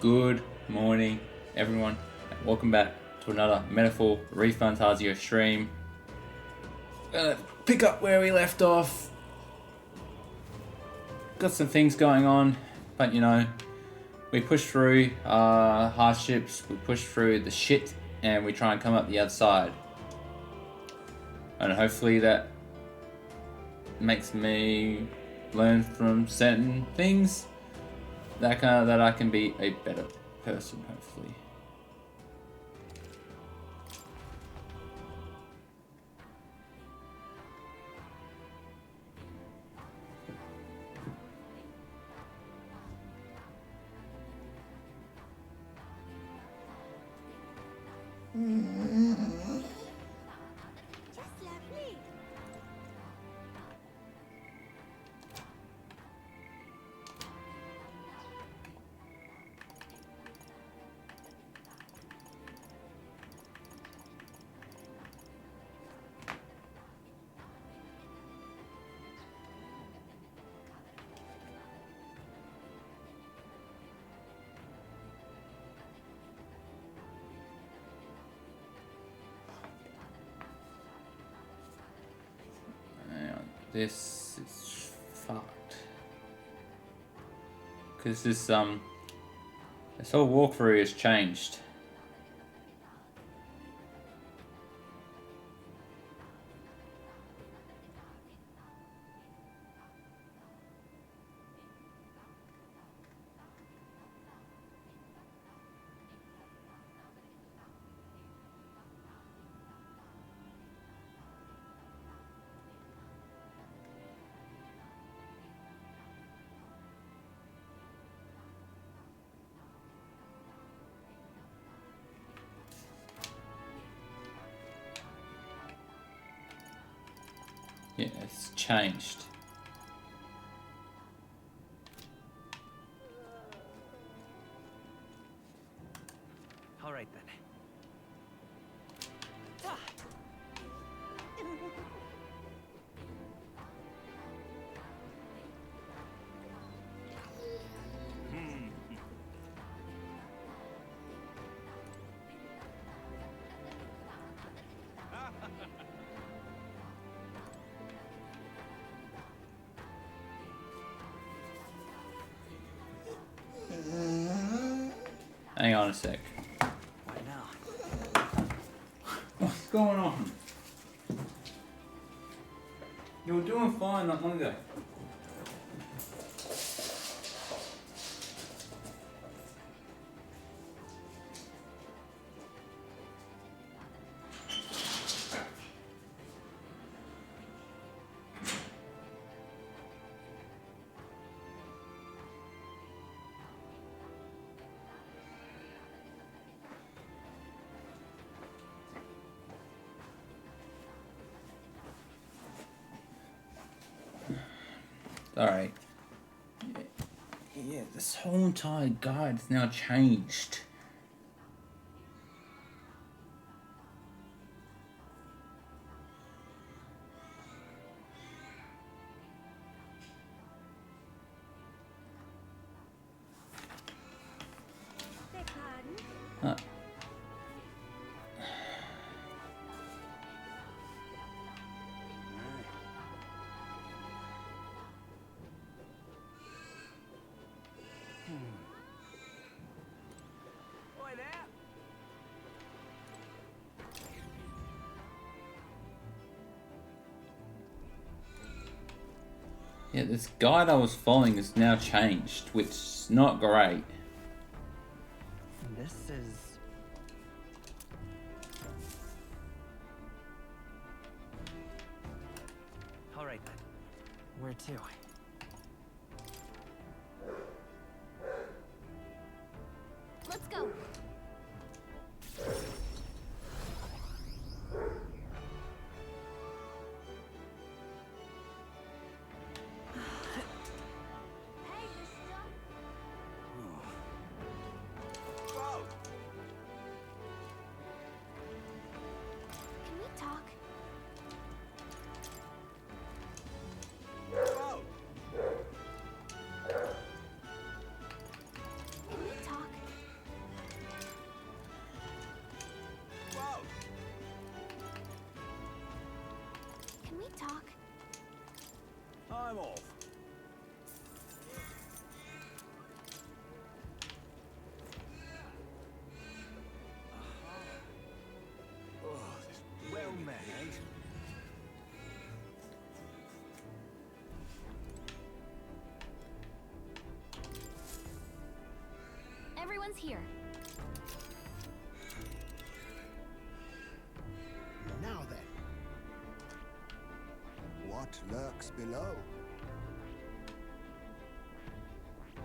Good morning, everyone, and welcome back to another Metaphor ReFantazio stream. Gonna pick up where we left off. Got some things going on, but we push through hardships, we push through the shit, and we try and come up the other side. And hopefully that makes me learn from certain things that I can be a better person, hopefully. This is fucked. Because this whole walkthrough has changed. Yeah, it's changed. All right then. Hang on a sec. Why now? What's going on? You were doing fine not long ago. Alright. Yeah, this whole entire guide is now changed. Huh. Boy there. Yeah, this guide I was following is now changed, which is not great. This is. All right then. Where to? Let's go. Hey, mister. Can we talk? off. Oh, this well managed. Everyone's here. Now then, what lurks below?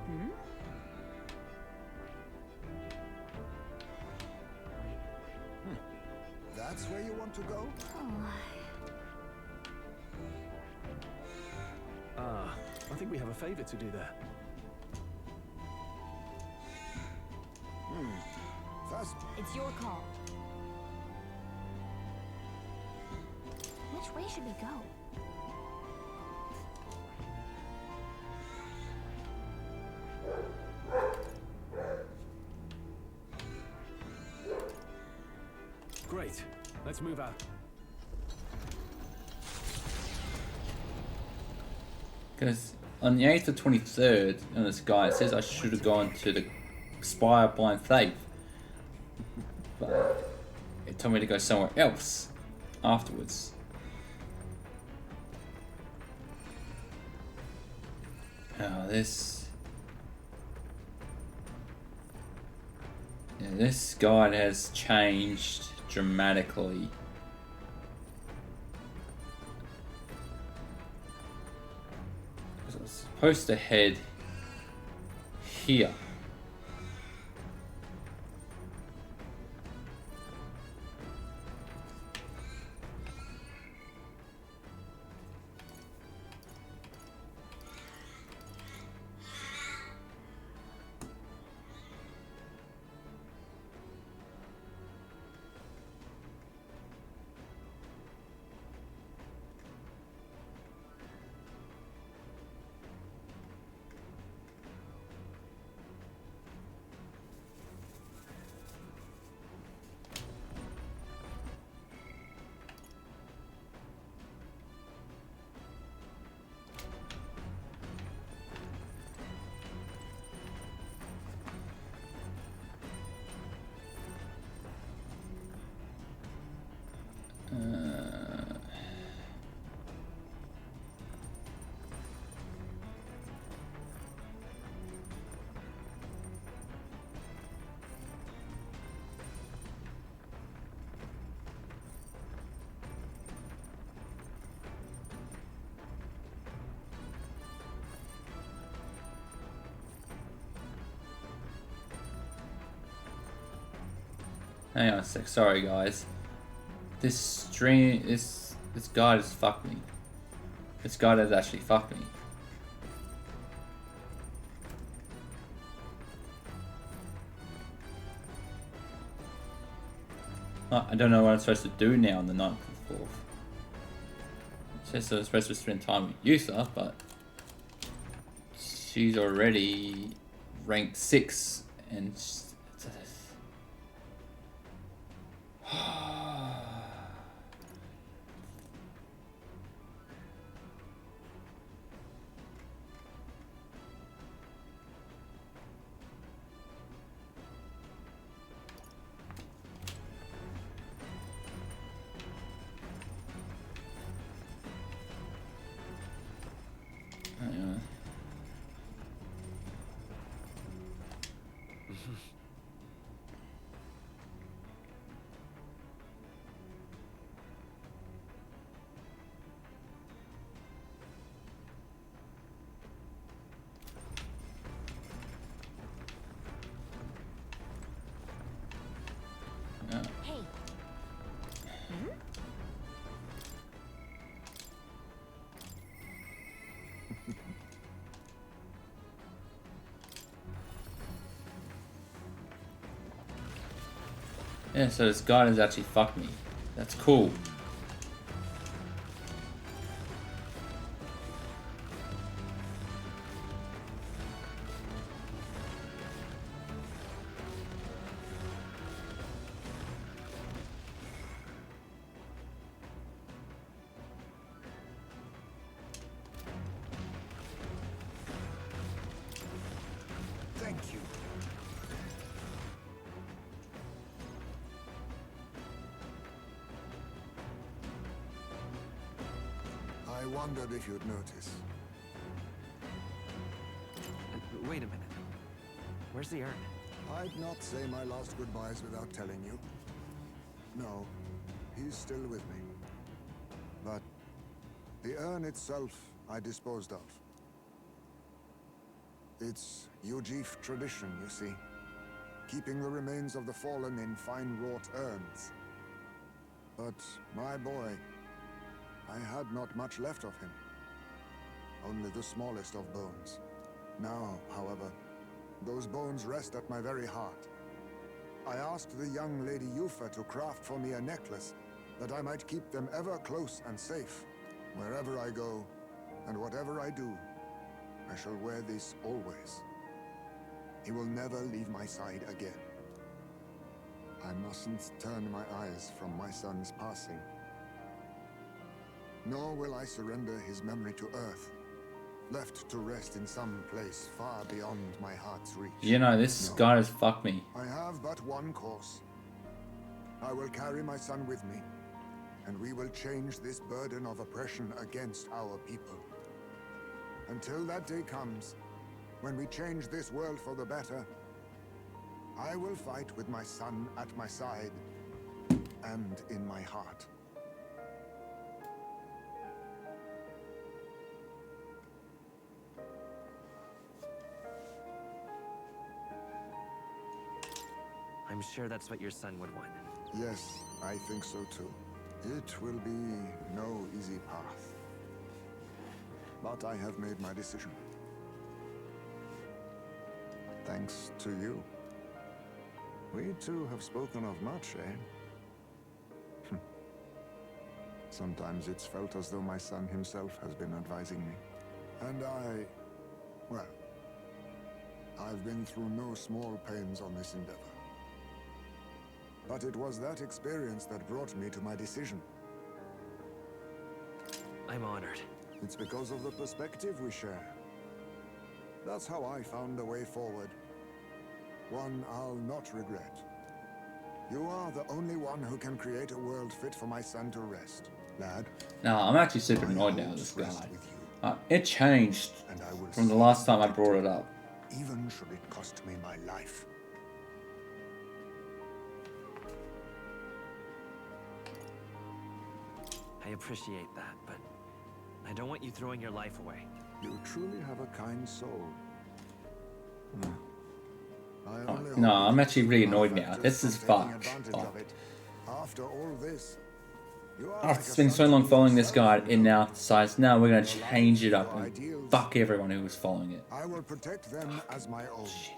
Hmm? That's where you want to go? Oh. Ah, I think we have a favor to do there. First, It's your call. Which way should we go? Great. Let's move out. Because on the 8th or 23rd, on this guy, it says I should have gone to the Spire Blind Faith. But it told me to go somewhere else afterwards. Oh, this... Yeah, this guide has changed dramatically. Because I was supposed to head here. Hang on a sec, sorry guys. This stream, this guide has fucked me. This guide has actually fucked me. I don't know what I'm supposed to do now on the 9th and 4th. It says I'm supposed to spend time with Yutha, but she's already ranked 6 and Hey. Hmm? yeah, so this guide has actually fucked me. That's cool. you. I wondered if you'd notice. Wait a minute. Where's the urn? I'd not say my last goodbyes without telling you. No, he's still with me. But the urn itself I disposed of. It's Ujif tradition, you see. Keeping the remains of the fallen in fine wrought urns. But my boy, I had not much left of him. Only the smallest of bones. Now, however, those bones rest at my very heart. I asked the young Lady Yufa to craft for me a necklace, that I might keep them ever close and safe. Wherever I go, and whatever I do, I shall wear this always. He will never leave my side again. I mustn't turn my eyes from my son's passing. Nor will I surrender his memory to Earth, left to rest in some place far beyond my heart's reach. You know, this No. guy has fucked me. I have but one course. I will carry my son with me, and we will change this burden of oppression against our people. Until that day comes, when we change this world for the better, I will fight with my son at my side and in my heart. I'm sure that's what your son would want. Yes, I think so too. It will be no easy path. But I have made my decision. Thanks to you. We two have spoken of much, eh? Sometimes it's felt as though my son himself has been advising me. And well, I've been through no small pains on this endeavor. But it was that experience that brought me to my decision. I'm honored. It's because of the perspective we share. That's how I found a way forward. One I'll not regret. You are the only one who can create a world fit for my son to rest, lad. Now, I'm actually super My annoyed now hopes with this rest guy. with you, It changed and I will from the see last time I it brought it up. even should it cost me my life. I appreciate that, but I don't want you throwing your life away. You truly have a kind soul. I Oh, only no, hope I'm you actually keep really my annoyed now. factors This from is taking fucked. advantage Oh. of it. After all this, you are After like a spending so son long to me following this yourself, guide, you it know. now decides, now we're gonna Your change life, it up your and ideals. fuck everyone who was following it. I will protect them as my own. Shit.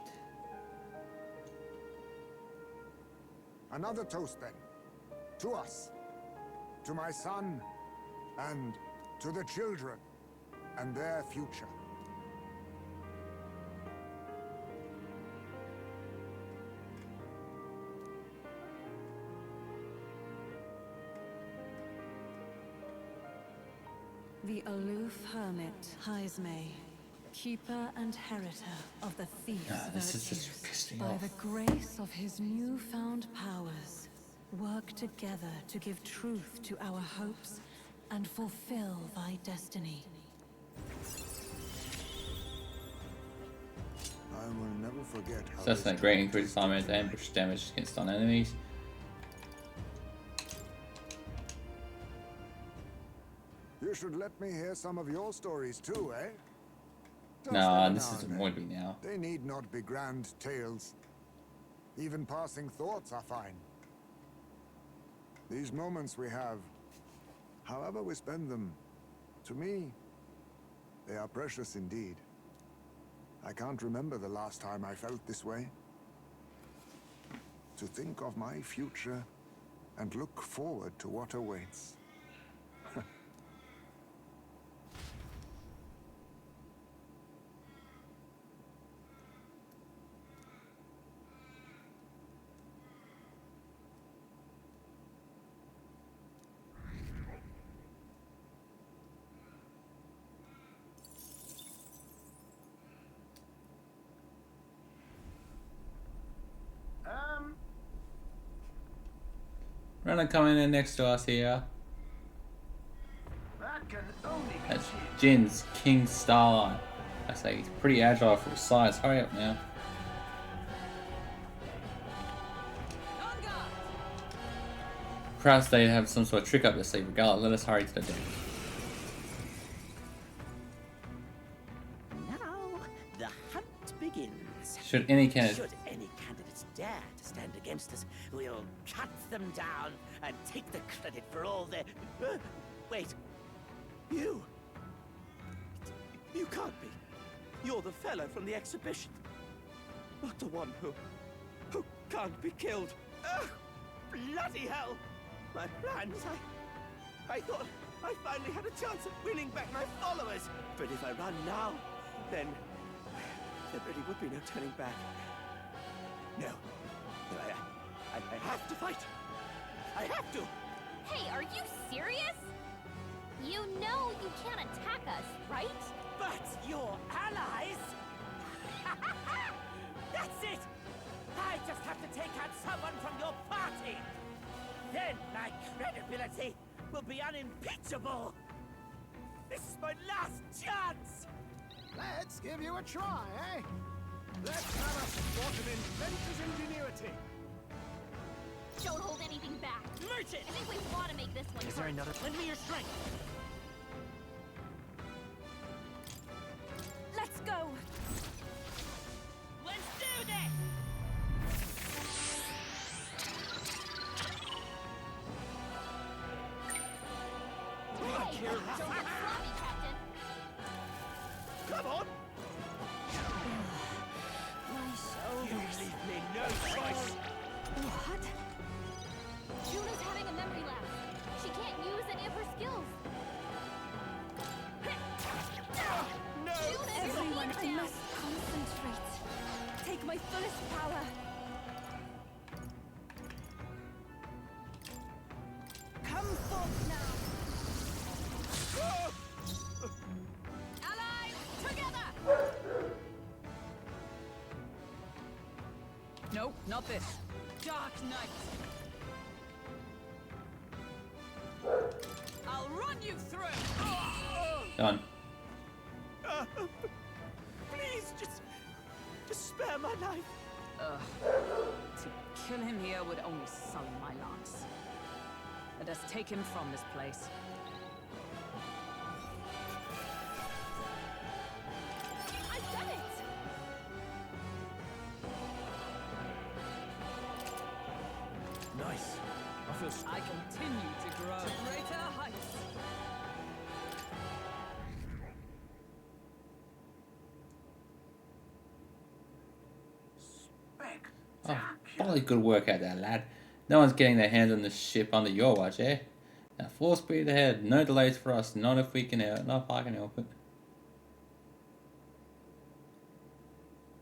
Another toast then. To us. To my son. And to the children. And their future. The aloof hermit, Haizme, keeper and heritor of the thief's Nah, this is virtues, just pissed me by off. the grace of his newfound powers, work together to give truth to our hopes and fulfill thy destiny. I will never forget how So that's this a great came increase to in damage, tonight. ambush damage against stun enemies. You should let me hear some of your stories too, eh? Just Nah, every this now is and then. annoying me now. They need not be grand tales. Even passing thoughts are fine. These moments we have, however we spend them, to me, they are precious indeed. I can't remember the last time I felt this way. To think of my future and look forward to what awaits. Gonna come in next to us here. That can only be That's achieved. Jin's King Starlight. I say he's pretty agile for his size. Hurry up now. Perhaps they have some sort of trick up their sleeve. Regardless, let us hurry to the deck. Now the hunt begins. Should any candidate... Should any candidates dare to stand against us, we'll cut them down and take the credit for all their... wait. You? You can't be. You're the fellow from the exhibition. Not the one who can't be killed. Ugh, bloody hell! My plans, I thought I finally had a chance of winning back my followers. But if I run now, then there really would be no turning back. No. I have to fight. I have to. Hey, are you serious? You know you can't attack us, right? But your allies? That's it! I just have to take out someone from your party! Then my credibility will be unimpeachable! This is my last chance! Let's give you a try, eh? Let's have a sport of inventor's ingenuity. Don't hold anything back. Merchant! I think we want to make this one Is there work. another? Lend me your strength! Let's go! Let's do this! Hey, don't get sloppy, Captain. Come on! My You shoulders. leave me no choice! What? Juna's having a memory lapse. She can't use any of her skills. No! Juna, Everyone, your I down. must concentrate. Take my fullest power. Come forth now. Allies, together! No, not this. Dark Knight. I'll run you through. Done. Please, just spare my life. To kill him here would only sully my lance. Let us take him from this place. I've done it! Nice. I feel I continue to grow to greater heights. Oh, probably good work out there, lad. No one's getting their hands on the ship under your watch, eh? Now, full speed ahead. No delays for us. Not if we can help. Not if I can help it.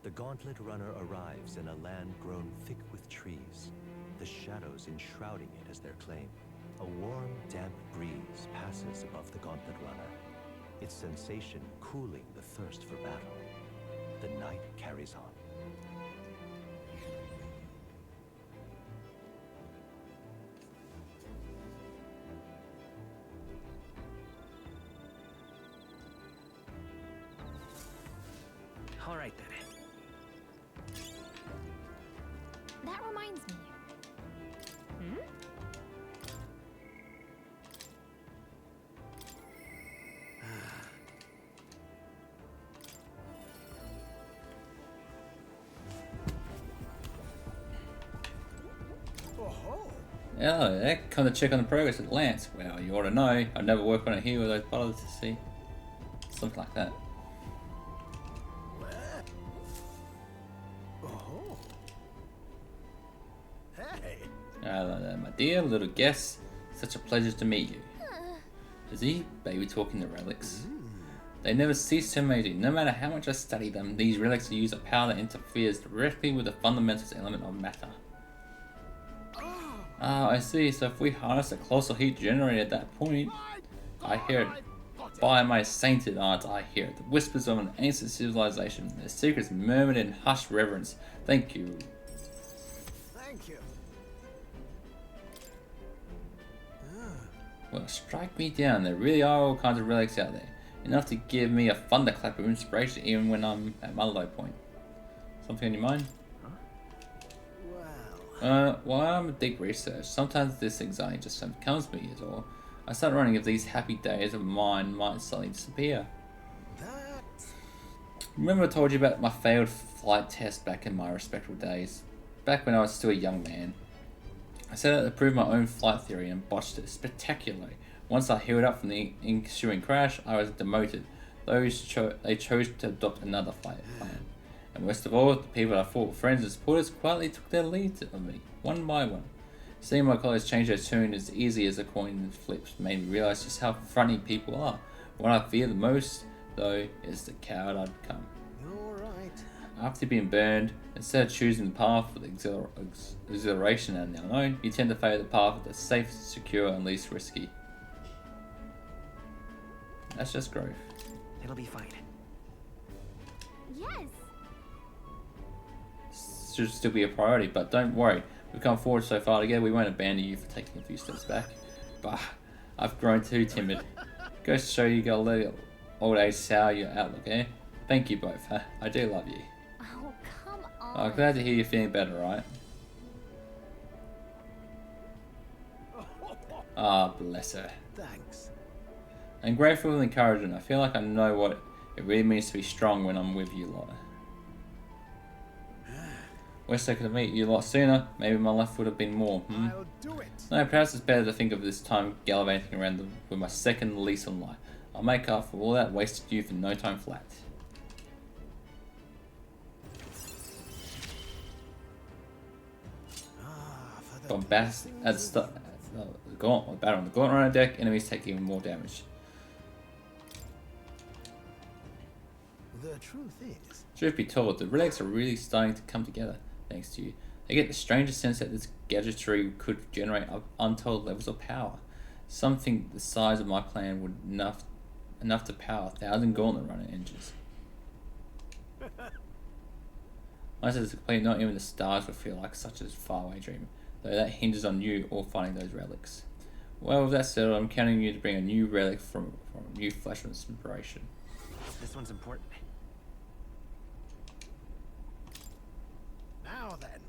The Gauntlet Runner arrives in a land grown thick with trees, the shadows enshrouding it as their claim. A warm, damp breeze passes above the Gauntlet Runner, its sensation cooling the thirst for battle. The night carries on. All right then. That reminds me. Oh, yeah, come to check on the progress of Lance. Well, you ought to know. I've never worked on it here with those bottles to see. Something like that. Oh. Hey. Hello there, my dear little guest. Such a pleasure to meet you. Is he baby talking the relics? They never cease to amaze me. No matter how much I study them, these relics use a power that interferes directly with the fundamentals element of matter. Ah, I see. So if we harness a colossal heat generated at that point, I hear it. By my sainted aunt, I hear it. The whispers of an ancient civilization. Their secrets murmured in hushed reverence. Thank you. Thank you. Well, strike me down. There really are all kinds of relics out there. Enough to give me a thunderclap of inspiration even when I'm at my low point. Something on your mind? While I'm a deep research, sometimes this anxiety just comes to me is all. I start running if these happy days of mine might suddenly disappear. Remember I told you about my failed flight test back in my respectable days? Back when I was still a young man. I set out to prove my own flight theory and botched it spectacularly. Once I healed up from the ensuing crash, I was demoted. They chose to adopt another flight plan. And worst of all, the people I thought were friends and supporters quietly took their lead of me, one by one. Seeing my colleagues change their tune as easy as a coin flips made me realize just how funny people are. What I fear the most, though, is the coward I'd become. After being burned, instead of choosing the path with exhilaration and the unknown, you tend to favour the path that's safe, secure, and least risky. That's just growth. It'll be fine. Yes. Should still be a priority, but don't worry. We've come forward so far together, we won't abandon you for taking a few steps back. Bah, I've grown too timid. Goes to show you gotta let old age sour your outlook, eh? Thank you both, huh? I do love you. Oh, come on. Oh, glad to hear you're feeling better, right? Ah, bless her. Thanks. I'm grateful and encouraging. I feel like I know what it really means to be strong when I'm with you lot. Wish I could have met you a lot sooner. Maybe my life would have been more. I'll do it. No, perhaps it's better to think of this time gallivanting around with my second lease on life. I'll make up for all that wasted youth in no time flat. Bombast at the start. Battle on the gauntlet runner deck. Enemies take even more damage. The truth is, Truth be told, the relics are really starting to come together, thanks to you. I get the strangest sense that this gadgetry could generate untold levels of power. Something the size of my plan would enough to power 1,000 gauntlet runner engines. Once it's complete, not even the stars would feel like such a faraway dream, though that hinges on you all finding those relics. Well, with that said, I'm counting you to bring a new relic from a new flash of inspiration. This one's important. now then.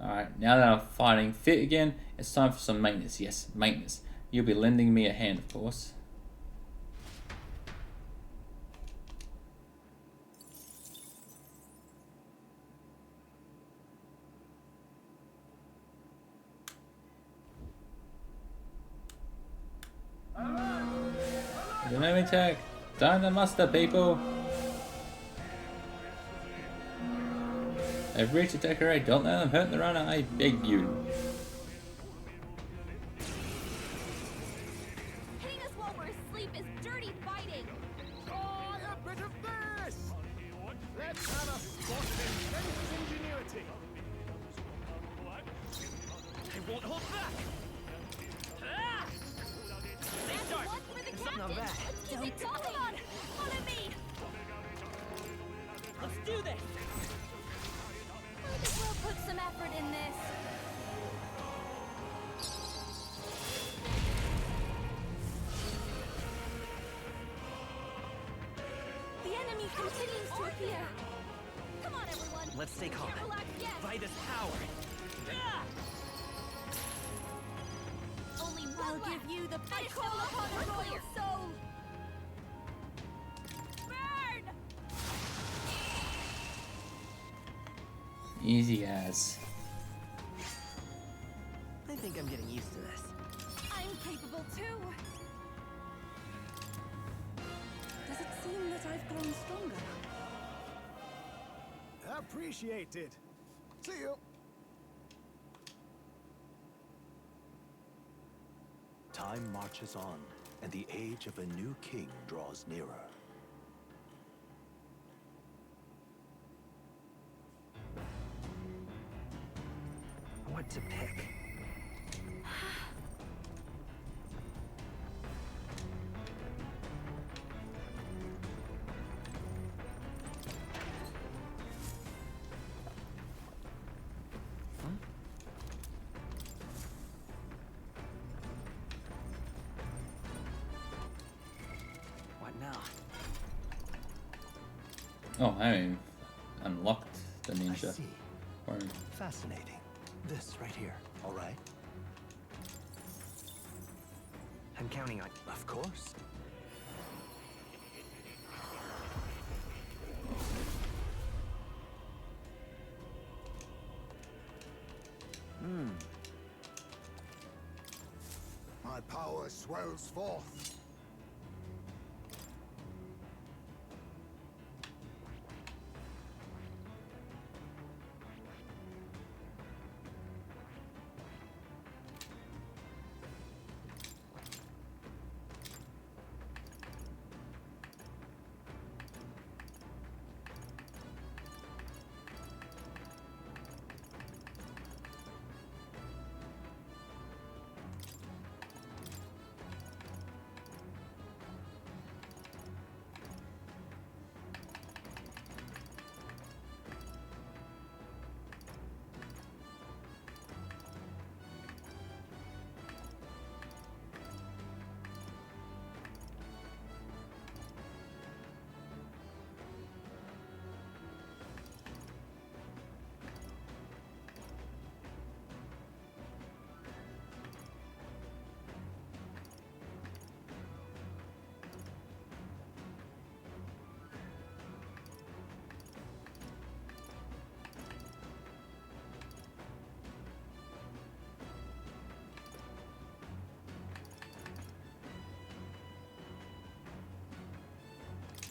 Alright, now that I'm fighting fit again, it's time for some maintenance. Yes, maintenance. You'll be lending me a hand, of course. The enemy attack! Time to muster, people! They've reached the decorate. Don't let them hurt the runner, I beg you. Hitting us while we're asleep is dirty fighting. Try a bit of this. Let's have a spot of intense ingenuity. I won't hold back. Ah! Stay sharp. One for the There's something on captain. that. Let's keep it going. Come on, follow me. Let's do this. I think we'll put some effort in this. The enemy continues to appear. Come on, everyone. Let's stay calm. Can't relax yet. By this power. Ah! Only one I'll left. give you the I best call upon offer. the royal soul. Burn! Easy as. I think I'm getting used to this. I'm capable too. Does it seem that I've grown stronger? Appreciated. See you. Time marches on, and the age of a new king draws nearer. What to pick? Oh, I haven't even unlocked the I ninja. see. Or- Fascinating. This right here. All right. I'm counting on. Of course. My power swells forth.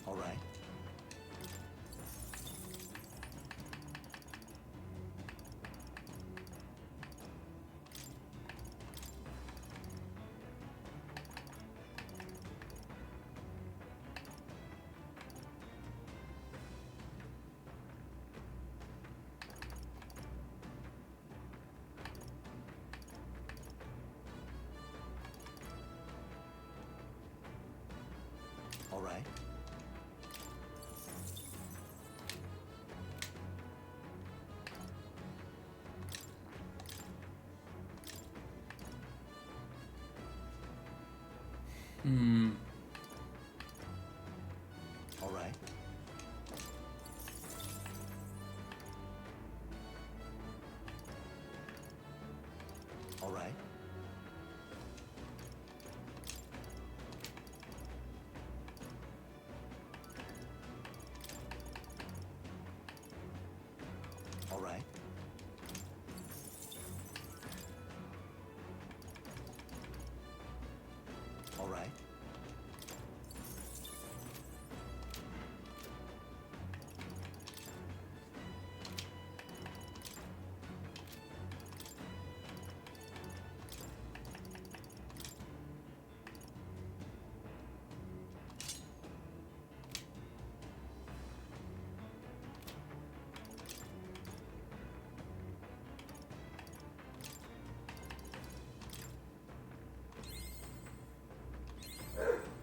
All right. All right. All right. All right. All right. All right.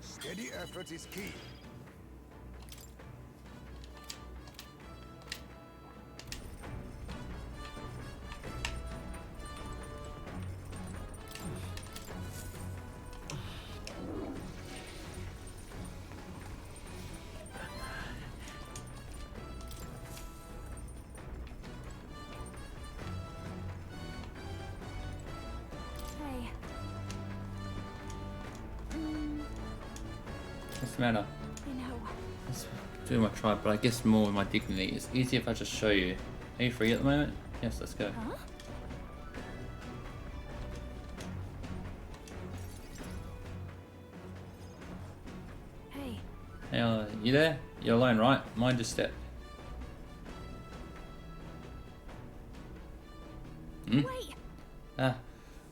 Steady effort is key. Hey. What's the matter? You know, Let's do my try, but I guess more with my dignity. It's easier if I just show you. Are you free at the moment? Yes, let's go. huh? Hey, Hey, you there? You're alone, right? Mind your step. Hmm? wait! Ah,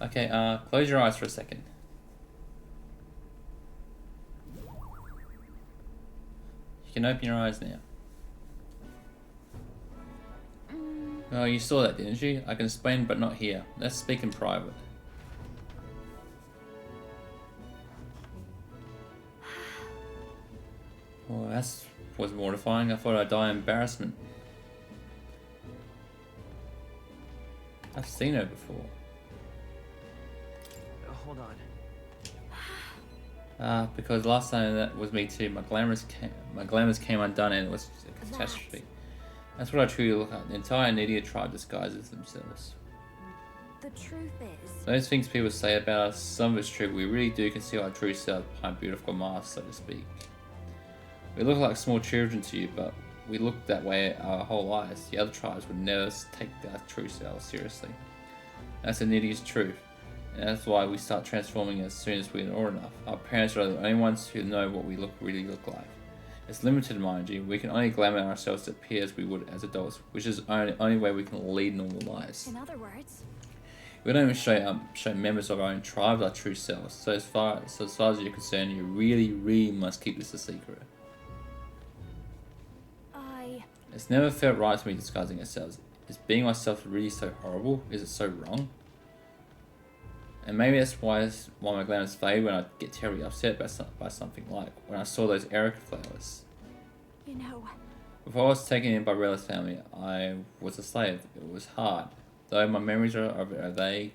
okay, close your eyes for a second. You can open your eyes now. Oh, you saw that, didn't you? I can explain, but not here. Let's speak in private. Oh, that was mortifying. I thought I'd die of embarrassment. I've seen her before. Hold on. Because last time that was me too. My glamours came undone and it was a catastrophe. That's what I truly look at. The entire Nidia tribe disguises themselves. The truth is, Those things people say about us, some of it's true. We really do conceal our true self behind beautiful masks, so to speak. We look like small children to you, but we look that way our whole lives. The other tribes would never take our true selves seriously. That's the Nidia's truth. And that's why we start transforming as soon as we're old enough. Our parents are the only ones who know what we really look like. It's limited, mind you. We can only glamour ourselves to appear as we would as adults, which is the only way we can lead normal lives. in other words, We don't even show members of our own tribe our true selves. So as far as you're concerned, you really must keep this a secret. It's never felt right to me disguising ourselves. Is being myself really so horrible? Is it so wrong? And maybe that's why my glamours fade when I get terribly upset by something, like when I saw those Erica flowers. you know, Before I was taken in by Rella's family, I was a slave. It was hard, though my memories are vague.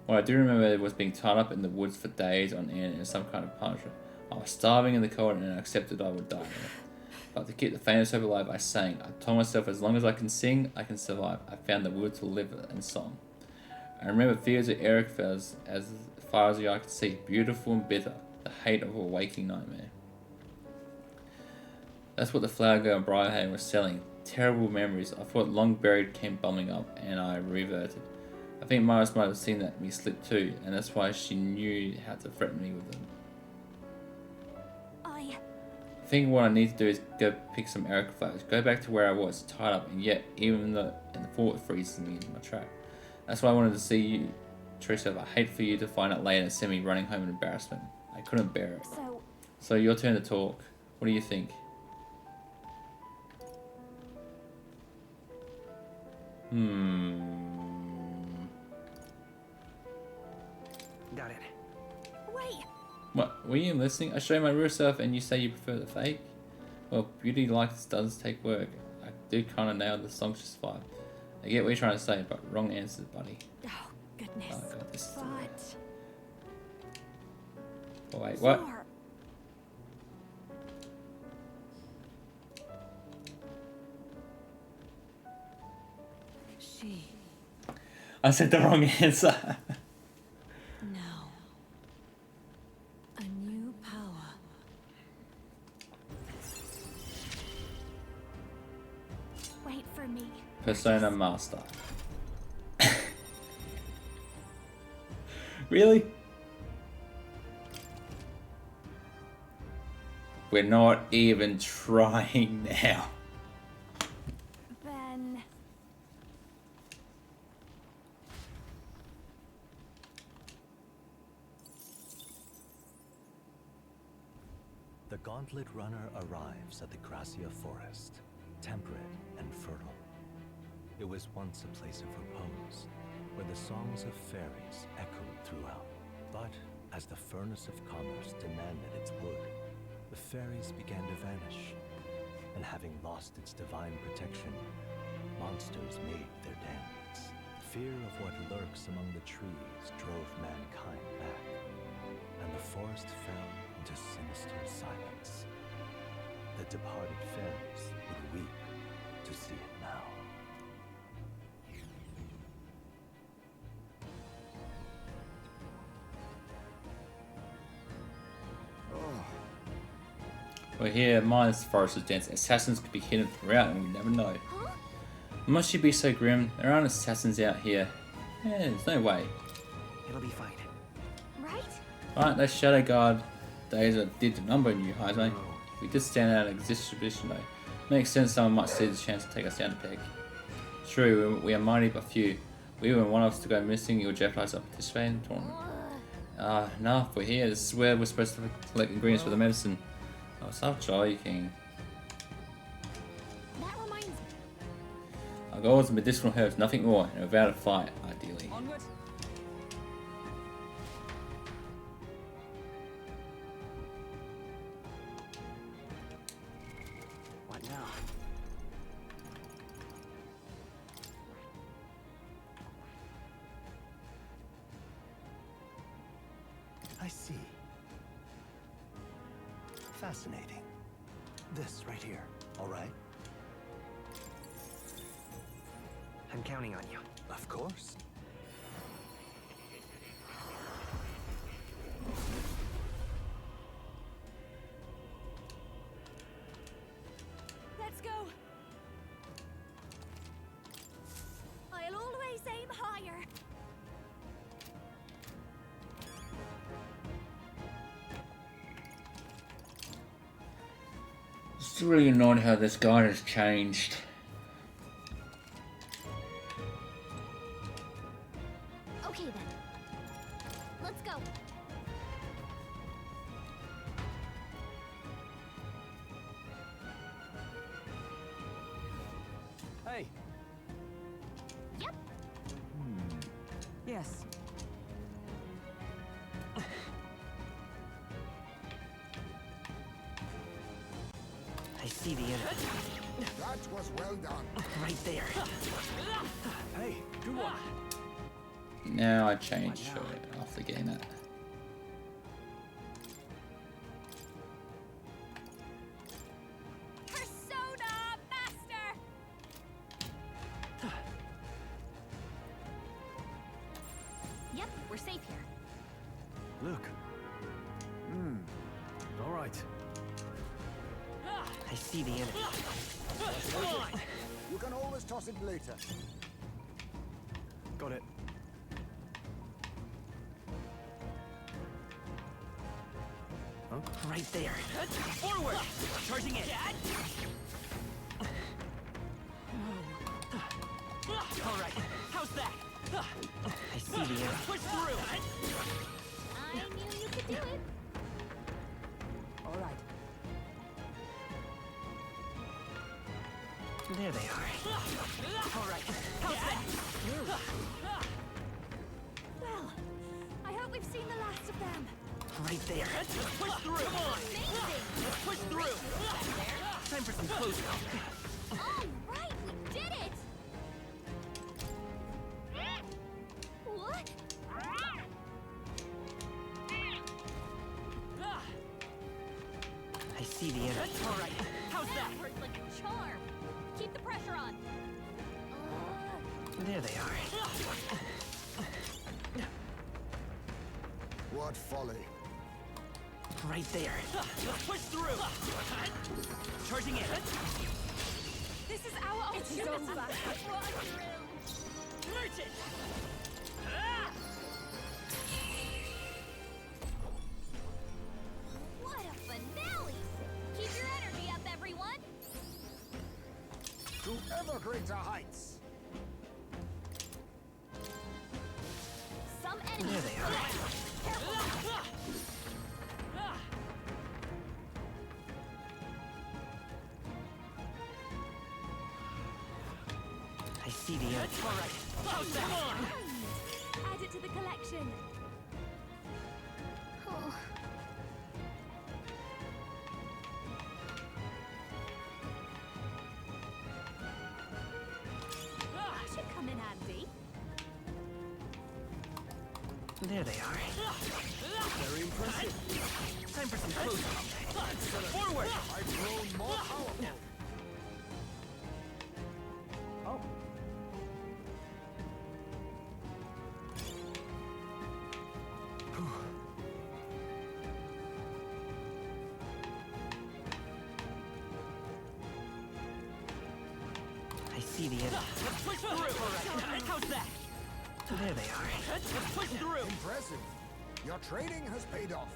What I do remember was being tied up in the woods for days on end in some kind of punishment. I was starving in the cold and I accepted I would die there. But to keep the faintest hope alive, I sang. I told myself as long as I can sing, I can survive. I found the wood to live in song. I remember fields of Eric flowers as far as the eye could see, beautiful and bitter, the hate of a waking nightmare. That's what the flower girl and Briarhaven was selling. Terrible memories. I thought long buried came bubbling up, and I reverted. I think Miles might have seen that me slip too, and that's why she knew how to threaten me with them. I think what I need to do is go pick some Erica flowers, go back to where I was, tied up, and yet, even though in the thought freezes me in my trap. That's why I wanted to see you, Teresa. I hate for you to find out later and send me running home in embarrassment. I couldn't bear it. So your turn to talk. What do you think? Got it. wait, What? Were you listening? I show my real self and you say you prefer the fake? Well, beauty like this does take work. I do kind of nail the song's just fine. I get what you're trying to say, but wrong answer, buddy. oh goodness, Oh god, this is... but Oh wait, what? you're- She I said the wrong answer. now. A new power. wait for me. Persona Master. Really? We're not even trying now. Then The Gauntlet Runner arrives at the Gracia Forest, temperate and fertile. It was once a place of repose, where the songs of fairies echoed throughout. But as the furnace of commerce demanded its wood, the fairies began to vanish, and having lost its divine protection, monsters made their dens. Fear of what lurks among the trees drove mankind back, and the forest fell into sinister silence. The departed fairies would weep to see it now. We're here, minus the forest is dense. Assassins could be hidden throughout and we never know. Must you be so grim? There aren't assassins out here. Yeah, there's no way. It'll be fine. right? Right, those Shadow Guard days did the number in you, Jaime. We did stand out in exhibition though. Makes sense someone might see the chance to take us down a peg. True, we are mighty but few. We were one of us to go missing, you'll jeopardize our participation in the tournament. No, we're here. This is where we're supposed to collect ingredients for the medicine. Oh, stop joking. That reminds me. Our goal is medicinal herbs, nothing more, and without a fight, ideally. Onward. What now? I see. Fascinating. This right here, all right? I'm counting on you. Of course. Let's go. I'll always aim higher. It's really annoying how this guy has changed. Okay then. Let's go. Hey. Yep. Yes. I see the enemy. That was well done. Right there. Hey, good one. Now I change shirt after getting that. Persona Master! Yep, we're safe here. Look. All right. I see the enemy. You can always toss it later. Got it. Right there. Forward! Charging in. All right. How's that? I see the enemy. Push through. I knew you could do it. All right. There they are. All right. How's that? Well, I hope we've seen the last of them. Right there. Push through. Come on. Amazing! Push through. Time for some closing. All right, we did it! What? I see the enemy. All right. How's that? That worked like a charm. Keep the pressure on. There they are. What folly. Right there. Push through. Charging in. This is our opportunity. Merchant. What a finale! Keep your energy up, everyone. To ever greater heights. Some There enemies. they are. I see the enemy. All right. How's that? Add it to the collection. Oh. That should come in handy. There they are. Very impressive. Time for some closing. Forward. I've grown more powerful. Oh. I see the enemy. Push through. All right. How's that? There they are. Push through. Impressive. Your training has paid off.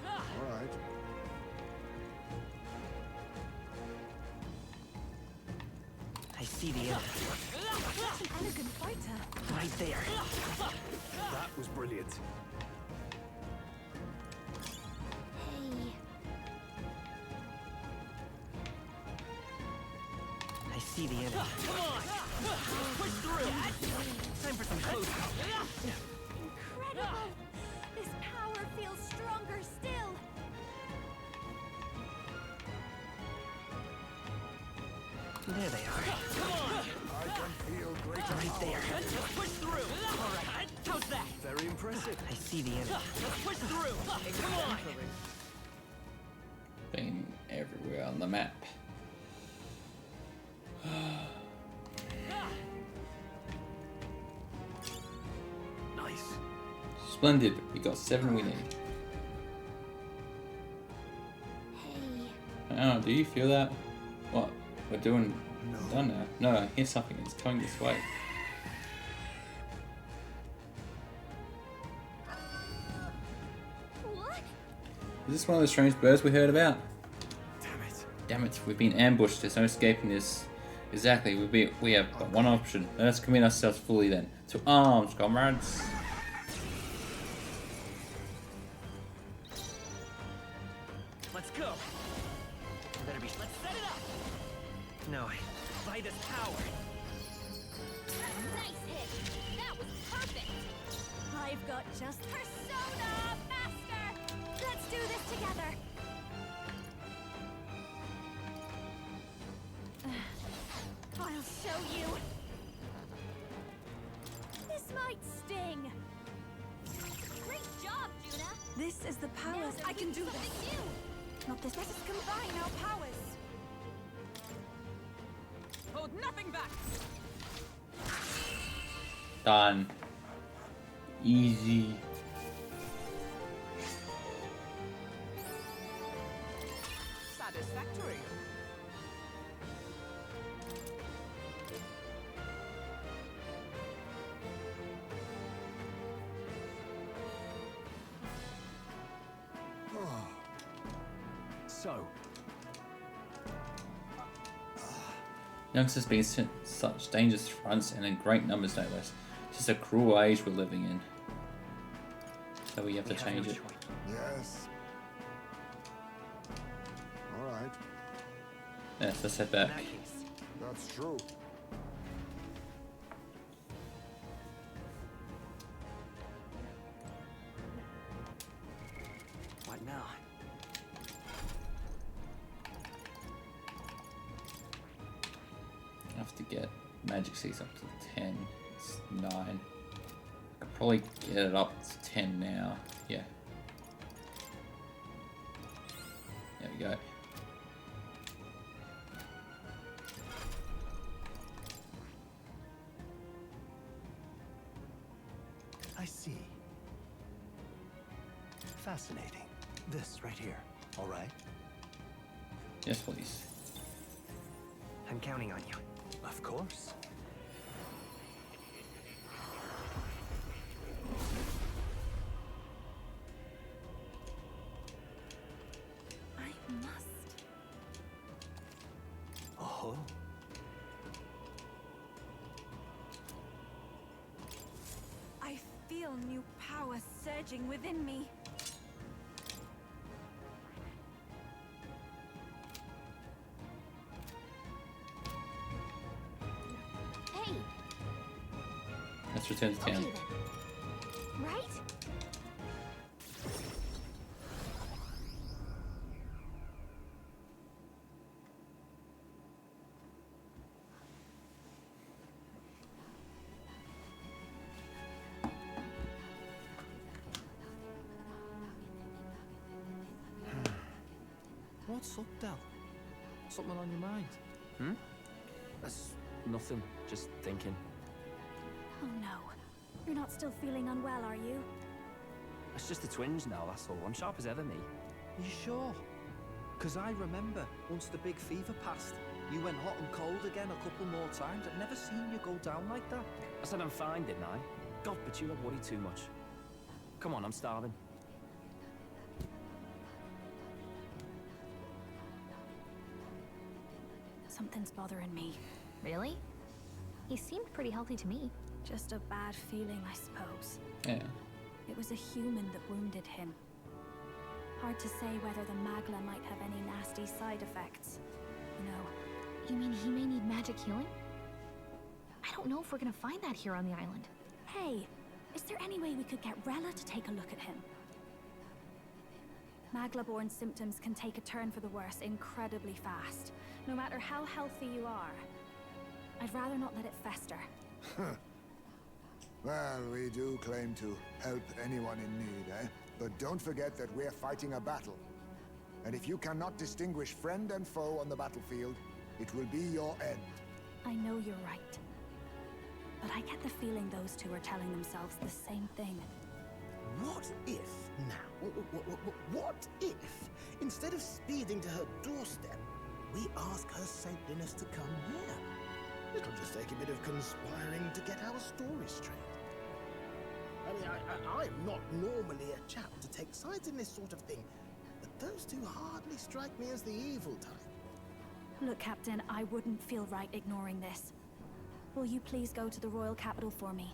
All right. I see the enemy. Elegant fighter. Right there. That was brilliant. Hey. I see the enemy. Come on. Push through. Time for some closing. Incredible! This power feels stronger still. There they are. Come on. I can feel greater right there. Let's push through. All right. How's that? Very impressive. I see the end. Let's push through. Hey, come on. Been everywhere on the map. Nice. Splendid. We got 7 winning. Hey. Oh, do you feel that? What? We're doing done now. No, I hear something. It's coming this way. What? Is this one of the strange birds we heard about? Damn it. Damn it, we've been ambushed. There's no escaping this. Exactly, we have but one option. Let's commit ourselves fully then. To arms, comrades. Let's go. Better be. Let's set it up. No, by this power. Nice hit. That was perfect. I've got just Persona Master. Let's do this together. I'll show you. This might sting. Great job, Juna. This is the powers. Now I can do something this. new. Not this. Let us combine our powers. Hold nothing back. Done. Easy. Satisfactory. So, Youngsters being sent such dangerous fronts and in great numbers, no less. It's just a cruel age we're living in. So we have to change it. Yes. All right. Yes, let's head back. That's true. what now? I have to get magic seeds up to 10. It's 9. I could probably get it up to 10 now. Yeah. There we go. I see. Fascinating. This right here. All right? Yes, please. I'm counting on you. Of course. I must. Oh. I feel new power surging within me. Hey. Let's return to Okay town. then. Right? What's up, Del? Something on your mind? Hmm? That's nothing. Just thinking. Oh no. You're not still feeling unwell, are you? It's just the twins now, that's all. I'm sharp as ever, me. You sure? Because I remember, once the big fever passed, you went hot and cold again a couple more times. I've never seen you go down like that. I said I'm fine, didn't I? God, but you have worried too much. Come on, I'm starving. Something's bothering me. Really? He seemed pretty healthy to me. Just a bad feeling, I suppose. Yeah. It was a human that wounded him. Hard to say whether the Magla might have any nasty side effects. You know, You mean he may need magic healing? I don't know if we're gonna find that here on the island. hey, is there any way we could get Rella to take a look at him? Magla-borne symptoms can take a turn for the worse incredibly fast, no matter how healthy you are. I'd rather not let it fester. Well, we do claim to help anyone in need, eh? But don't forget that we're fighting a battle. And if you cannot distinguish friend and foe on the battlefield, it will be your end. I know you're right. But I get the feeling those two are telling themselves the same thing. What if now? What if, instead of speeding to her doorstep, we ask her saintliness to come here? It'll just take a bit of conspiring to get our story straight. I mean, I'm not normally a chap to take sides in this sort of thing, but those two hardly strike me as the evil type. Look, Captain, I wouldn't feel right ignoring this. Will you please go to the royal capital for me?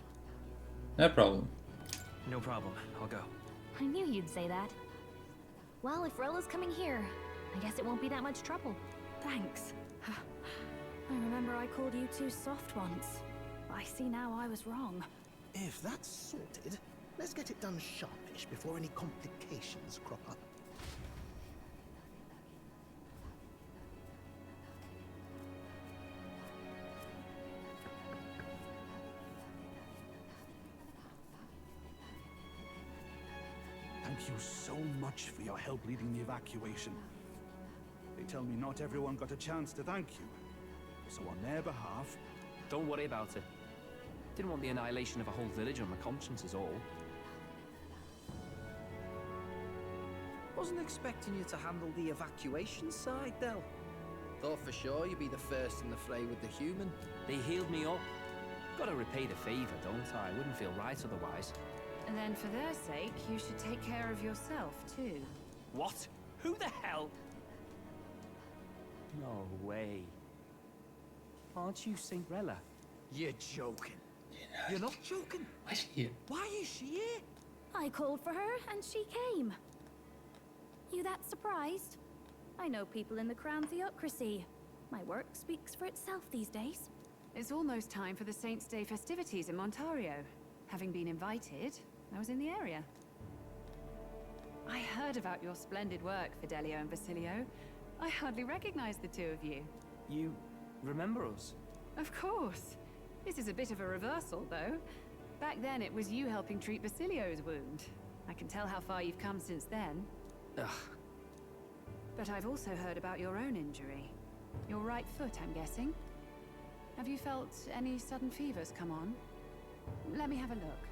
No problem. No problem. I'll go. I knew you'd say that. Well, if Rella's coming here, I guess it won't be that much trouble. Thanks. I remember I called you too soft once. I see now I was wrong. If that's sorted, let's get it done sharpish before any complications crop up. Thank you so much for your help leading the evacuation. They tell me not everyone got a chance to thank you. So on their behalf... Don't worry about it. Didn't want the annihilation of a whole village on my conscience is all. Wasn't expecting you to handle the evacuation side, Del. Thought for sure you'd be the first in the fray with the human. They healed me up. Gotta repay the favor, don't I? Wouldn't feel right otherwise. And then for their sake, you should take care of yourself, too. What? Who the hell? No way. Aren't you Saint Rella? You're joking. You're not joking. Why is she here? Why is she here? I called for her and she came. You that surprised? I know people in the Crown Theocracy. My work speaks for itself these days. It's almost time for the Saints' Day festivities in Montario. Having been invited, I was in the area. I heard about your splendid work, Fidelio and Basilio. I hardly recognized the two of you. You remember us? Of course. This is a bit of a reversal, though. Back then, it was you helping treat Basilio's wound. I can tell how far you've come since then. Ugh. But I've also heard about your own injury. Your right foot, I'm guessing. Have you felt any sudden fevers come on? Let me have a look.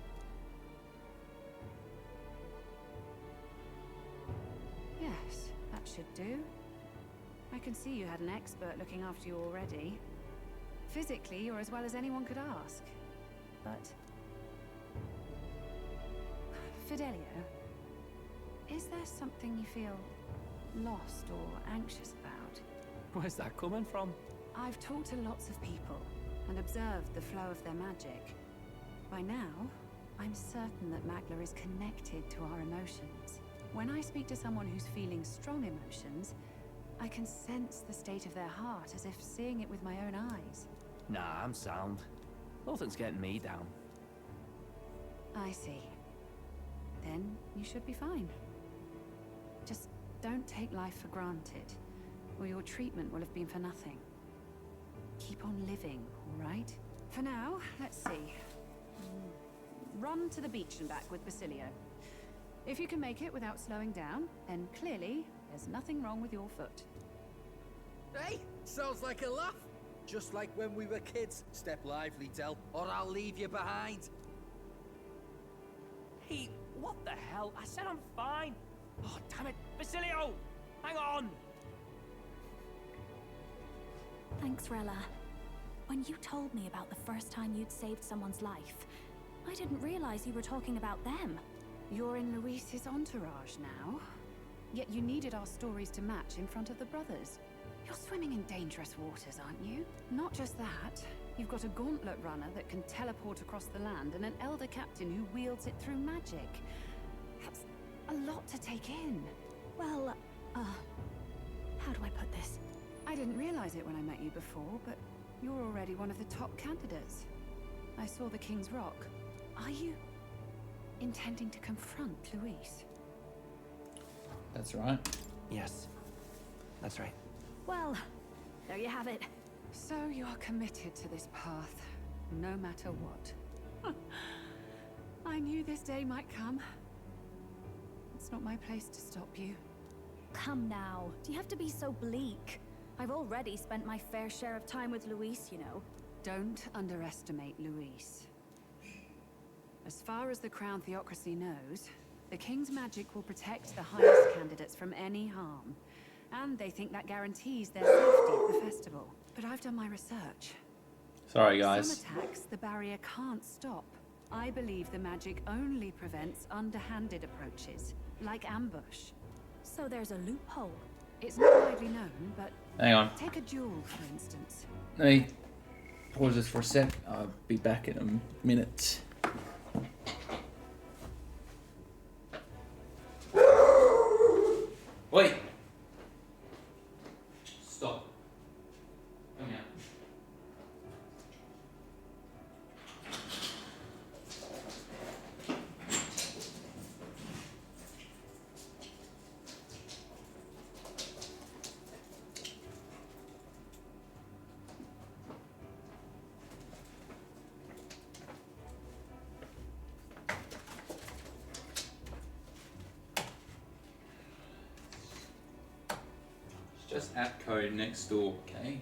Yes, that should do. I can see you had an expert looking after you already. Physically, you're as well as anyone could ask. But... Fidelio, is there something you feel lost or anxious about? Where's that coming from? I've talked to lots of people and observed the flow of their magic. By now, I'm certain that Magla is connected to our emotions. When I speak to someone who's feeling strong emotions, I can sense the state of their heart as if seeing it with my own eyes. Nah, I'm sound. Nothing's getting me down. I see. Then you should be fine. Just don't take life for granted, or your treatment will have been for nothing. Keep on living, all right? For now, let's see. Run to the beach and back with Basilio. If you can make it without slowing down, then clearly there's nothing wrong with your foot. Hey, sounds like a laugh. Just like when we were kids. Step lively, Del, or I'll leave you behind. Hey, what the hell? I said I'm fine. Oh, damn it. Basilio! Hang on! Thanks, Rella. When you told me about the first time you'd saved someone's life, I didn't realize you were talking about them. You're in Luis's entourage now. Yet you needed our stories to match in front of the brothers. You're swimming in dangerous waters, aren't you? Not just that, you've got a gauntlet runner that can teleport across the land and an elder captain who wields it through magic. That's a lot to take in. Well, how do I put this? I didn't realize it when I met you before, but you're already one of the top candidates. I saw the King's Rock. Are you intending to confront Luis? That's right. Yes, that's right. Well, there you have it. So you are committed to this path. no matter what. I knew this day might come. It's not my place to stop you. Come now. Do you have to be so bleak? I've already spent my fair share of time with Luis, you know. Don't underestimate Luis. As far as the Crown Theocracy knows, the King's magic will protect the highest candidates from any harm. And they think that guarantees their safety at the festival. But I've done my research. Sorry, guys. Some attacks the barrier can't stop. I believe the magic only prevents underhanded approaches, like ambush. So there's a loophole. It's not widely known, but Hang on. take a duel, for instance. Let me pause this for a sec. I'll be back in a minute. Wait. Stop. Come here. Just app code next door, okay?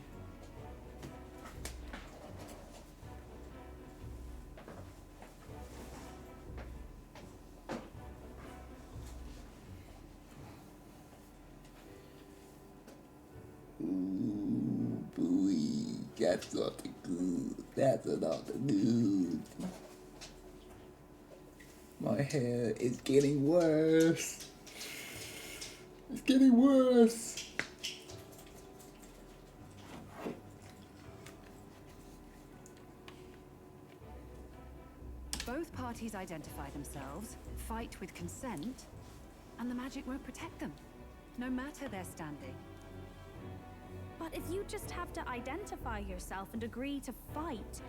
Ooh, boy, that's not good. That's not good. My hair is getting worse. It's getting worse. Both parties identify themselves, fight with consent, and the magic won't protect them, no matter their standing. But if you just have to identify yourself and agree to fight...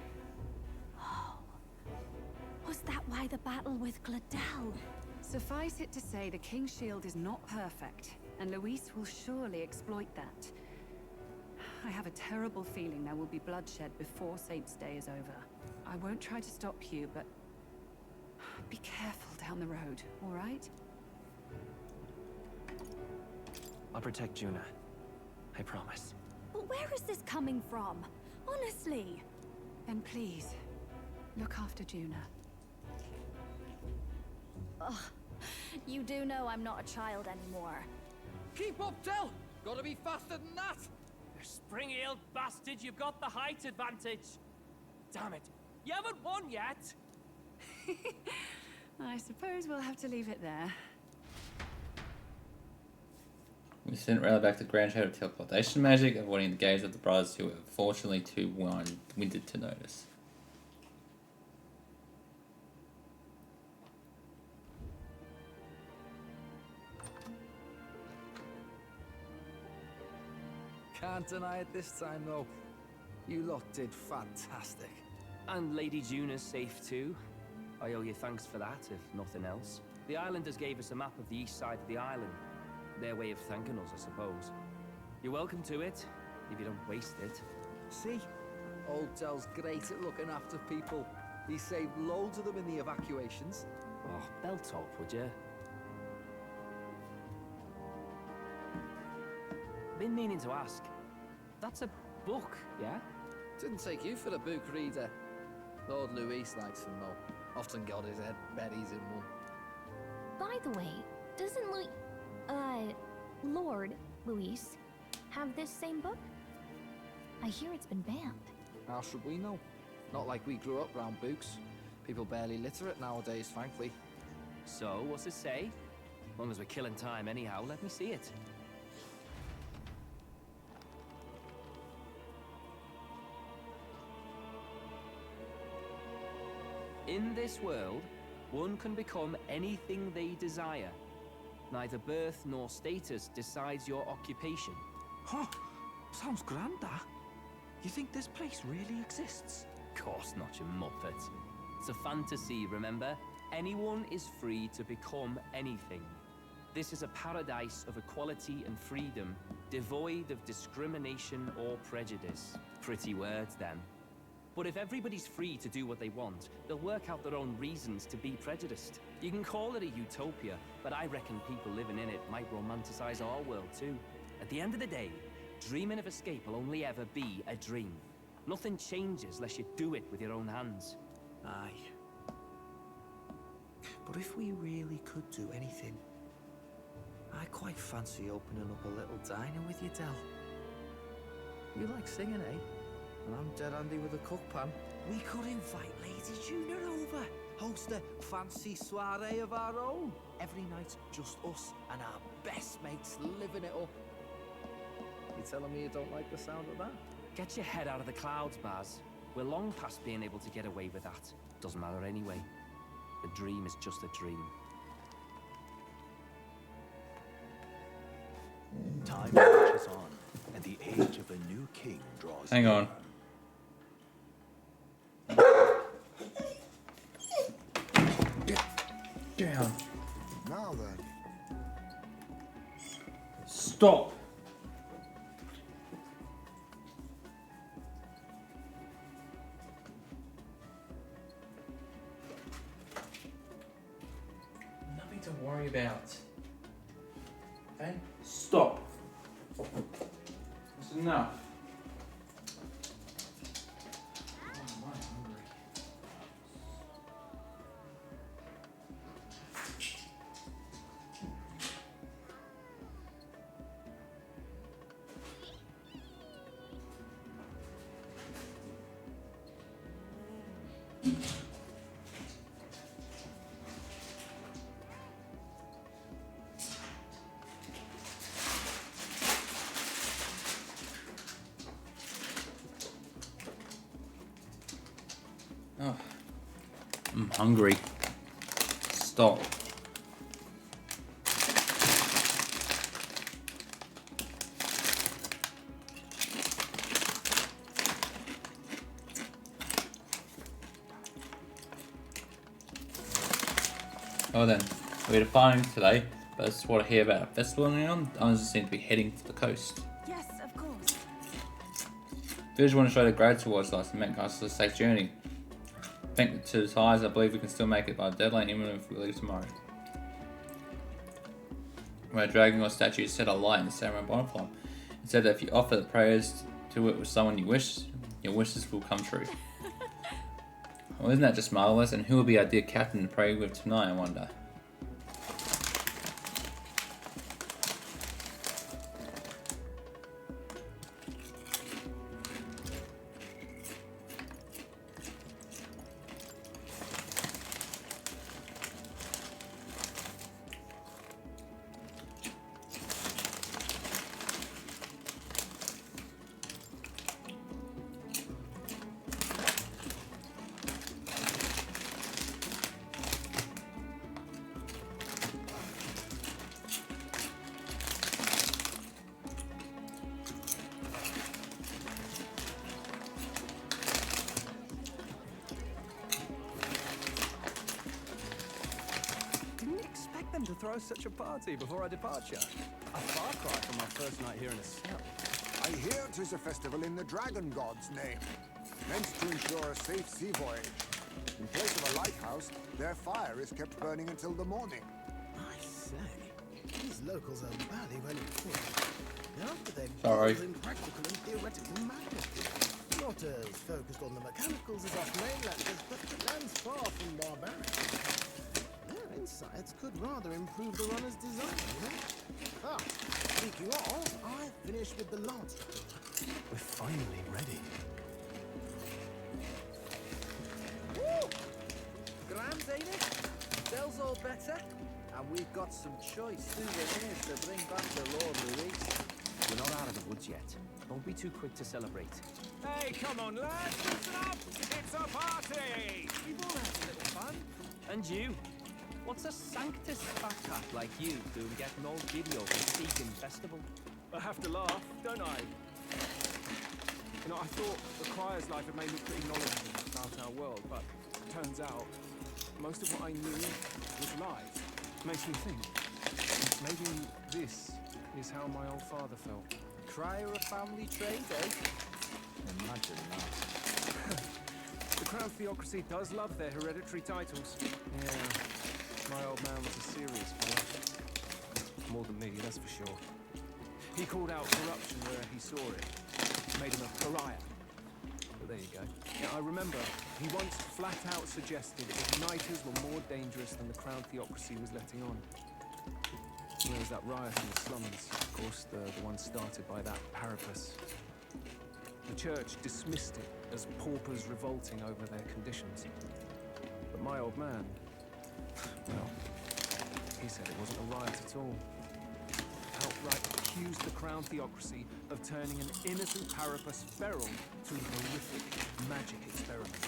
Oh, was that why the battle with Gladel? Suffice it to say the King's shield is not perfect, and Luis will surely exploit that. I have a terrible feeling there will be bloodshed before Saint's Day is over. I won't try to stop you, but be careful down the road, all right? I'll protect Juna. I promise. But where is this coming from? Honestly. Then please, look after Juna. Ugh. You do know I'm not a child anymore. Keep up, Del! Gotta be faster than that! You spring-heeled bastard, you've got the height advantage. Damn it, you haven't won yet. I suppose we'll have to leave it there. We sent Rayla back to Grand Shadow teleportation magic, avoiding the gaze of the brothers who were fortunately too winded to notice. Can't deny it this time, though. You lot did fantastic. And Lady Juna's safe too. I owe you thanks for that, if nothing else. The islanders gave us a map of the east side of the island. Their way of thanking us, I suppose. You're welcome to it, if you don't waste it. See? Old Del's great at looking after people. He saved loads of them in the evacuations. Oh, belt up, would you? Been meaning to ask. That's a book, yeah? Didn't take you for a book reader. Lord Luis likes them, though. Often got his head berries in one. By the way, doesn't Lord Luis have this same book? I hear it's been banned. How should we know? Not like we grew up round books. People barely literate nowadays, frankly. So, what's it say? As long as we're killing time anyhow, let me see it. In this world, one can become anything they desire. Neither birth nor status decides your occupation. Huh? Sounds grand, that. You think this place really exists? Of course not, you muppet. It's a fantasy, remember? Anyone is free to become anything. This is a paradise of equality and freedom, devoid of discrimination or prejudice. Pretty words, then. But if everybody's free to do what they want, they'll work out their own reasons to be prejudiced. You can call it a utopia, but I reckon people living in it might romanticize our world too. At the end of the day, dreaming of escape will only ever be a dream. Nothing changes unless you do it with your own hands. Aye. But if we really could do anything, I quite fancy opening up a little diner with you, Del. You like singing, eh? And I'm dead handy with a cook pan. We could invite Lady Junior over. Host a fancy soiree of our own. Every night, just us and our best mates living it up. You telling me you don't like the sound of that? Get your head out of the clouds, Baz. We're long past being able to get away with that. Doesn't matter anyway. The dream is just a dream. Time marches on, and the age of a new king draws Hang near. on. Get down. Now then. Stop. Nothing to worry about. Okay? Stop. That's enough. Oh, am I hungry? Oh, I'm hungry. Stop. Oh then, we're departing today, but that's what I hear about a festival going on. Others seem to be heading for the coast. Yes, of course. Village want to show their gratitude towards us and make us a safe journey. Thank to the ties, I believe we can still make it by the deadline even if we leave tomorrow. Where a dragon or statue set alight in the samurai bonfire. It said that if you offer the prayers to it with someone you wish, your wishes will come true. Well, isn't that just marvelous? And who will be our dear captain to pray with tonight, I wonder? To throw such a party before our departure. A far cry from our first night here in a cell. I hear 'tis a festival in the Dragon God's name, meant to ensure a safe sea voyage. In place of a lighthouse, their fire is kept burning until the morning. I say, these locals are badly well equipped. After they're Sorry. in practical and theoretical matters. Not as focused on the mechanicals as us mainlanders, but the land's far from barbaric. Their insights could rather improve the runner's design, you know? Ah, speaking of, I finished with the lance. We're finally ready. Woo! Grand, ain't it? Del's all better. And we've got some choice souvenirs to bring back to Lord Luis. We're not out of the woods yet. Don't be too quick to celebrate. Hey, come on, lads, listen up! It's a party! We've all had a little fun. And you? What's a sanctus fat cat like you doing getting all giddy over the Seeking Festival? I have to laugh, don't I? You know, I thought the choir's life had made me pretty knowledgeable about our world, but turns out most of what I knew was lies. Makes me think, maybe this is how my old father felt. Crier of family trade, eh? Imagine that. The Crown Theocracy does love their hereditary titles. Yeah, my old man was a serious fella. More than me, that's for sure. He called out corruption where he saw it. Made him a pariah. But there you go. Yeah, I remember he once flat out suggested igniters were more dangerous than the Crown Theocracy was letting on. And there was that riot in the slums, of course, the one started by that Parapus. The church dismissed it as paupers revolting over their conditions. But my old man, well, he said it wasn't a riot at all. Outright accused the Crown Theocracy of turning an innocent Parapus feral through horrific magic experiments.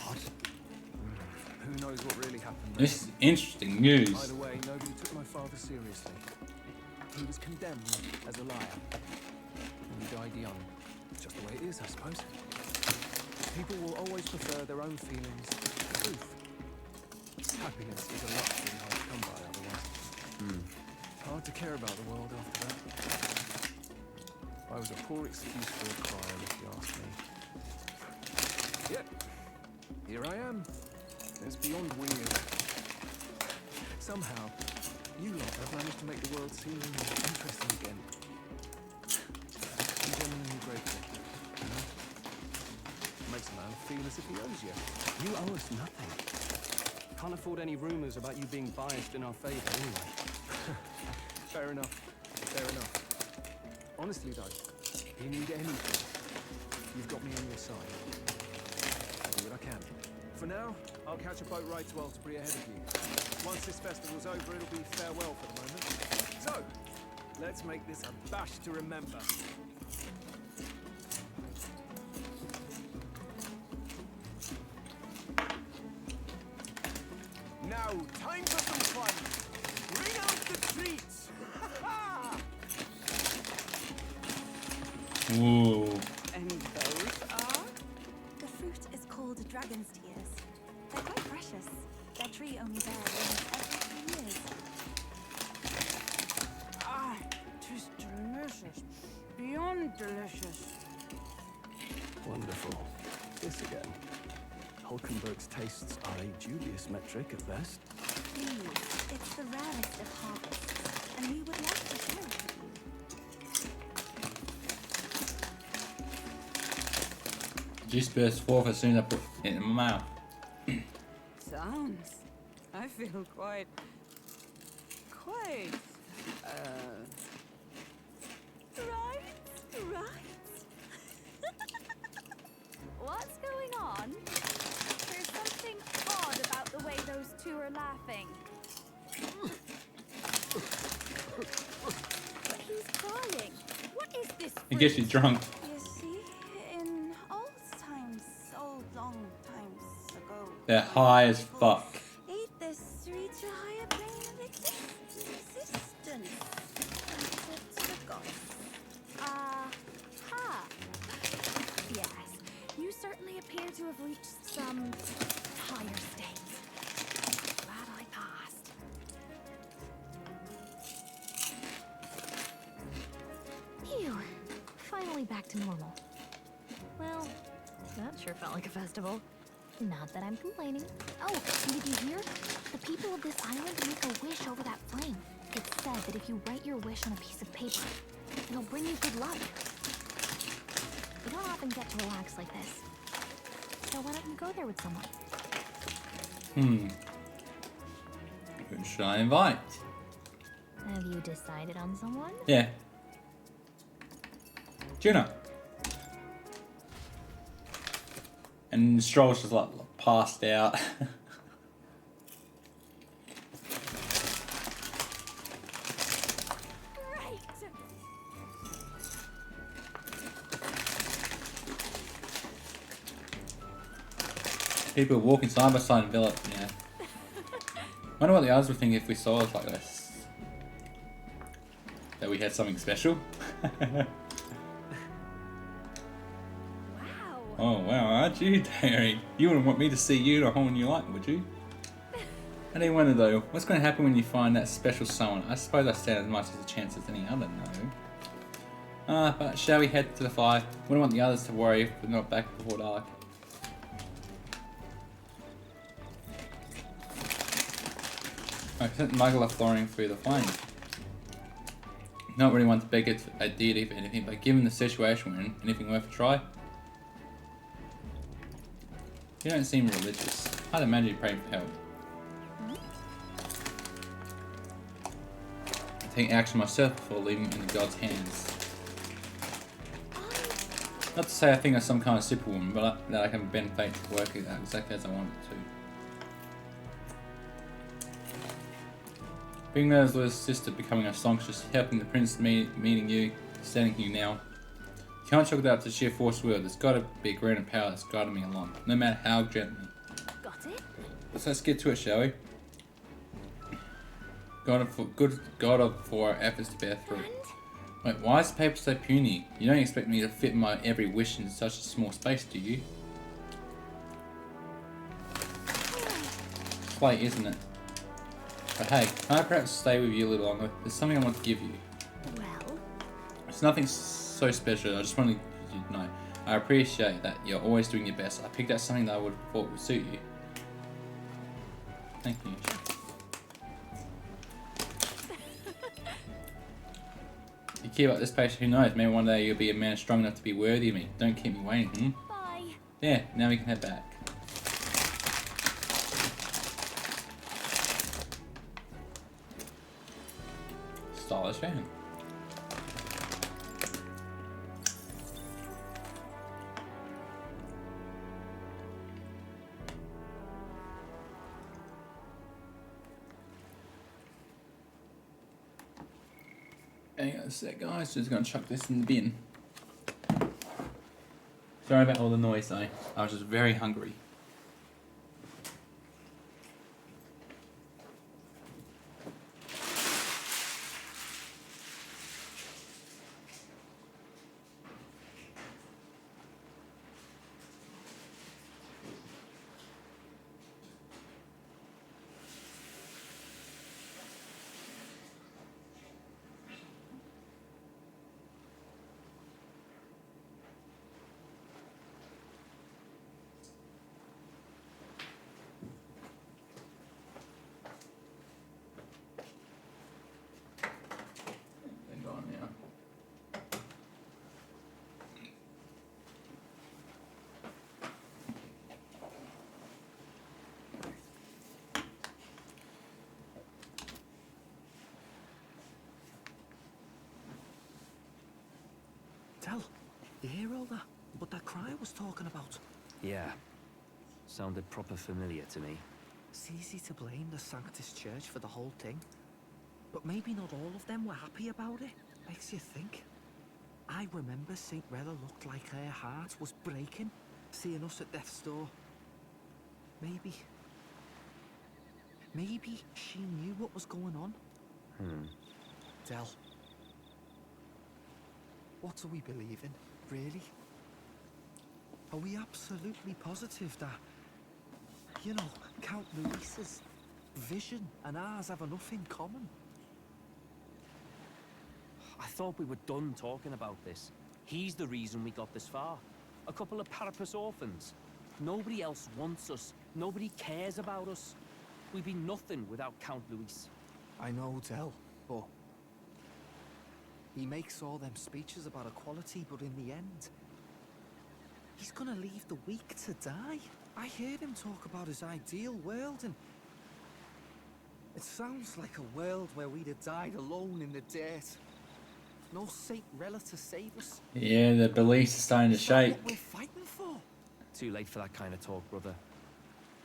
What? Who knows what really happened there? This is interesting news. Either way, nobody took my father seriously. He was condemned as a liar. And he died young. Just the way it is, I suppose. People will always prefer their own feelings to truth. Happiness is a luxury hard to come by otherwise. Hard to care about the world after that. I was a poor excuse for a crime, if you ask me. Yep, here I am. It's beyond weird. Somehow, you lot have managed to make the world seem interesting again. I'm genuinely grateful. You know? Makes a man feel as if he owes you. You owe us nothing. Can't afford any rumors about you being biased in our favor anyway. Fair enough. Fair enough. Honestly, though, you need anything. You've got me on your side. I'll do what I can. For now, I'll catch a boat ride to Altabury ahead of you. Once this festival's over, it'll be farewell for the moment. So, let's make this a bash to remember. Now, time for some fun. Bring out the treats. Ooh. And those are? The fruit is called dragon's tears. They're quite precious. Their tree only bears wings every 3 years. Ah, tis delicious. Beyond delicious. Wonderful. This again. Hulkenberg's tastes are a dubious metric at best. Please, it's the rarest of harvests, and we would like to share it with you. Juice burst forth as soon as I put it in my mouth. Sounds. I feel quite. Right. What's going on? There's something odd about the way those two are laughing. But he's crying. What is this? It gets you drunk. You see, in old times, so long times ago, They're high as fuck. ate this to reach a higher plane of existence. Connected to the gods. Yes, you certainly appear to have reached some higher state. Glad I passed. Phew. Finally back to normal. Well, that sure felt like a festival. Not that I'm complaining. Oh, and did you hear? The people of this island make a wish over that flame. It's said that if you write your wish on a piece of paper, it'll bring you good luck. You don't often get to relax like this. So why don't you go there with someone? Who should I invite? Have you decided on someone? Yeah. Juno. And Stroll's just like passed out. People walking side by side in Villa. Yeah. Wonder what the others would think if we saw us like this. That we had something special. Oh wow, aren't you, Terry? You wouldn't want me to see you to a whole new light, would you? I do wonder though, what's going to happen when you find that special someone? I suppose I stand as much as a chance as any other, no? But shall we head to the fire? We don't want the others to worry if we're not back before dark. I sent Mugler flying through the flames. Not really want to beg it a deity for anything, but given the situation we're in, anything worth a try? You don't seem religious. I'd imagine you praying for help. I take action myself before leaving it in the gods' hands. Not to say I think I'm some kind of superwoman, but that I can bend fate to work it out exactly as I want it to. Being there as Lizz's sister, becoming a songstress, helping the prince, meeting you, standing here now. You can't chalk it up to sheer force will. There's got to be a greater power that's guiding me along, no matter how gently. Got it? Let's get to it, shall we? God of for our efforts to bear through. Wait, why is the paper so puny? You don't expect me to fit my every wish in such a small space, do you? Play, isn't it? But hey, can I perhaps stay with you a little longer? There's something I want to give you. Well? It's nothing so special, I just wanted you to know. I appreciate that you're always doing your best. I picked out something that I would have thought would suit you. Thank you. You keep up this pace, who knows? Maybe one day you'll be a man strong enough to be worthy of me. Don't keep me waiting, Bye. Yeah, now we can head back. Stylish fan. Hang on a sec, guys. Just gonna chuck this in the bin. Sorry about all the noise, though. I was just very hungry. Tell, you hear all that? What that cry was talking about? Yeah. Sounded proper familiar to me. It's easy to blame the Sanctus Church for the whole thing. But maybe not all of them were happy about it. Makes you think. I remember St. Rella looked like her heart was breaking, seeing us at death's door. Maybe she knew what was going on. Del, what do we believe in, really? Are we absolutely positive that, you know, Count Luis's vision and ours have enough in common? I thought we were done talking about this. He's the reason we got this far. A couple of Parapus orphans. Nobody else wants us. Nobody cares about us. We'd be nothing without Count Luis. I know, Del, but he makes all them speeches about equality, but in the end, he's gonna leave the weak to die. I heard him talk about his ideal world, and it sounds like a world where we'd have died alone in the dirt. No Saint Rella to save us. Yeah, the beliefs are starting to shake. What we're fighting for? Too late for that kind of talk, brother.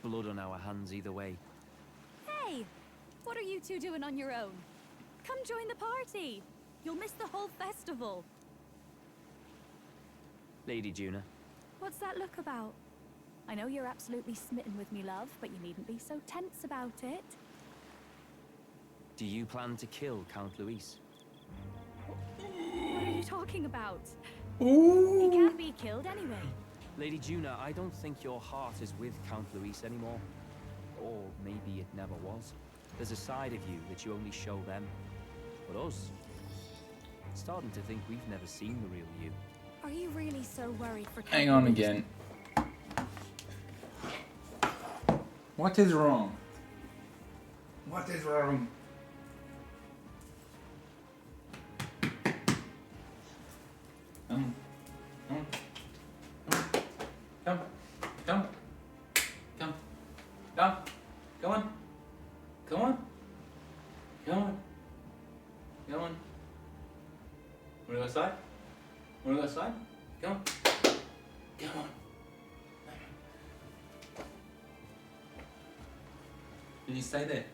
Blood on our hands either way. Hey! What are you two doing on your own? Come join the party! You'll miss the whole festival. Lady Juna. What's that look about? I know you're absolutely smitten with me, love, but you needn't be so tense about it. Do you plan to kill Count Luis? What are you talking about? Ooh. He can't be killed anyway. Lady Juna, I don't think your heart is with Count Luis anymore. Or maybe it never was. There's a side of you that you only show them. But us, starting to think we've never seen the real you. Are you really so worried for Count Hang on Luis? again. What is wrong? What is wrong? Come. Come. Come. Come. Come. Come. Come on. Come on. Come on. Come on. Wanna go outside? Wanna go outside? Come on. Come on. Can you stay there?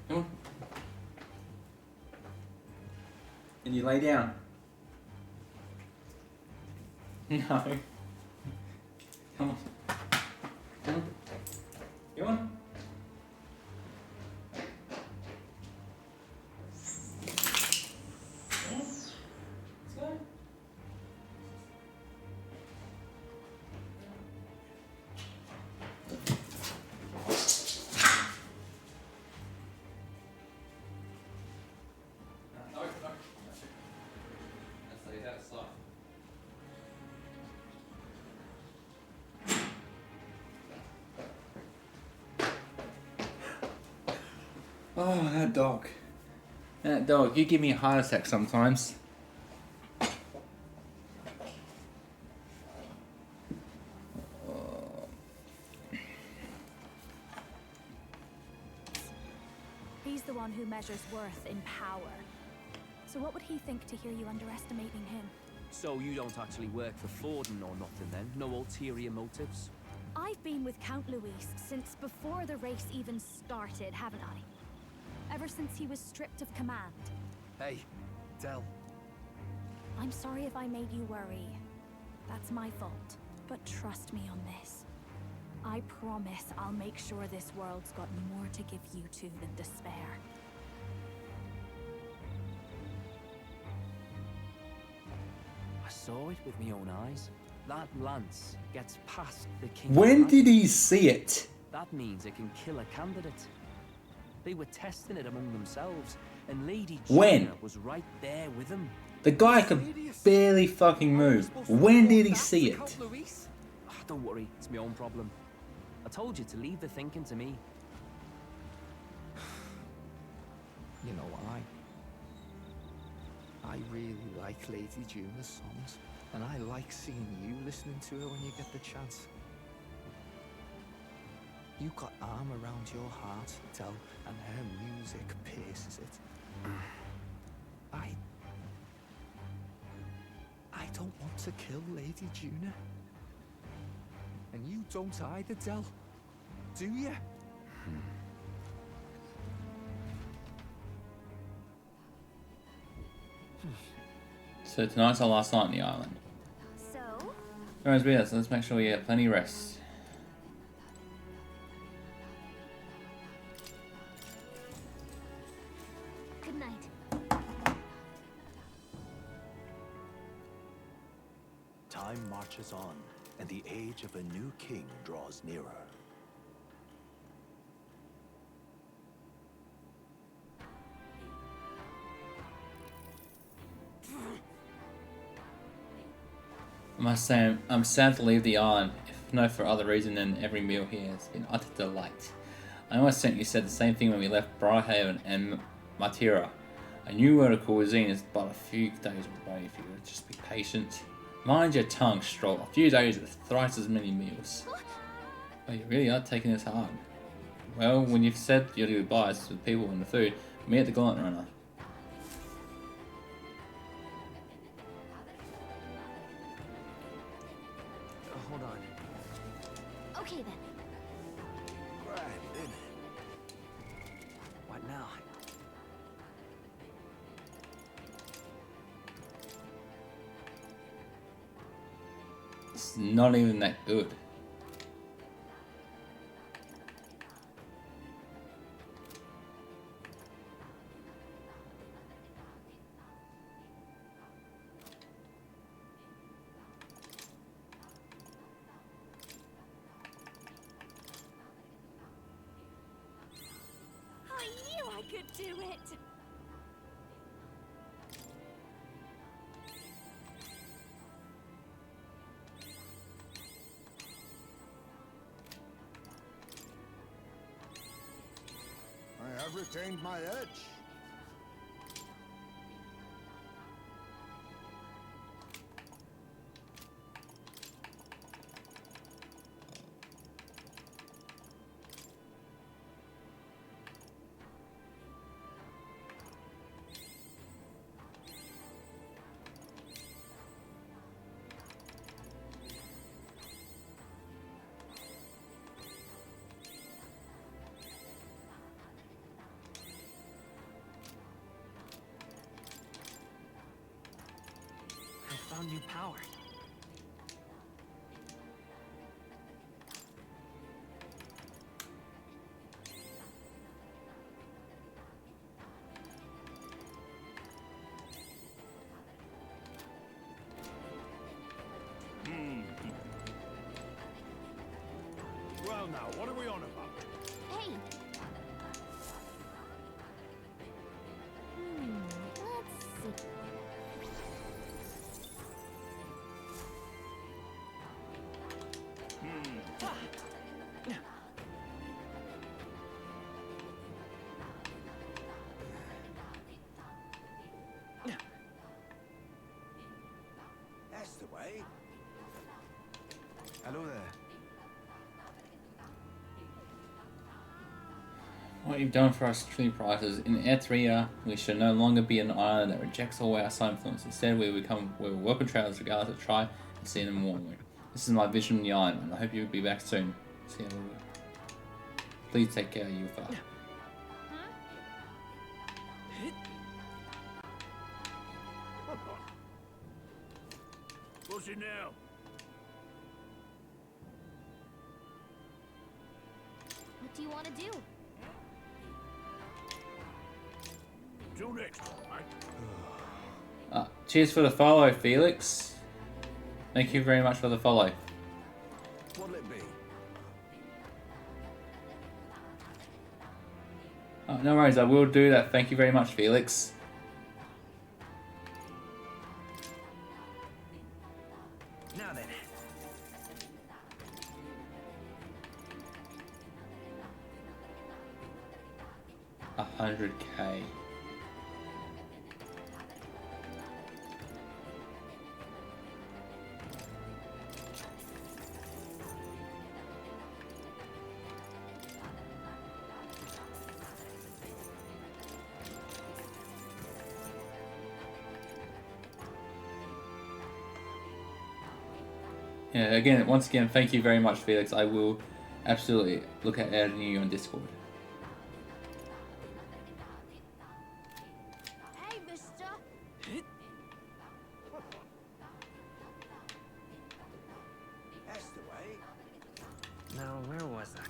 Come on. Can you lay down? No. Come on. Come on. Come on. Let's go. No. Let's lay that aside. Oh, that dog. That dog, you give me a heart attack sometimes. He's the one who measures worth in power. So what would he think to hear you underestimating him? So you don't actually work for Forden or nothing then? No ulterior motives? I've been with Count Luis since before the race even started, haven't I? Ever since he was stripped of command. Hey, Del. I'm sorry if I made you worry. That's my fault. But trust me on this. I promise I'll make sure this world's got more to give you two than despair. I saw it with my own eyes. That lance gets past the king. When did he see it? That means it can kill a candidate. They were testing it among themselves, and Lady When? Gina was right there with them. The guy could barely fucking move. When did he see it? Don't worry, it's my own problem. I told you to leave the thinking to me. You know, I really like Lady Juna's songs, and I like seeing you listening to her when you get the chance. You got arm around your heart, Del, and her music pierces it. I don't want to kill Lady Juna. And you don't either, Del. Do you? So tonight's our last night on the island. So? Alright, be us. Let's make sure we get plenty of rest. Good night. Time marches on, and the age of a new king draws nearer. I must say, I'm sad to leave the island, if no for other reason than every meal here has been utter delight. I almost certainly said the same thing when we left Briarhaven and Matira. A new world of cuisine is but a few days away if you would just be patient. Mind your tongue, Stroll. A few days with thrice as many meals. Oh, you really are taking this hard. Well, when you've said your goodbyes to the people and the food, meet the Gauntlet Runner. Hold on. Okay then. Right then. What now? It's not even that good. I knew I could do it! have retained my edge. I found new power. Well now, what are we on about? Hey! Let's see. That's the way. Hello there. What you've done for us truly prizes. In Etheria, we should no longer be an island that rejects all outside influence. Instead, we will welcome travelers regardless of try and see them warmly. This is my vision of the island, and I hope you'll be back soon. See you later. Please take care of your father. What's it now? What do you want to do? Till next time, mate. Cheers for the follow, Felix. Thank you very much for the follow. What'll it be? Oh, no worries, I will do that. Thank you very much, Felix. Now then. 100k. Yeah, again, once again, thank you very much, Felix. I will absolutely look at adding you on Discord. Hey, mister! That's the way. Now, where was I?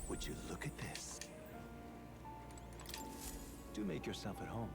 Would you look at this? Do make yourself at home.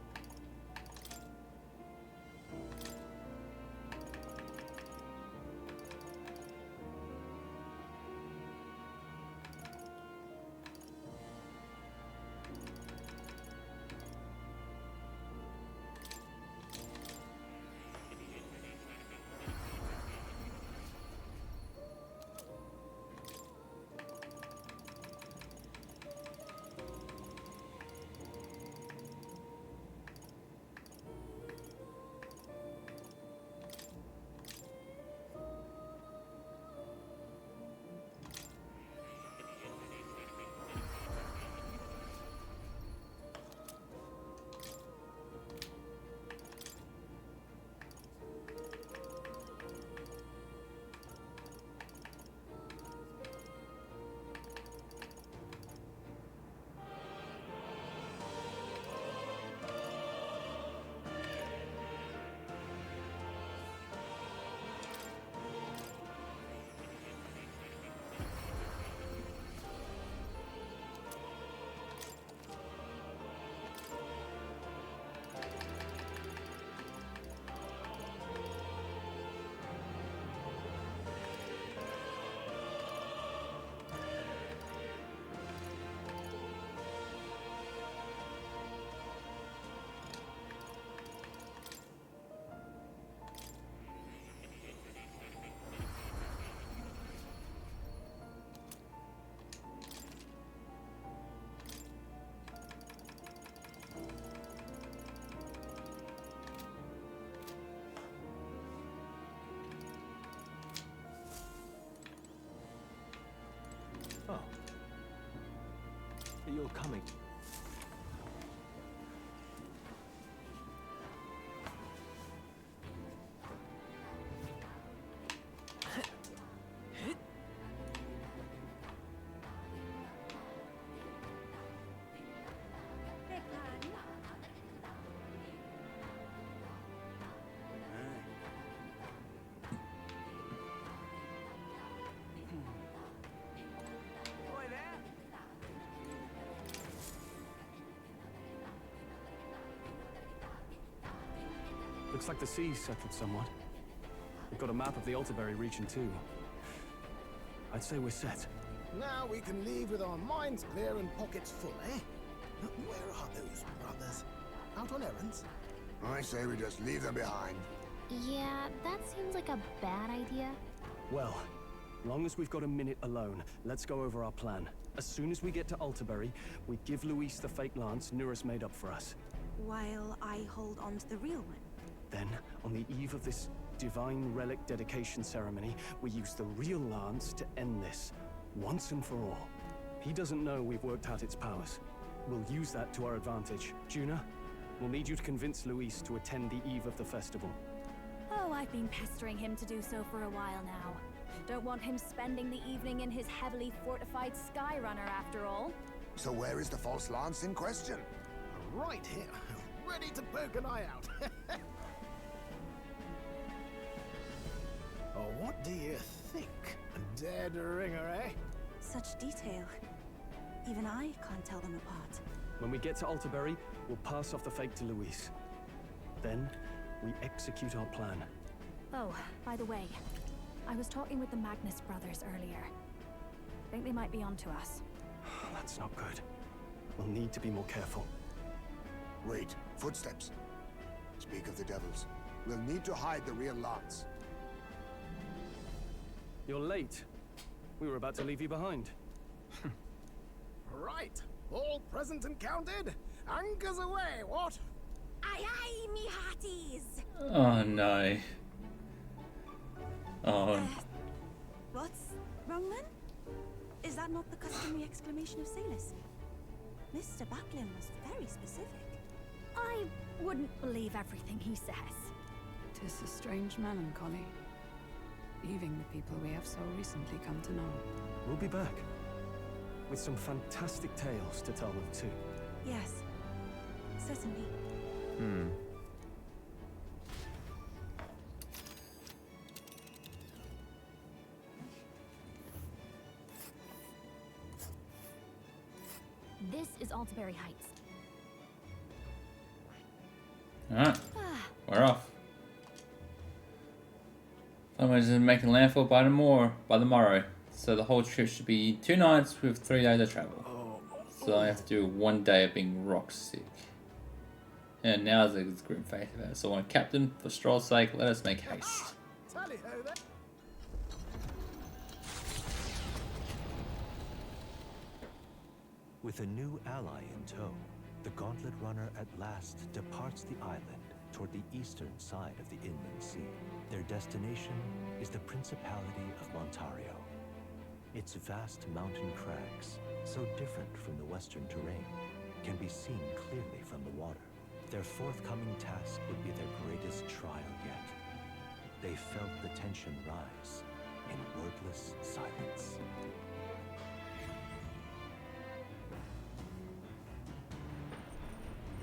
Oh. You're coming. Looks like the sea's settled somewhat. We've got a map of the Altaberry region too. I'd say we're set. Now we can leave with our minds clear and pockets full, eh? Where are those brothers? Out on errands? I say we just leave them behind. Yeah, that seems like a bad idea. Well, long as we've got a minute alone, let's go over our plan. As soon as we get to Altaberry, we give Luis the fake lance Nurus made up for us. While I hold on to the real one. Then, on the eve of this divine relic dedication ceremony, we use the real lance to end this, once and for all. He doesn't know we've worked out its powers. We'll use that to our advantage. Juna, we'll need you to convince Luis to attend the eve of the festival. Oh, I've been pestering him to do so for a while now. Don't want him spending the evening in his heavily fortified Skyrunner after all. So where is the false lance in question? Right here, ready to poke an eye out. Oh, what do you think? A dead ringer, eh? Such detail. Even I can't tell them apart. When we get to Altaberry, we'll pass off the fake to Luis. Then, we execute our plan. Oh, by the way, I was talking with the Magnus brothers earlier. Think they might be onto us. That's not good. We'll need to be more careful. Wait, footsteps. Speak of the devils. We'll need to hide the real lance. You're late. We were about to leave you behind. Right, all present and counted. Anchors away, what? Aye aye, me hearties! Oh no. Oh. What's wrong then? Is that not the customary exclamation of sailors? Mr. Backlund was very specific. I wouldn't believe everything he says. 'Tis a strange melancholy, leaving the people we have so recently come to know. We'll be back. With some fantastic tales to tell them too. Yes, certainly. This is Altaberry Heights. Alright, we're off. Someone's making landfall by the morrow. So the whole trip should be 2 nights with 3 days of travel. So I have to do 1 day of being rock sick. And now's a grim face of it. So on Captain, for Stroll's sake, let us make haste. Tally-ho then. With a new ally in tow, the Gauntlet Runner at last departs the island toward the eastern side of the inland sea. Their destination is the Principality of Montario. Its vast mountain crags, so different from the western terrain, can be seen clearly from the water. Their forthcoming task would be their greatest trial yet. They felt the tension rise in wordless silence.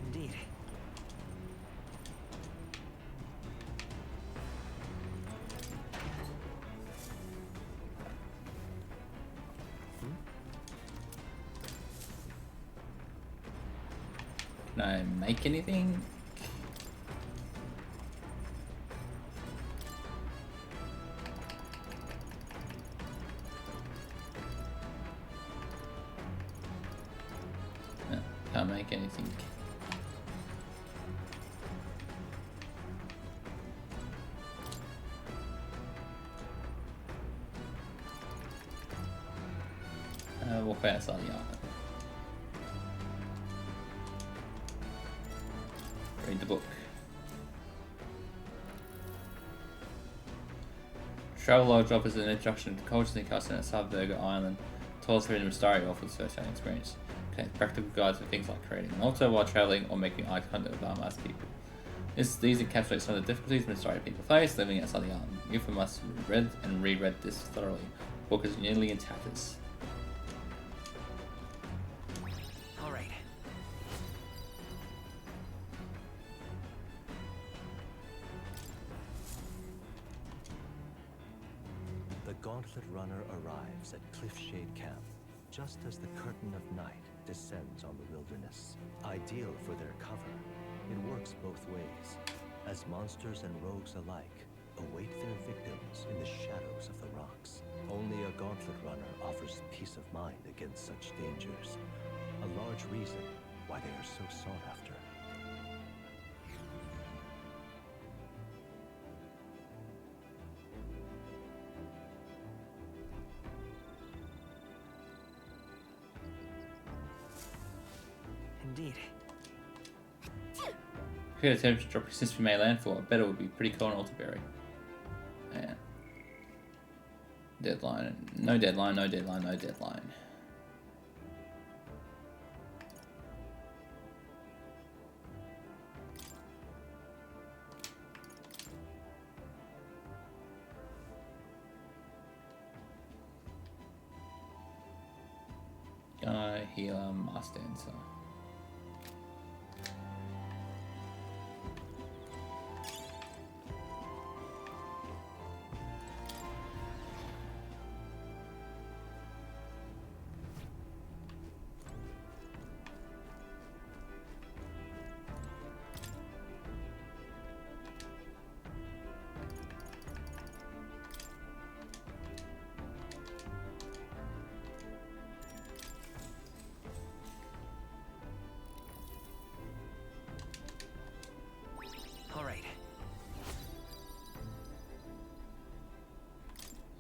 Indeed. Can I make anything? No, can't make anything. We'll pass on the island. Read the book. Travelodge offers an introduction to cultures and customs at Subburger Island. Tales of Mysterio offers first-hand experience. Okay, practical guides for things like creating an altar while traveling or making eye contact with unmasked people. These encapsulate some of the difficulties Mysterio people face living outside the island. You must read and reread this thoroughly. The book is nearly in tatters. All right. The Gauntlet Runner arrives at Cliffshade Camp, just as the curtain of night descends on the wilderness. Ideal for their cover, it works both ways, as monsters and rogues alike await their victims in the shadows of the rocks. Only a Gauntlet Runner offers peace of mind against such dangers, a large reason why they are so sought after. Indeed. If you had attempted to drop since we made landfall, I bet it would be pretty cool on Altaberry. Yeah. Deadline. No deadline, no deadline, no deadline. Guy, healer, master dancer. All right.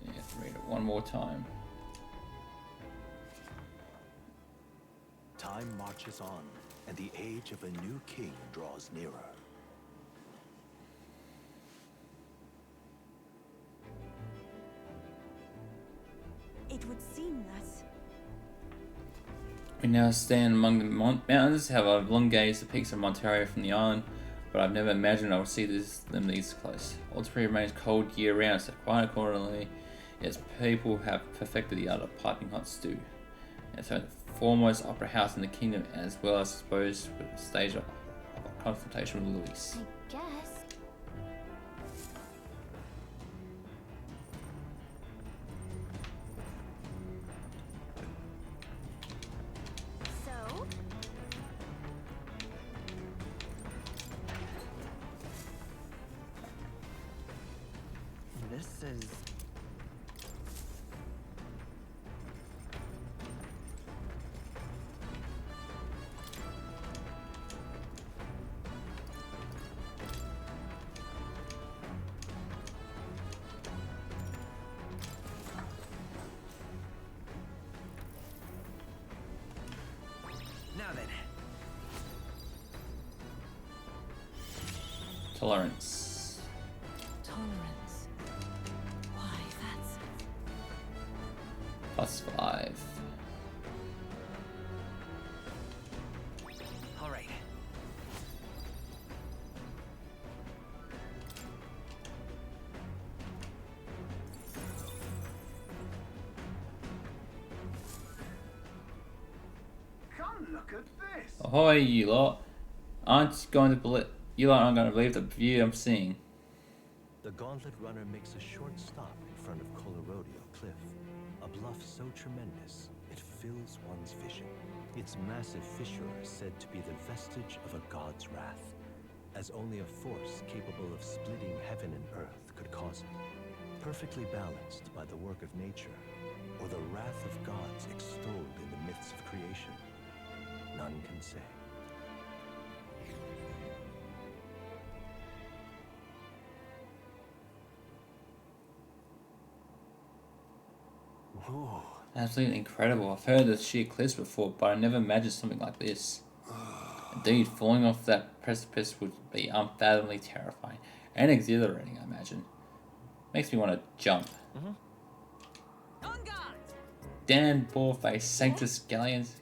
Yeah, read it one more time. Time marches on, and the age of a new king draws nearer. It would seem that We now stand among the mountains, have a long gaze at the peaks of Ontario from the island, but I've never imagined I would see them these close. Altaberry remains cold year round, so quite accordingly, its people have perfected the art of piping hot stew. And so the foremost opera house in the kingdom, as well as, I suppose, with the stage of a confrontation with Luis. I guess. So? This is... Now then. Tolerance. Tolerance. Why, that's... +5. All right. Come look at this. Ahoy, you lot. You lot aren't going to believe the view I'm seeing. The Gauntlet Runner makes a short stop in front of Colorodeo Cliff, a bluff so tremendous it fills one's vision. Its massive fissure is said to be the vestige of a god's wrath, as only a force capable of splitting heaven and earth could cause it. Perfectly balanced by the work of nature, or the wrath of gods extolled in the myths of creation, none can say. Ooh. Absolutely incredible. I've heard of sheer cliffs before, but I never imagined something like this. Indeed, falling off that precipice would be unfathomably terrifying and exhilarating, I imagine. Makes me want to jump. On guard! damned ball-faced Sanctus Galleons.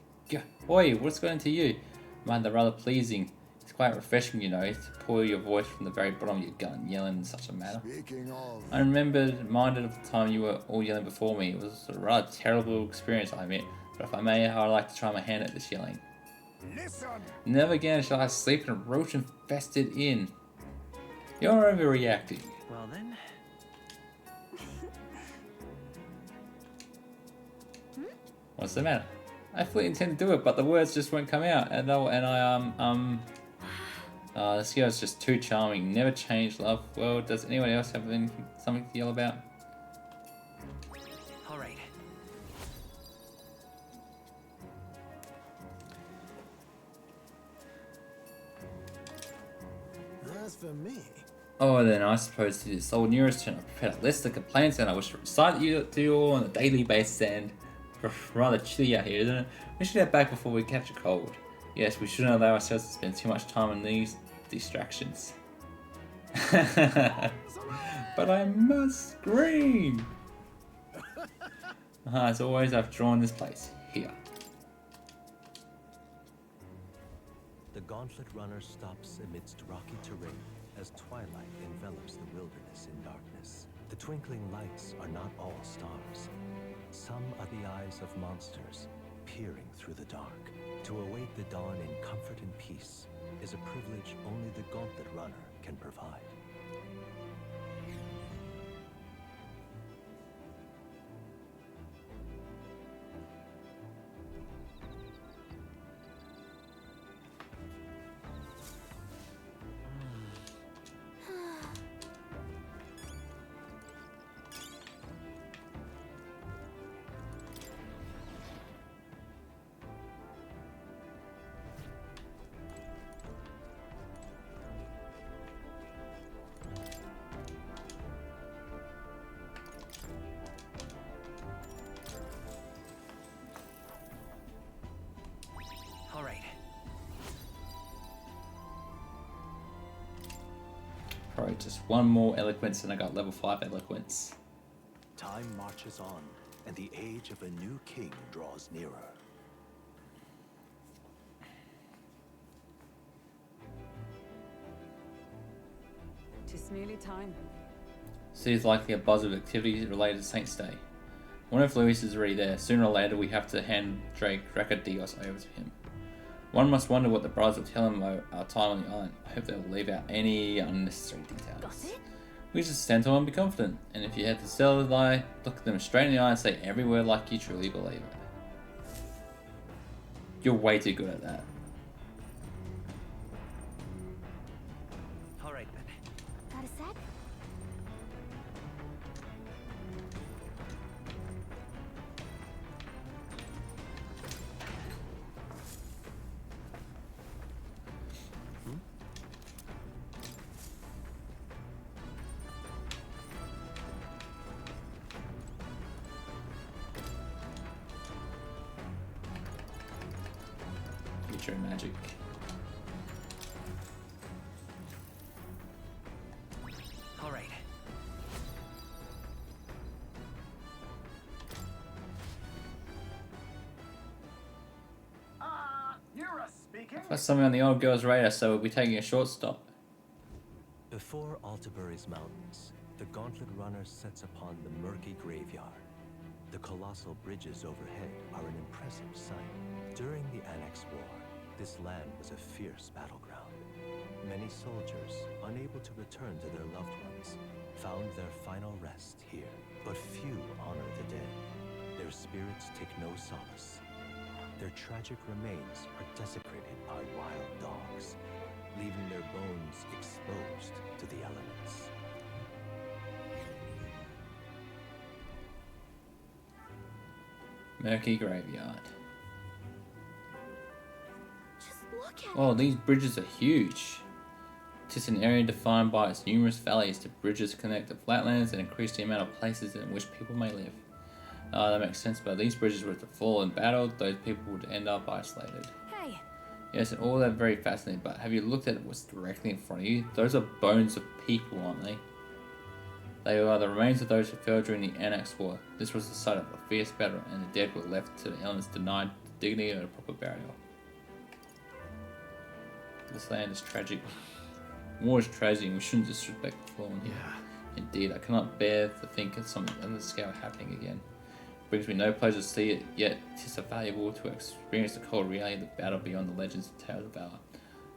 Boy, what's going to you? I find that rather pleasing. It's quite refreshing, you know, to pour your voice from the very bottom of your gut and yelling in such a manner. Speaking of... I reminded of the time you were all yelling before me. It was a rather terrible experience, I admit, but if I may, I would like to try my hand at this yelling. Listen! Never again shall I sleep in a roach-infested inn. You're overreacting. Well then... What's the matter? I fully intend to do it, but the words just won't come out, this girl is just too charming. Never change, love. Well, does anyone else have something to yell about? All right. As for me, Oh, then I suppose it is so nearest turn. I prepared a list of complaints and I wish to recite you to you all on a daily basis, and rather chilly out here, isn't it? We should head back before we catch a cold. Yes, we shouldn't allow ourselves to spend too much time on these distractions. But I must scream! As always, I've drawn this place here. The Gauntlet Runner stops amidst rocky terrain as twilight envelops the wilderness in darkness. The twinkling lights are not all stars. Some are the eyes of monsters peering through the dark. To await the dawn in comfort and peace is a privilege only the Gauntlet Runner can provide. Probably just one more eloquence and I got level 5 eloquence. Time marches on, and the age of a new king draws nearer. Just nearly time. Seems likely a buzz of activity related to Saint's Day. I wonder if Luis is already there. Sooner or later we have to hand Drake Racadios over to him. One must wonder what the brothers will tell him about our time on the island. I hope they'll leave out any unnecessary details. We just stand tall and be confident, and if you had to tell a lie, look them straight in the eye and say every word like you truly believe it. You're way too good at that. All right then. Got a sec? Future magic. All right. That's something on the old girl's radar, so we'll be taking a short stop. Before Altabury's mountains, the Gauntlet Runner sets upon the murky graveyard. The colossal bridges overhead are an impressive sight. During the Annex War, this land was a fierce battleground. Many soldiers, unable to return to their loved ones, found their final rest here. But few honor the dead. Their spirits take no solace. Their tragic remains are desecrated by wild dogs, leaving their bones exposed to the elements. Murky graveyard. Just look at Oh, these bridges are huge. It's an area defined by its numerous valleys. The bridges connect the flatlands and increase the amount of places in which people may live. That makes sense, but these bridges were to fall in battle, those people would end up isolated. Hey. Yes, and all that very fascinating, but have you looked at what's directly in front of you? Those are bones of people, aren't they? They are the remains of those who fell during the Annex War. This was the site of a fierce battle, and the dead were left to the elements denied the dignity of a proper burial. This land is tragic. War is tragic, and we shouldn't disrespect the fallen. Yeah. Indeed, I cannot bear to think of something on this scale happening again. It brings me no pleasure to see it, yet it is valuable to experience the cold reality of the battle beyond the legends and tales of valor.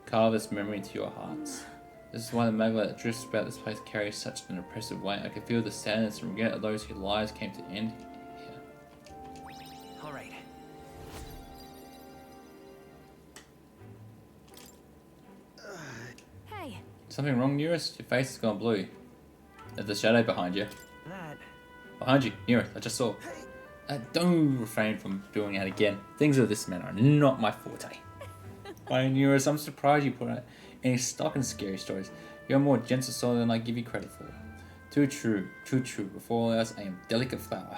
Carve this memory into your hearts. This is why the magma that drifts about this place carries such an oppressive weight. I can feel the sadness and regret of those whose lives came to end here. All right. Hey. Something wrong, Nearest? Your face has gone blue. There's a shadow behind you. That. Behind you, Nearest, I just saw. Don't refrain from doing that again. Things of this manner are not my forte. Why, Nearest, I'm surprised you put out any stock in scary stories. You're a more gentle soul than I give you credit for. Too true, too true. Before all else, I am delicate flower.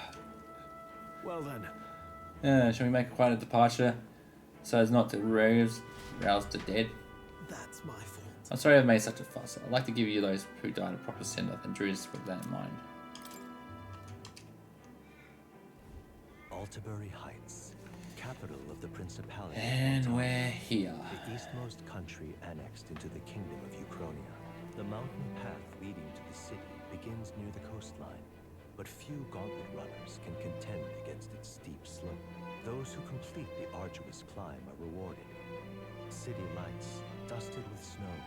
Well then. Shall we make quite a departure so as not to rouse the dead? That's my fault. I'm sorry I've made such a fuss. I'd like to give you those who died a proper send-off and drew this with that in mind. Altabury Heights, capital of the Principality. And we're here. The eastmost country annexed into the Kingdom of Uchronia. The mountain path leading to the city begins near the coastline, but few gauntlet runners can contend against its steep slope. Those who complete the arduous climb are rewarded. City lights, dusted with snow,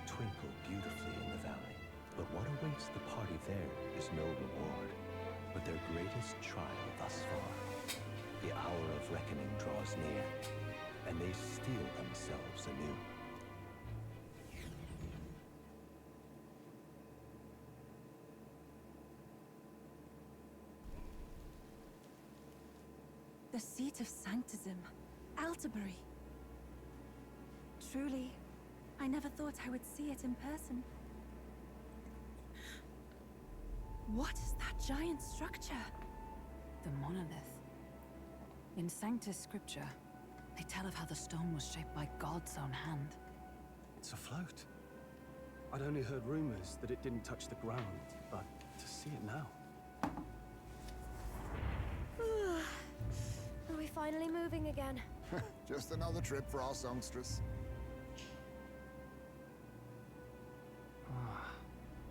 twinkle beautifully in the valley. But what awaits the party there is no reward, but their greatest trial thus far. The hour of reckoning draws near, and they steel themselves anew. The seat of Sanctism, Altabury. Truly, I never thought I would see it in person. What is that giant structure? The monolith. In Sanctus scripture, they tell of how the stone was shaped by God's own hand. It's afloat. I'd only heard rumors that it didn't touch the ground, but to see it now. Are we finally moving again? Just another trip for our songstress.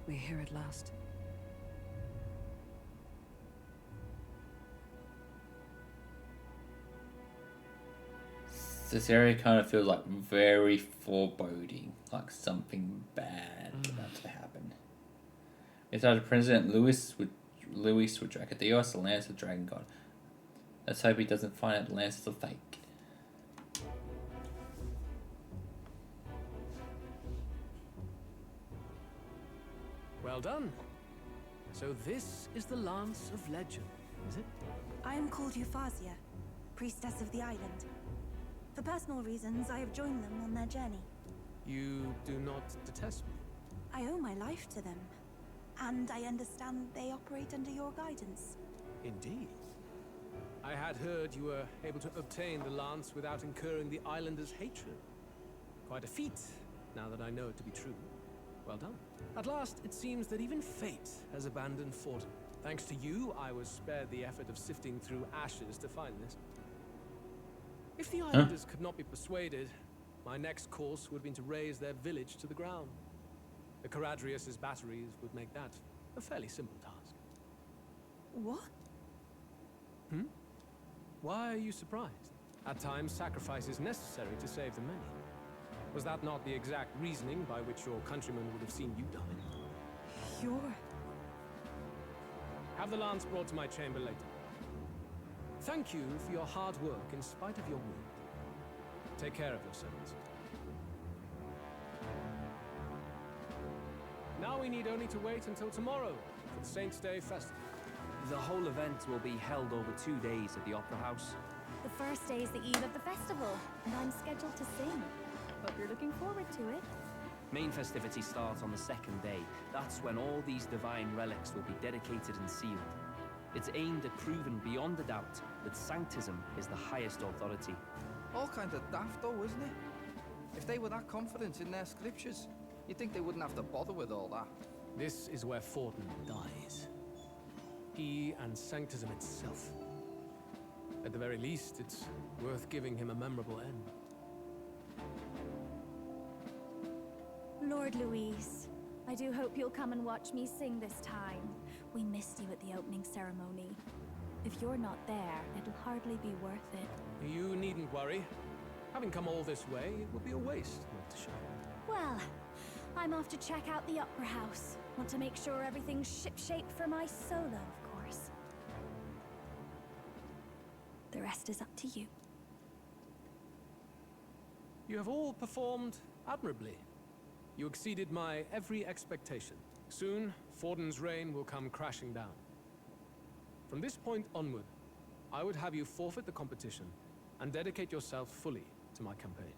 We're here at last. This area kind of feels like very foreboding, like something bad about to happen. We started President Luis with Dracadios, the Lance of Dragon God. Let's hope he doesn't find out the Lance is a fake. Well done. So this is the Lance of Legend, is it? I am called Euphazia, priestess of the island. For personal reasons, I have joined them on their journey. You do not detest me? I owe my life to them, and I understand they operate under your guidance. Indeed. I had heard you were able to obtain the lance without incurring the islanders' hatred. Quite a feat, now that I know it to be true. Well done. At last, it seems that even fate has abandoned Fortin. Thanks to you, I was spared the effort of sifting through ashes to find this. If the islanders could not be persuaded, my next course would have been to raise their village to the ground. The Caradrius' batteries would make that a fairly simple task. What? Why are you surprised? At times, sacrifice is necessary to save the many. Was that not the exact reasoning by which your countrymen would have seen you die? You're... Have the lance brought to my chamber later. Thank you for your hard work in spite of your wound. Take care of yourselves. Now we need only to wait until tomorrow for the Saints' Day Festival. The whole event will be held over 2 days at the Opera House. The first day is the eve of the festival, and I'm scheduled to sing. Hope you're looking forward to it. Main festivities start on the second day. That's when all these divine relics will be dedicated and sealed. It's aimed at proving beyond a doubt that Sanctism is the highest authority. All kind of daft though, isn't it? If they were that confident in their scriptures, you'd think they wouldn't have to bother with all that. This is where Forden dies. He and Sanctism itself. At the very least, it's worth giving him a memorable end. Lord Louise, I do hope you'll come and watch me sing this time. We missed you at the opening ceremony. If you're not there, it'll hardly be worth it. You needn't worry. Having come all this way, it would be a waste not to show. Well, I'm off to check out the Opera House. Want to make sure everything's shipshape for my solo, of course. The rest is up to you. You have all performed admirably. You exceeded my every expectation. Soon, Forden's reign will come crashing down. From this point onward, I would have you forfeit the competition and dedicate yourself fully to my campaign.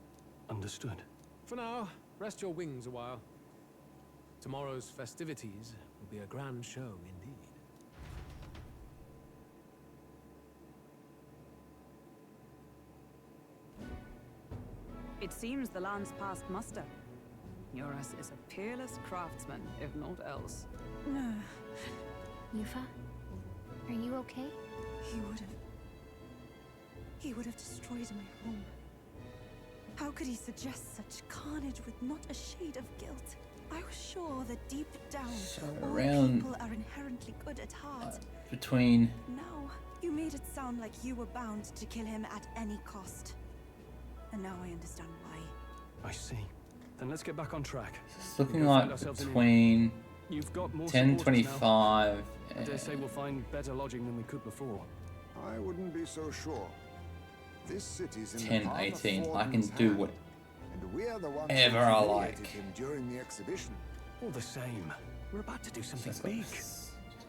Understood. For now, rest your wings a while. Tomorrow's festivities will be a grand show indeed. It seems the land's passed muster. Eurus is a peerless craftsman, if not else. Yufa, are you okay? He would have destroyed my home. How could he suggest such carnage with not a shade of guilt? I was sure that deep down, all people are inherently good at heart. Between... Now, you made it sound like you were bound to kill him at any cost. And now I understand why. I see. Then let's get back on track. It's looking like between You've got more 10:25 I dare say we'll find better lodging than we could before. I wouldn't be so sure. This city's in 10:18. I can do whatever whatever I like. him during the exhibition. All the same, we're about to do something Just big.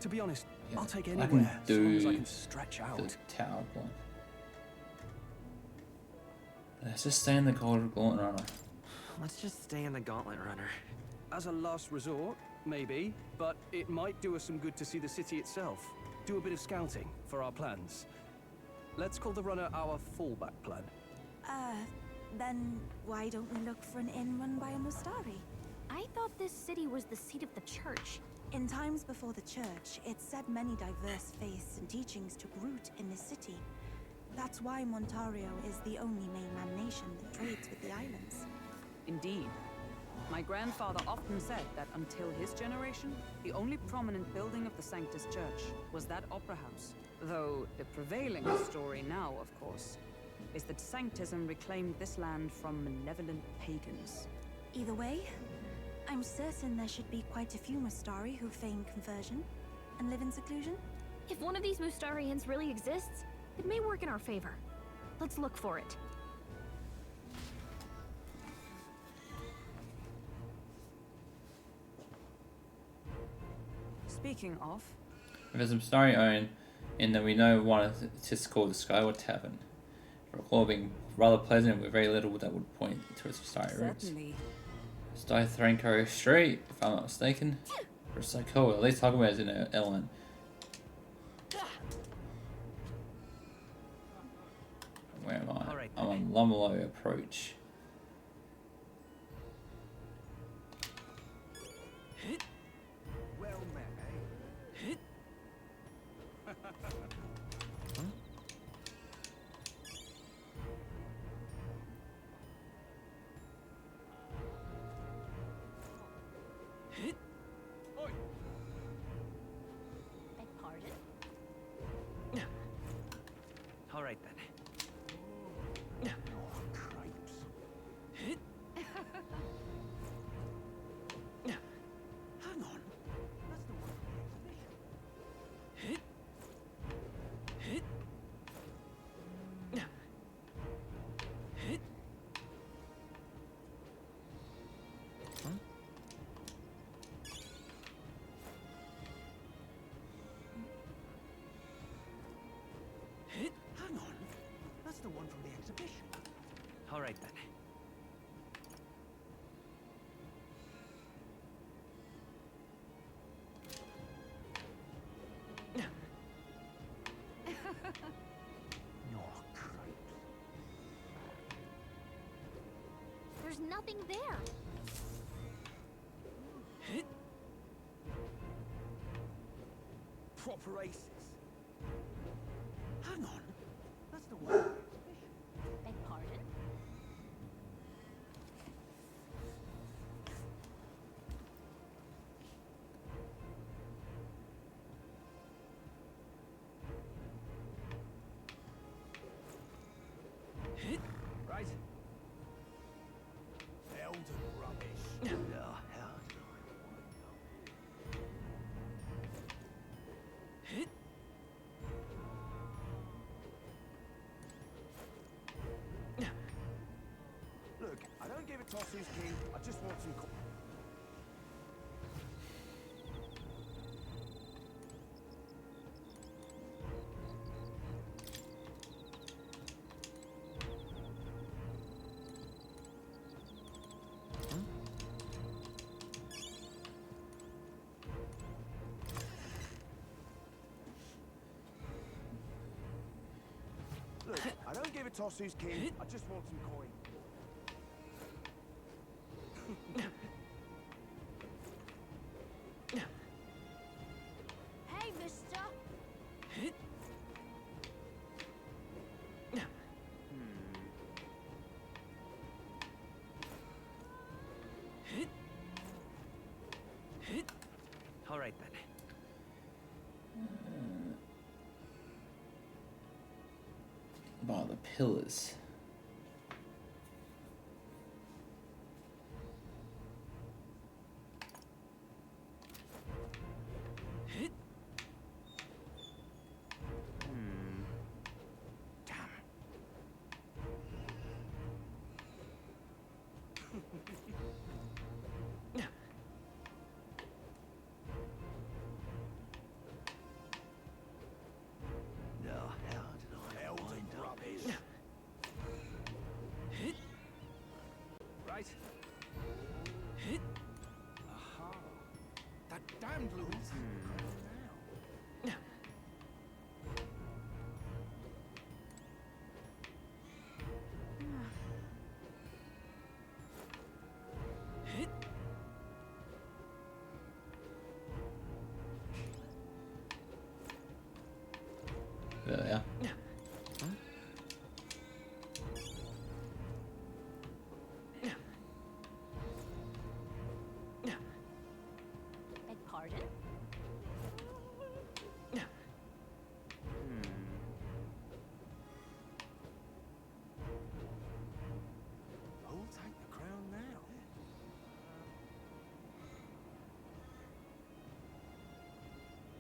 To be honest, I'll take I anywhere can as long as I do can stretch out. the tower point. Let's just stay in the Gauntlet Runner. Let's just stay in the Gauntlet Runner. As a last resort, maybe, but it might do us some good to see the city itself. Do a bit of scouting for our plans. Let's call the runner our fallback plan. Then why don't we look for an inn run by a Mustari? I thought this city was the seat of the church. In times before the church, it said many diverse faiths and teachings took root in this city. That's why Montario is the only mainland nation that trades with the islands. Indeed. My grandfather often said that until his generation, the only prominent building of the Sanctus Church was that opera house. Though the prevailing story now, of course, is that Sanctism reclaimed this land from malevolent pagans. Either way, I'm certain there should be quite a few Mustari who feign conversion and live in seclusion. If one of these Mustarians really exists, it may work in our favor. Let's look for it. Speaking of... If there's a Mustari owned, in that we know one is called the Skyward Tavern. I recall being rather pleasant with very little that would point to its Mustari roots. Certainly. Stithranko Street, if I'm not mistaken. Or so cool, at least talking about it in Ellen. Where am I? Right, I'm on Lumalo Approach. Well met, eh? Beg pardon? All right then. Hang on. That's the one from the exhibition. Hang on. That's the one from the exhibition. All right then. There's nothing there. Proper aces. Hang on. That's the one. Beg pardon? Right. Elden rubbish. The hell? Look, I don't give a toss who's king. I just want some. Look, I don't give a toss who's king. I just want some coin. Hey, mister! All right then. By the pillars. No, hell did I wind up? Right. Aha. That damned Louis. There they are. Beg pardon? Who'll take the crown now?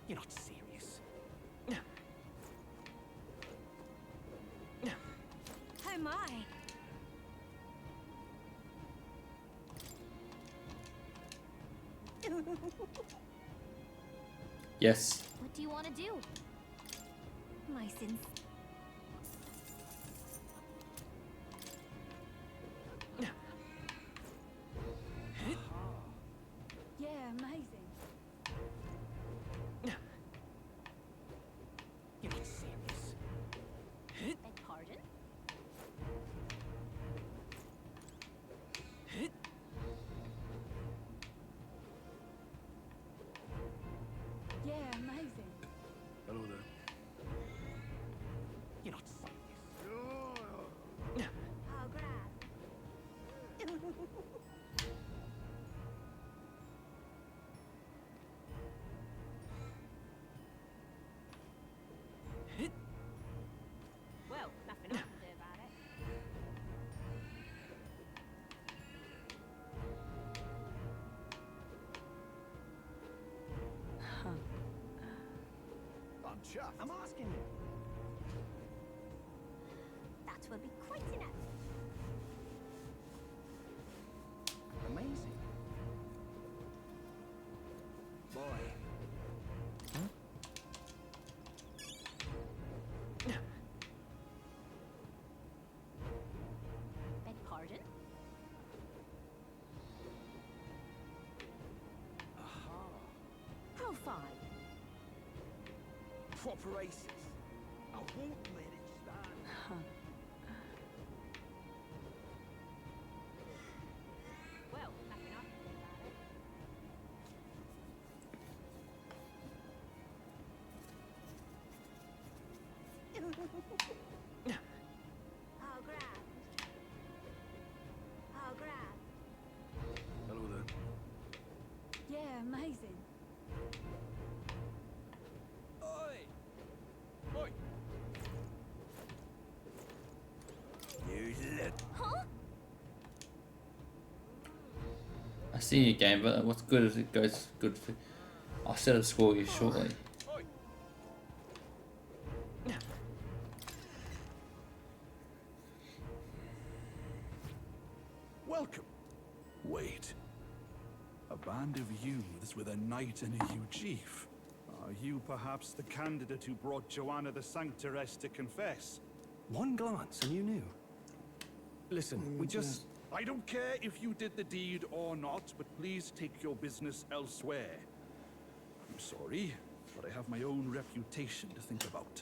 You're not serious. Oh my! Yes. What do you want to do? My sins. Yeah, amazing. You're not serious. Beg pardon? Yeah, amazing. Hello there. You're not serious. Oh, grab. Well, nothing I can do about it. I'm chuffed. I'm asking you. That will be quite enough. Amazing. Boy. Beg pardon? Aha. How fine. Proper aces. I won't let it stand. Well, nothing I can do about it. Hello there. Yeah, amazing. Oi! Oi! You let... Huh? I see your game, but what's good is it goes good for. I'll set a score you shortly. Welcome. Wait. A band of youths with a knight and a chief. Are you perhaps the candidate who brought Joanna the Sanctoress to confess? One glance and you knew. Listen, we just... I don't care if you did the deed or not, but please take your business elsewhere. I'm sorry, but I have my own reputation to think about.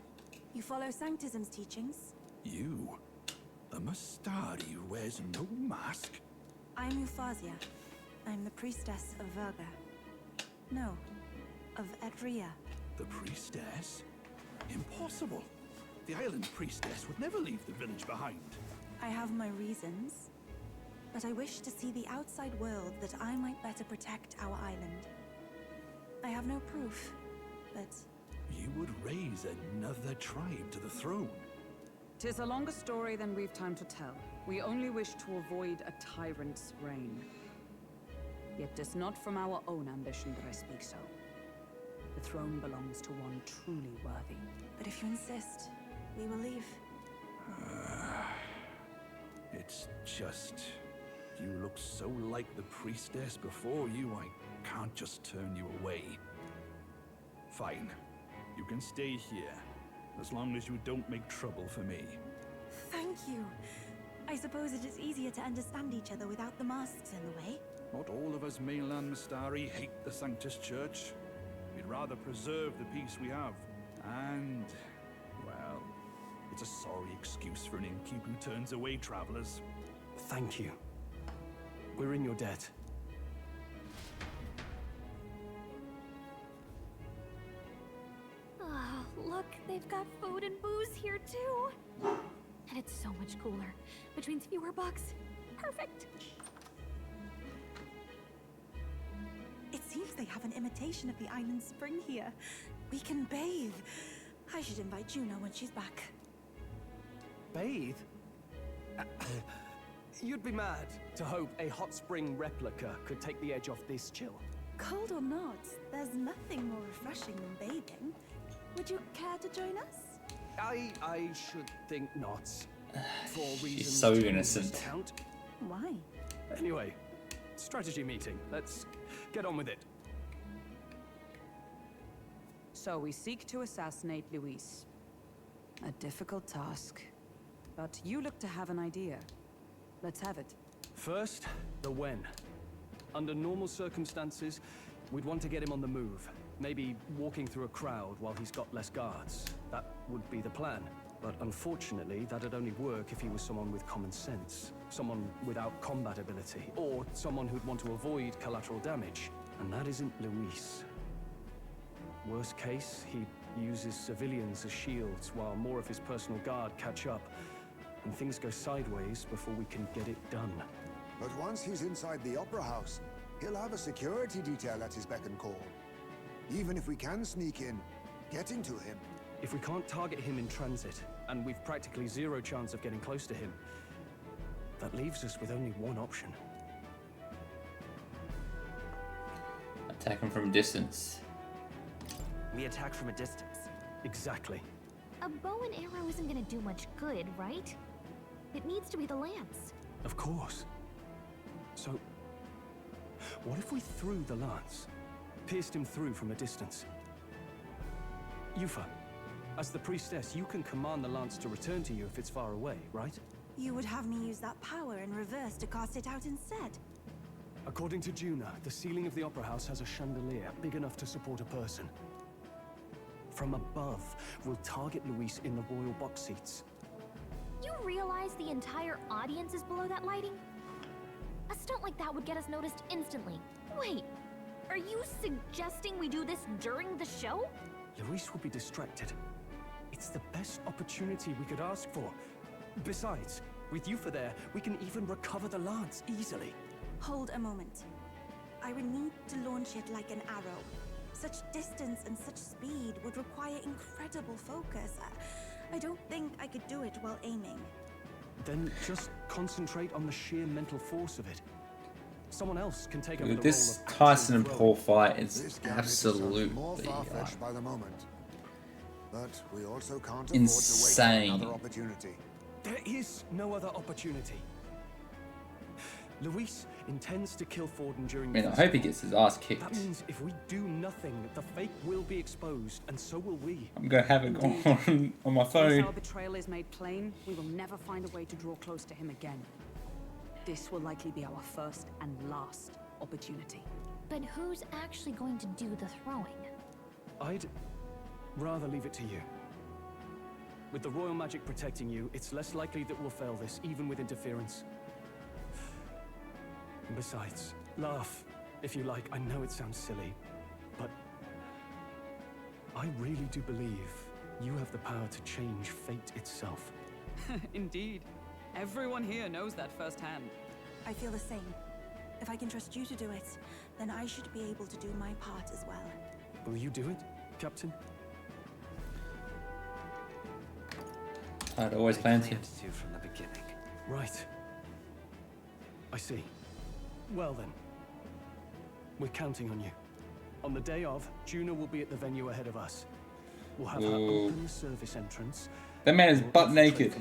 You follow Sanctism's teachings? You? A Mastari who wears no mask? I'm Euphazia. I'm the priestess of Verga. No, of Edria. The priestess? Impossible. The island priestess would never leave the village behind. I have my reasons, but I wish to see the outside world that I might better protect our island. I have no proof, but... You would raise another tribe to the throne. 'Tis a longer story than we've time to tell. We only wish to avoid a tyrant's reign. Yet 'tis not from our own ambition that I speak so. The throne belongs to one truly worthy. But if you insist, we will leave. It's just... You look so like the priestess before you, I can't just turn you away. Fine. You can stay here, as long as you don't make trouble for me. Thank you. I suppose it is easier to understand each other without the masks in the way. Not all of us mainland Mastari hate the Sanctus Church. We'd rather preserve the peace we have. And, well, it's a sorry excuse for an innkeep who turns away travelers. Thank you. We're in your debt. Oh, look, they've got food and booze here too. And it's so much cooler, which means fewer bugs. Perfect. It seems they have an imitation of the island spring here. We can bathe. I should invite Juno when she's back. Bathe? You'd be mad to hope a hot spring replica could take the edge off this chill. Cold or not, there's nothing more refreshing than bathing. Would you care to join us? I should think not. For reasons She's so too innocent. count. Why? Anyway, strategy meeting. Let's get on with it. So we seek to assassinate Luis. A difficult task. But you look to have an idea. Let's have it. First, the when. Under normal circumstances, we'd want to get him on the move. Maybe walking through a crowd while he's got less guards. That would be the plan. But unfortunately, that'd only work if he was someone with common sense. Someone without combat ability. Or someone who'd want to avoid collateral damage. And that isn't Luis. Worst case, he uses civilians as shields while more of his personal guard catch up. And things go sideways before we can get it done. But once he's inside the Opera House, he'll have a security detail at his beck and call. Even if we can sneak in, getting to him. If we can't target him in transit, and we've practically zero chance of getting close to him, that leaves us with only one option. Attack him from distance. We attack from a distance. Exactly. A bow and arrow isn't gonna do much good, right? It needs to be the lance. Of course. So, what if we threw the lance? Pierced him through from a distance? Yufa, as the priestess, you can command the lance to return to you if it's far away, right? You would have me use that power in reverse to cast it out instead. According to Juna, the ceiling of the Opera House has a chandelier big enough to support a person. From above, we'll target Luis in the royal box seats. You realize the entire audience is below that lighting? A stunt like that would get us noticed instantly. Wait, are you suggesting we do this during the show? Luis will be distracted. It's the best opportunity we could ask for. Besides, with Yufa there, we can even recover the lance easily. Hold a moment. I would need to launch it like an arrow. Such distance and such speed would require incredible focus. I don't think I could do it while aiming. Then just concentrate on the sheer mental force of it. Someone else can take over Dude, the this role of Tyson and actual Paul throwing. fight is This game absolutely more far-fetched by the moment. But we also can't insane. afford to wait for another opportunity. There is no other opportunity. Luis intends to kill Forden during I mean, I hope he gets his ass kicked. That means if we do nothing, the fake will be exposed, and so will we. I'm gonna have it on my Once phone. our betrayal is made plain, we will never find a way to draw close to him again. This will likely be our first and last opportunity. But who's actually going to do the throwing? I'd rather leave it to you. With the royal magic protecting you, it's less likely that we'll fail this, even with interference. And besides, laugh, if you like. I know it sounds silly, but I really do believe you have the power to change fate itself. Indeed. Everyone here knows that firsthand. I feel the same. If I can trust you to do it, then I should be able to do my part as well. Will you do it, Captain? I'd always planned to. From the beginning. Right. I see. Well then. We're counting on you. On the day of, Juno will be at the venue ahead of us. We'll have her open the service entrance. That man is butt naked.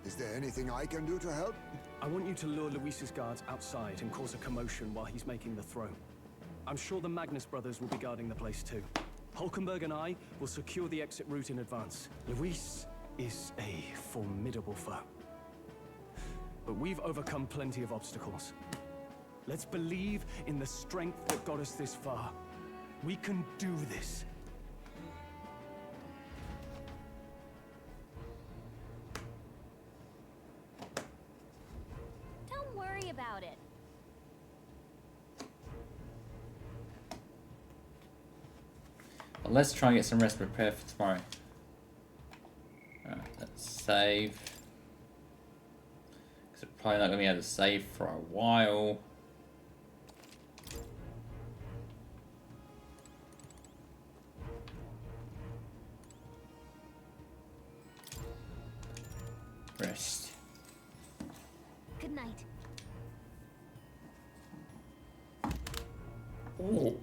Is there anything I can do to help? I want you to lure Luis's guards outside and cause a commotion while he's making the throw. I'm sure the Magnus brothers will be guarding the place too. Hulkenberg and I will secure the exit route in advance. Luis is a formidable foe. But we've overcome plenty of obstacles. Let's believe in the strength that got us this far. We can do this. Don't worry about it. Well, let's try and get some rest prepared for tomorrow. Alright, let's save. Because we're probably not going to be able to save for a while. Rest. Good night. Ooh.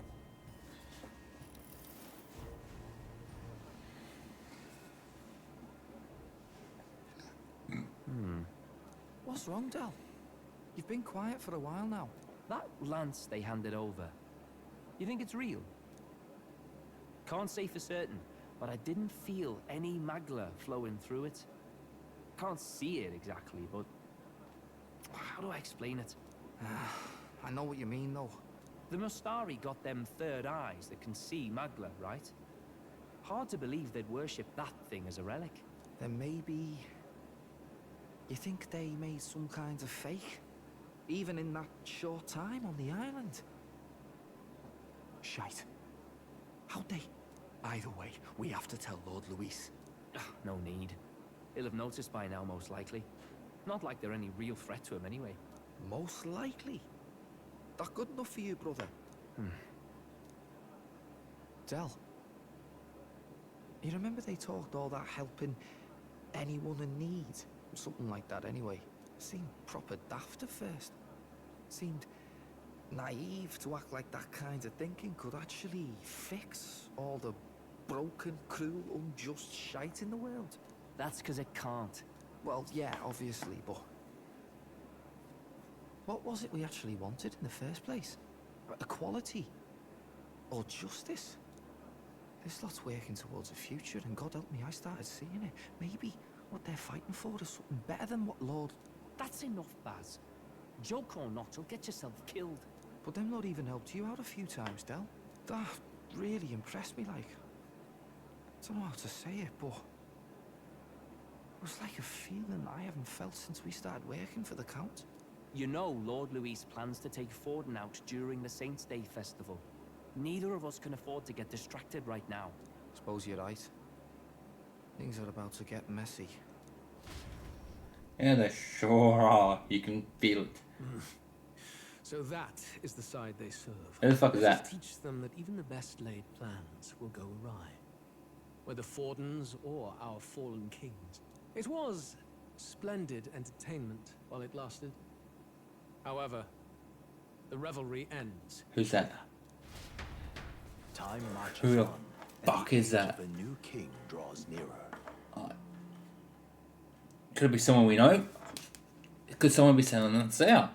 What's wrong, Del? You've been quiet for a while now. That lance they handed over, you think it's real? Can't say for certain, but I didn't feel any magla flowing through it. Can't see it exactly, but how do I explain it? I know what you mean, though. The Mustari got them third eyes that can see magla, right? Hard to believe they'd worship that thing as a relic. Then maybe... You think they made some kind of fake? Even in that short time on the island? Shite. How'd they? Either way, we have to tell Lord Luis. No need. He'll have noticed by now, most likely. Not like they're any real threat to him anyway. Most likely? That good enough for you, brother? Del. You remember they talked all that helping anyone in need? Something like that anyway. Seemed proper daft at first. Seemed naive to act like that kind of thinking could actually fix all the broken, cruel, unjust shite in the world. That's because it can't. Well, yeah, obviously, but... What was it we actually wanted in the first place? Equality? Or justice? This lot's working towards a future, and God help me, I started seeing it. Maybe what they're fighting for is something better than what Lord... That's enough, Baz. Joke or not, you'll get yourself killed. But them not even helped you out a few times, Del. That really impressed me, like... I don't know how to say it, but... It was like a feeling I haven't felt since we started working for the Count. You know Lord Luis plans to take Forden out during the Saints' Day festival. Neither of us can afford to get distracted right now. Suppose you're right. Things are about to get messy. Yeah, they sure are. You can feel it. So that is the side they serve. Who the fuck is Let us that? teach them that even the best laid plans will go awry. Whether Fordens or our fallen kings. It was splendid entertainment while it lasted. However, the revelry ends. Who's that? Time marches Who the on, fuck is that? the new king draws nearer. Could it be someone we know? Could someone be selling us out?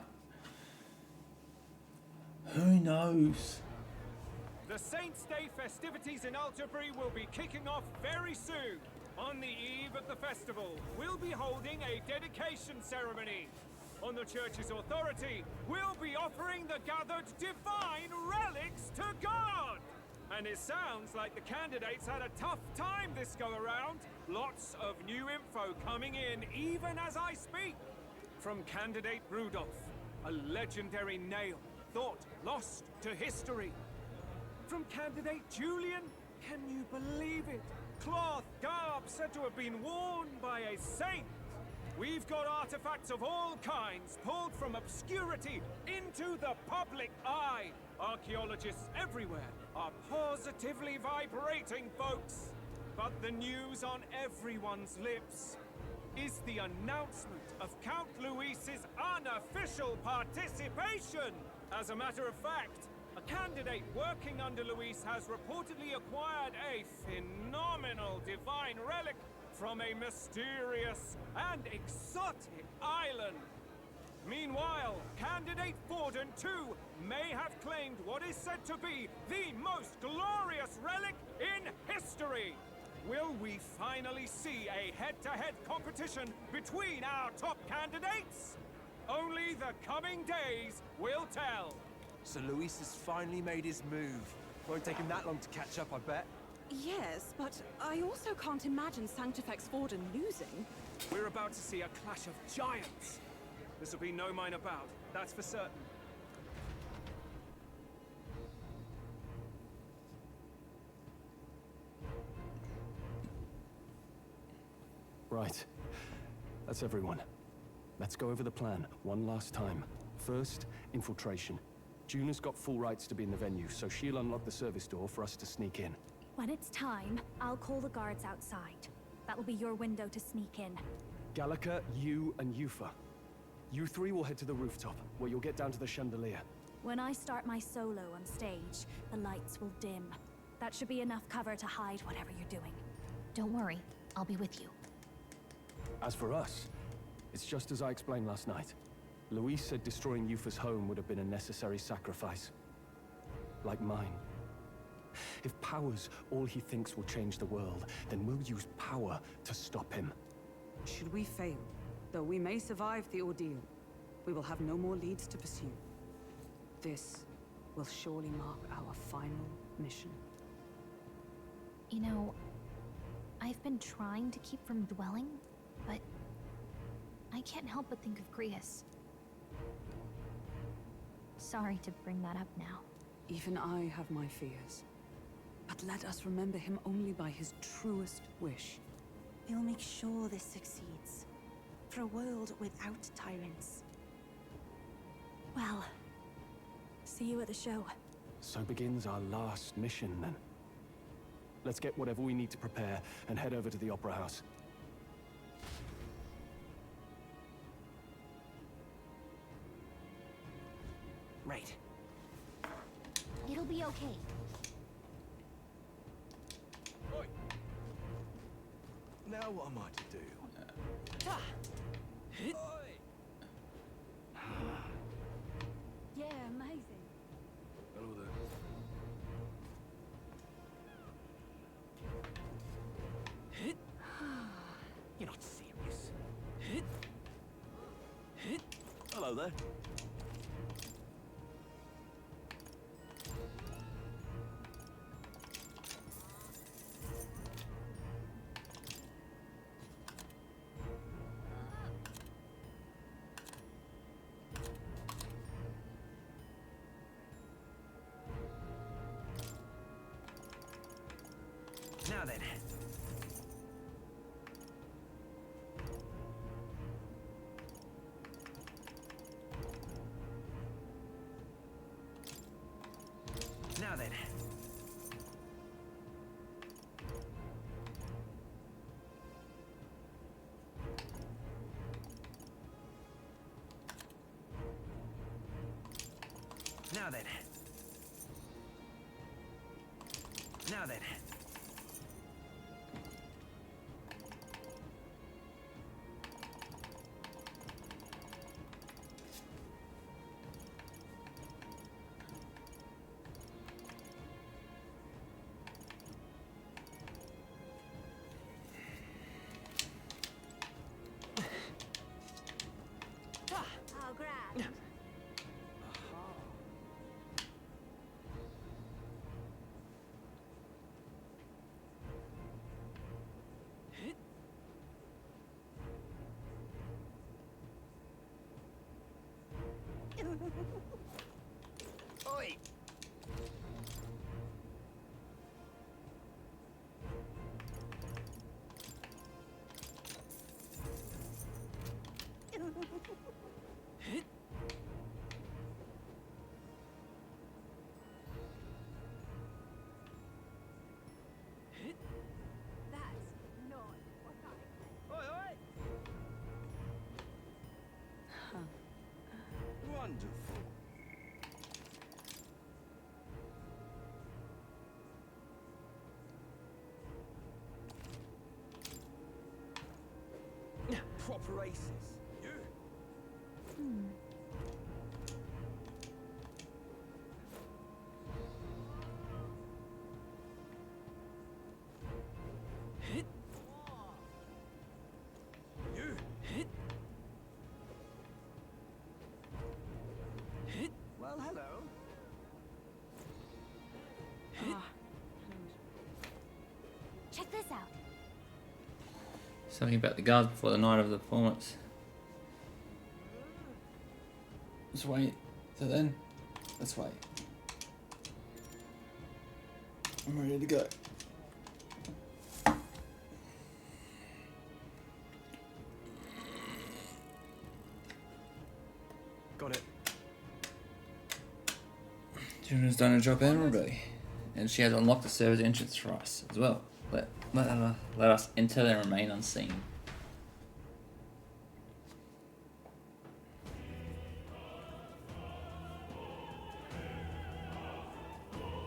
Who knows? The Saints' Day festivities in Alderbury will be kicking off very soon. On the eve of the festival, we'll be holding a dedication ceremony. On the church's authority, we'll be offering the gathered divine relics to God. And it sounds like the candidates had a tough time this go around. Lots of new info coming in even as I speak. From candidate Rudolph, a legendary nail thought lost to history. From candidate Julian, can you believe it? Cloth garb said to have been worn by a saint. We've got artifacts of all kinds pulled from obscurity into the public eye. Archaeologists everywhere are positively vibrating, folks. But the news on everyone's lips is the announcement of Count Luis's unofficial participation. As a matter of fact, a candidate working under Luis has reportedly acquired a phenomenal divine relic from a mysterious and exotic island. Meanwhile, candidate Forden too may have claimed what is said to be the most glorious relic in history. Will we finally see a head-to-head competition between our top candidates? Only the coming days will tell. So Luis has finally made his move. Won't take him that long to catch up, I bet. Yes, but I also can't imagine Sanctifex Forden losing. We're about to see a clash of giants. This will be no minor bout, that's for certain. Right. That's everyone. Let's go over the plan one last time. First, infiltration. Juna's got full rights to be in the venue, so she'll unlock the service door for us to sneak in. When it's time, I'll call the guards outside. That'll be your window to sneak in. Gallica, you, and Yufa. You three will head to the rooftop, where you'll get down to the chandelier. When I start my solo on stage, the lights will dim. That should be enough cover to hide whatever you're doing. Don't worry, I'll be with you. As for us, it's just as I explained last night. Luis said destroying Yufa's home would have been a necessary sacrifice. Like mine. If power's all he thinks will change the world, then we'll use power to stop him. Should we fail, though we may survive the ordeal, we will have no more leads to pursue. This will surely mark our final mission. You know, I've been trying to keep from dwelling, but I can't help but think of Grius. Sorry to bring that up now. Even I have my fears. But let us remember him only by his truest wish. We'll make sure this succeeds. For a world without tyrants. Well, see you at the show. So begins our last mission, then. Let's get whatever we need to prepare and head over to the Opera House. Right. It'll be okay. Oi. Now what am I to do? Yeah, amazing. Hello there. You're not serious. Hello there. Now then. Now then. Now then. Oh, grand. Oi! That's not what I meant. Oi, oi! Wonderful. Proper aces. You. Well, hello. Check this out. Something about the guards before the night of the performance. Let's wait. So then, let's wait. I'm ready to go. Got it. Juna's done her job admirably, and she has unlocked the server's entrance for us as well. Let us enter and remain unseen.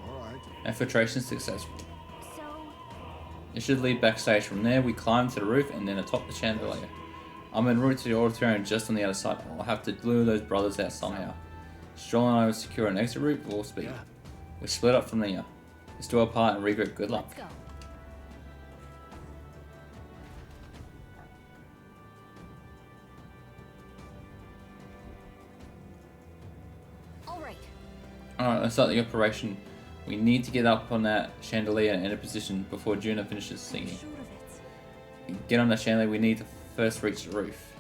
Alright. Infiltration successful. So, It should lead backstage. From there, we climb to the roof and then atop the chandelier. I'm en route to the auditorium just on the other side. I'll have to lure those brothers out somehow. Stroll and I will secure an exit route with all speed. We split up from there. Let's do our part and regroup. Good luck. let's go. All right. Alright, let's start the operation. We need to get up on that chandelier and in a position before Juna finishes singing. Sure of it. Get on that chandelier, we need to first reach the roof.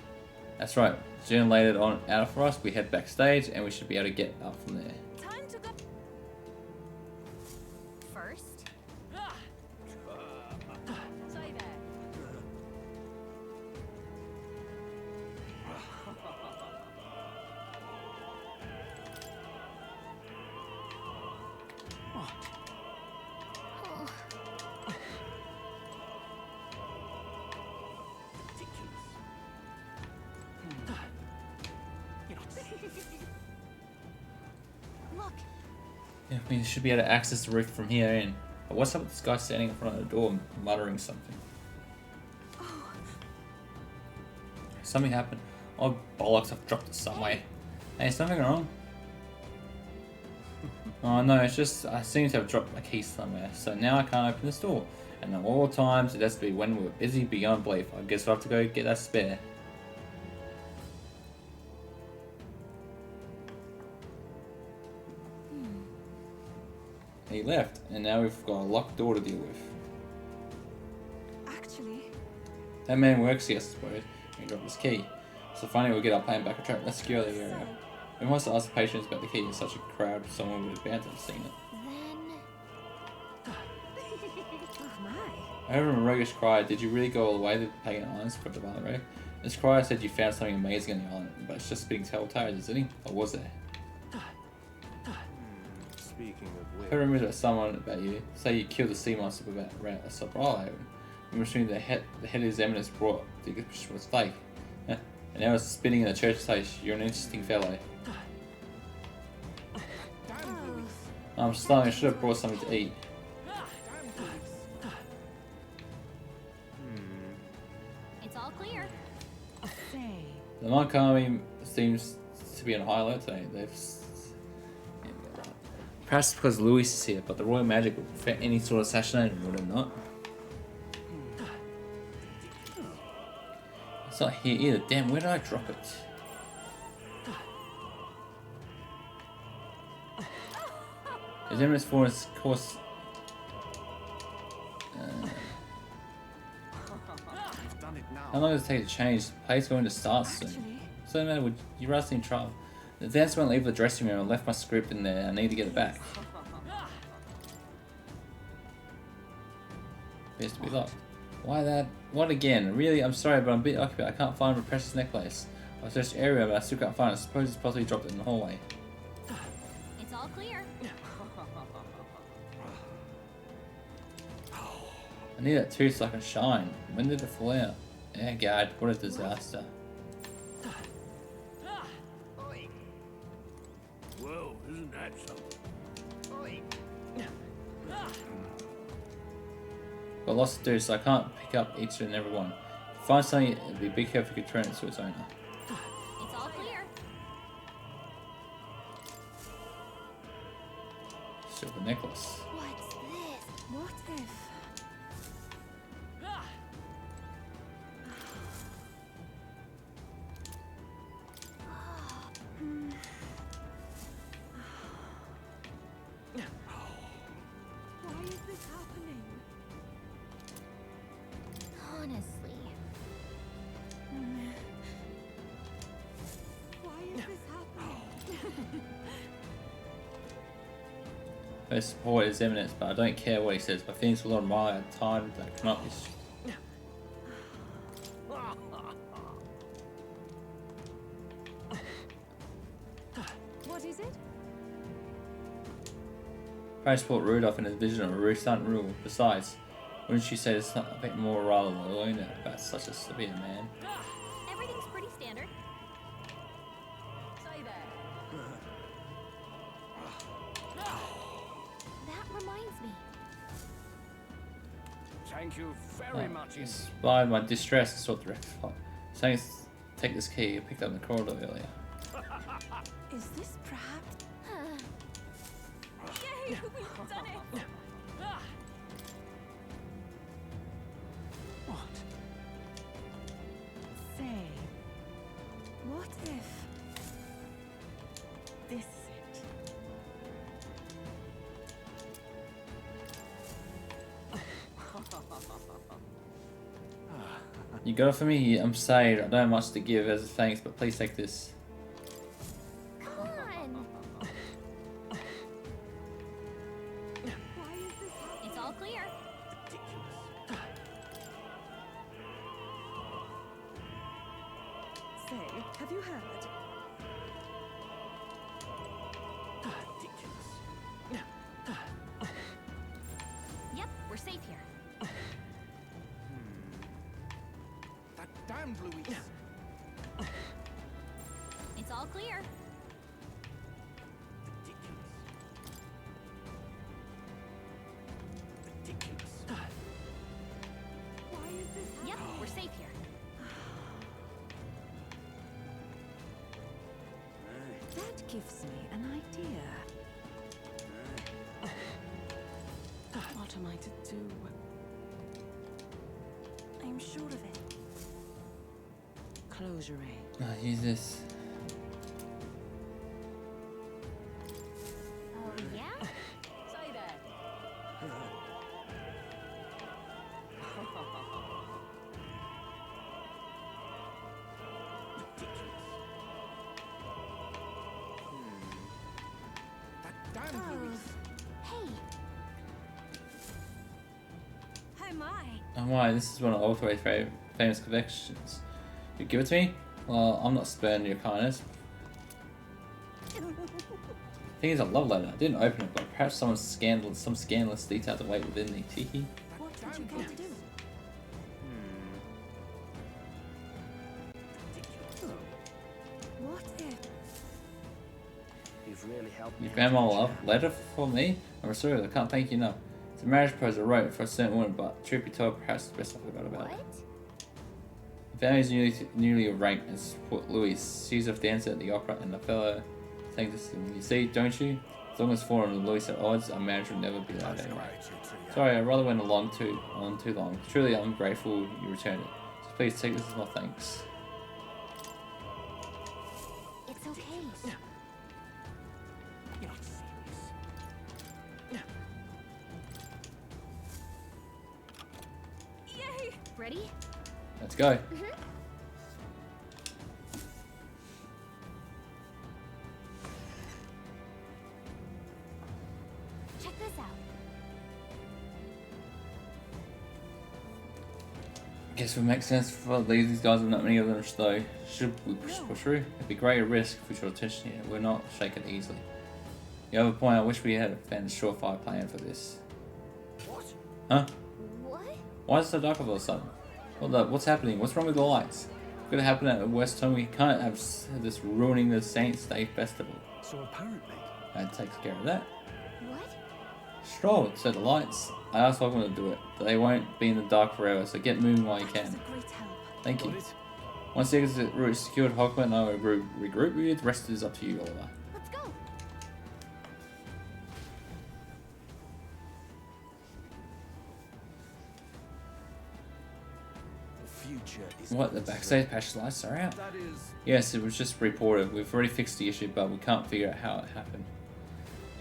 That's right, Juna laid it on out for us, we head backstage and we should be able to get up from there. Time to go. First. Say that. Look, Yeah, we should be able to access the roof from here in. But what's up with this guy standing in front of the door muttering something? Something happened. Oh bollocks, I've dropped it somewhere. Hey, is something wrong? Oh no, it's just I seem to have dropped my key somewhere, so now I can't open this door. And at all times it has to be when we're busy beyond belief. I guess I'll have to go get that spare. He left, and now we've got a locked door to deal with. Actually, That man works here, I suppose. He dropped his key. So finally we'll get our plan back on track. Let's secure the area. We must ask the patients about the key. In such a crowd, someone would have bound to have seen it. then. Oh my. I heard a roguish cry. Did you really go all the way to the pagan islands for the Rogue? This crier said you found something amazing on the island, but it's just spitting telltales, isn't he? Or was there? Speaking of I which, heard rumors about someone about you. Say you killed the sea monster about around a surprise. I'm assuming the head of his eminence brought the gift was fake. And now it's spitting in the church stage. You're an interesting fellow. I'm starving. I should have brought something to eat. It's all clear. The Monk Army seems to be on high alert today. Perhaps because Louis is here, but the royal magic would prevent any sort of assassination, would it not? It's not here either. Damn, where did I drop it? His eminence for his course. How long does it take to change? The play's going to start soon. So no matter, would you rather in trouble? The dance won't leave the dressing room. I left my script in there. I need to get it back. Appears to be locked. Why that? What again? Really? I'm sorry, but I'm a bit occupied. I can't find my precious necklace. I searched the area, but I still can't find it. I suppose it's possibly dropped it in the hallway. It's all clear. I need that tooth so I can shine. When did it fall out? Oh god, what a disaster. Whoa, isn't that something? Got lots to do, so I can't pick up each and every one. If you find something, it'd be big help if you could turn it to its owner. It's all clear. Silver necklace. What's this? What if? Why is this happening? Honestly. Why is this happening? I support his eminence, but I don't care what he says. My feelings for Lord Maya are tired that I cannot be. What is it? I support Rudolph in his vision of a Rusant rule. Besides, wouldn't you say there's a bit more rather alone about such a severe man? Everything's pretty standard. Say that. That reminds me. Thank you very much. Inspired my distress to sort the rectify. Saying, take this key I picked up in the corridor earlier. Is this perhaps? Yay, we've done it. What? Say, what if this is it? You got it for me? I'm sad. I don't have much to give as a thanks, but please take this. Come on. It's all clear. Say, have you heard? Yep, we're safe here. That damned Louis. It's all clear. Why is this Yep, we're safe here. That gives me an idea. What am I to do? I'm sure of it. Close your eyes. Use this. Oh yeah? Say that. That damned Louis. Hey. Oh my. Oh my, this is one of Altoi's famous collections. You give it to me? Well, I'm not spurning your kindness. The thing is, a love letter. I didn't open it, but perhaps some scandalous detail to wait within the tiki. What would you come to do? Hmm. What if? You've You've really helped me. You found my love letter for me? I'm sorry, I can't thank you enough. It's a marriage proposal I wrote for a certain woman, but truth be told, perhaps the best I forgot about it. The family is newly ranked as Louis. She's a dancer at the opera and a fellow thing this. You see, don't you? As long as Fawn and Louis at odds, our marriage will never be allowed anyway. Sorry, I rather went on too long. Truly, I'm grateful you returned it. So please take this as my thanks. It's okay. You're not serious. Yay! Ready? Let's go. Check this out. Guess it would make sense for these guys with not many of them though. Should we push through? It'd be greater risk if we draw attention here. We're not shaken easily. The other point, I wish we had found a surefire plan for this. What? Huh? What? Why is it so dark all of a sudden? What's happening? What's wrong with the lights? It's gonna happen at West Home. We can't have this ruining the Saints Day festival. So apparently, That takes care of that. What? Stroll, set the lights. I asked Hoffman to do it, but they won't be in the dark forever, so get moving while you can. Thank you. Once the exit route is secured, Hoffman and I will regroup with you. The rest is up to you, Oliver. Let's go. The future is What, the backstage patch lights are out? Yes, it was just reported. We've already fixed the issue, but we can't figure out how it happened.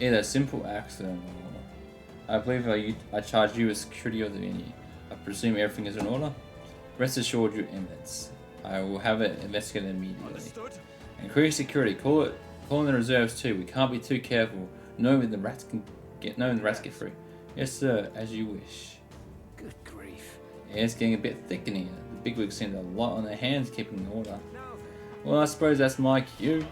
Either a simple accident or... I believe I charged you as security of the venue. I presume everything is in order? Rest assured, Your Eminence. I will have it investigated immediately. Understood. Increase security. Call in the reserves too. We can't be too careful. Knowing the rats get through. Yes, sir. As you wish. Good grief. Yeah, it's getting a bit thick in here. The bigwigs seem to have a lot on their hands keeping order. Well, I suppose that's my cue.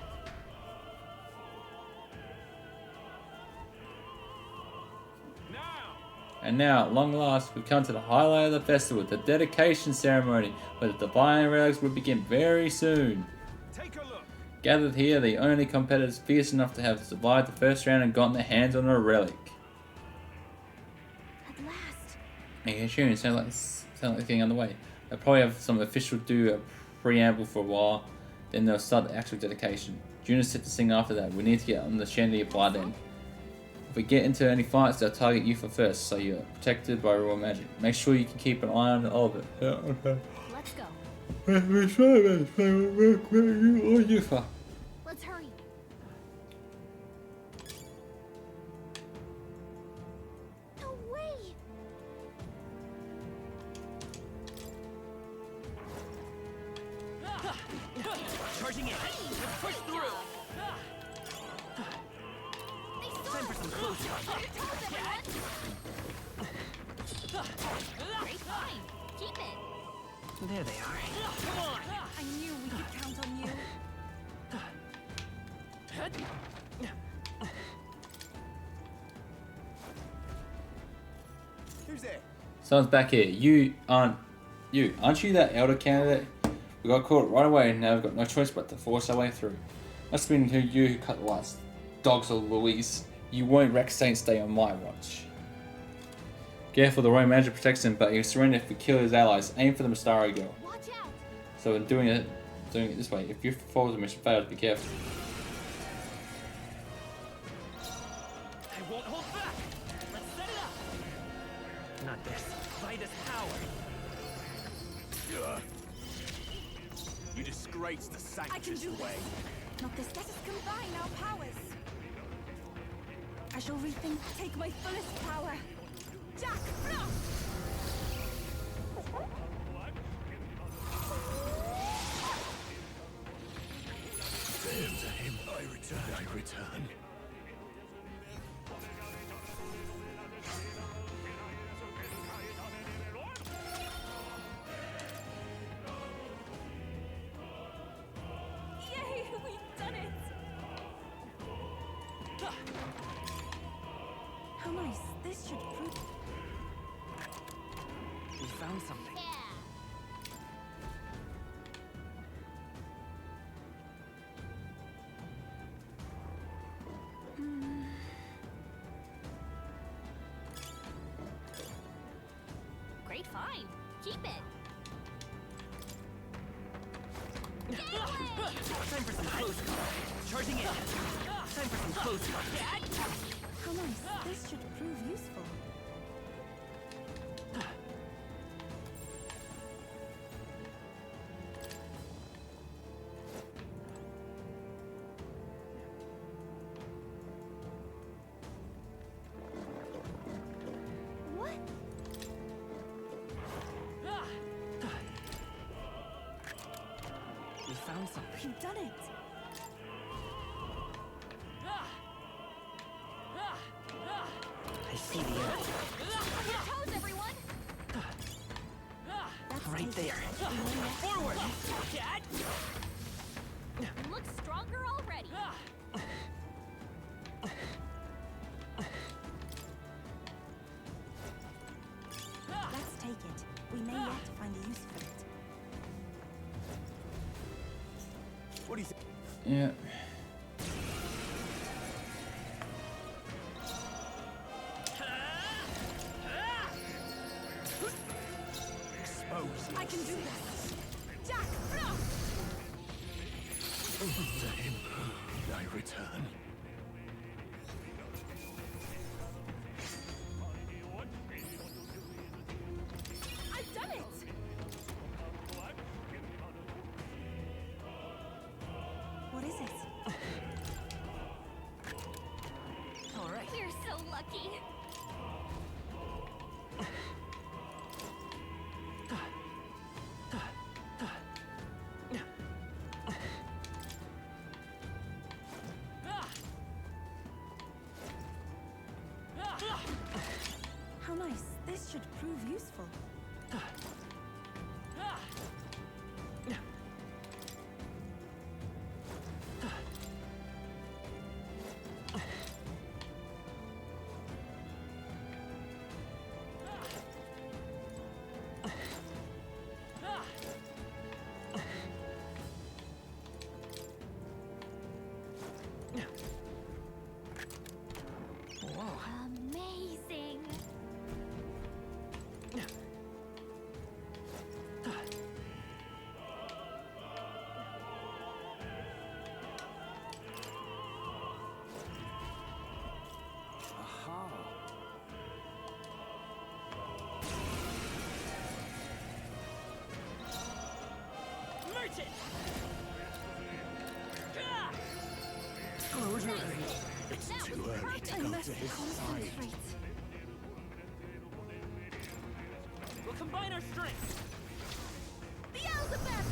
And now, at long last, we've come to the highlight of the festival, the dedication ceremony, where the divine relics will begin very soon. Take a look. Gathered here, the only competitors fierce enough to have survived the first round and gotten their hands on a relic. At last. Yeah, sure, it sounds like it's getting underway. They'll probably have some official do a preamble for a while, then they'll start the actual dedication. Juna's set to sing after that. We need to get on the chandelier by then. If we get into any fights, they'll target you for first, so you're protected by royal magic. Make sure you can keep an eye on all of it. Yeah, okay. Let's go. Let's hurry. No way. Charging in. Let's push through. Time for some close Great find. Keep it. There they are. Come on. I knew we could count on you. Who's there? Someone's back here. Aren't you that elder candidate? We got caught right away and now we've got no choice but to force our way through. Must have been you who cut the lights. Dogs of Louise. You won't wreck Saints Day on my watch. Careful, the royal magic protects him, but he'll surrender if we kill his allies. Aim for the Mastaro girl. Watch out. So in doing it this way, if you follow the mission fails, be careful. I won't hold back. Let's set it up. Not this. By this power. You disgraced the I can Sanctus do way. this. Not this. Let us combine our powers. I shall rethink. Take my fullest power. Jack, block! To him, I return. Yay, we've done it! How nice. This should prove... We found something. Keep it. Time for some close combat. Charging in. Time for some close combat. How nice. This should prove useful. What? We found something. You've done it. I see the arrow. On your toes, everyone! Right there. Forward! Cat! You look stronger already. Let's take it. We may yet find a use for it. What do you think? Yeah. Exposed. I can do this. Jack, Frost! To him, I return. I've done it! What is it? All right. You're so lucky. How nice. This should prove useful. Amazing. Aha. Merchant! Close your eyes. It's That too was early perfect. to I go to must his side. concentrate. We'll combine our strengths. Beelzebub!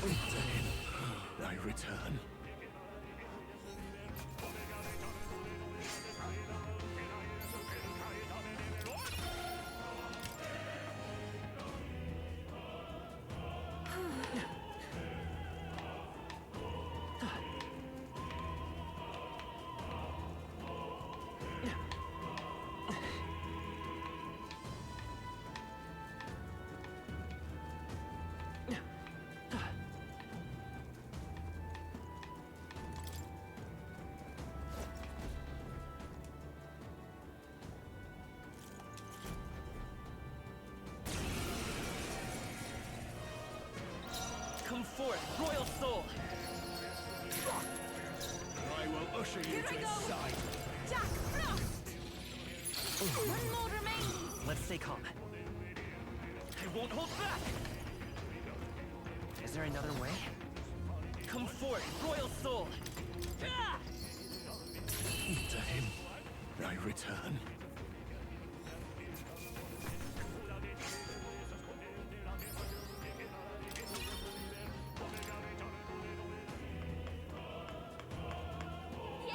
To him, I return. Come forth, royal soul. I will usher you Here to I his go. side. Jack, Frost! One more remains. Let's stay calm. I won't hold back. Is there another way? Come forth, royal soul. To him, I return. Yeah!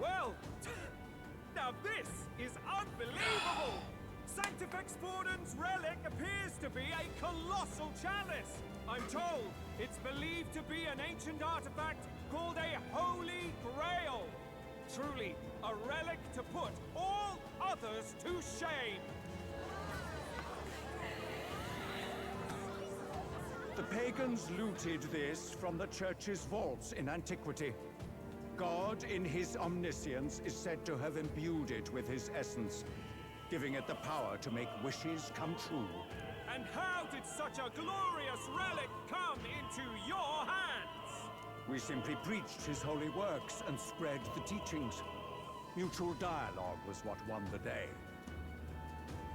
Well, now this is unbelievable! Sanctifex Forden's relic appears to be a colossal chalice. I'm told it's believed to be an ancient artifact called a Holy Grail. Truly, a relic to put all others to shame. The pagans looted this from the church's vaults in antiquity. God, in his omniscience, is said to have imbued it with his essence, giving it the power to make wishes come true. And how did such a glorious relic come into your hands? We simply preached his holy works and spread the teachings. Mutual dialogue was what won the day.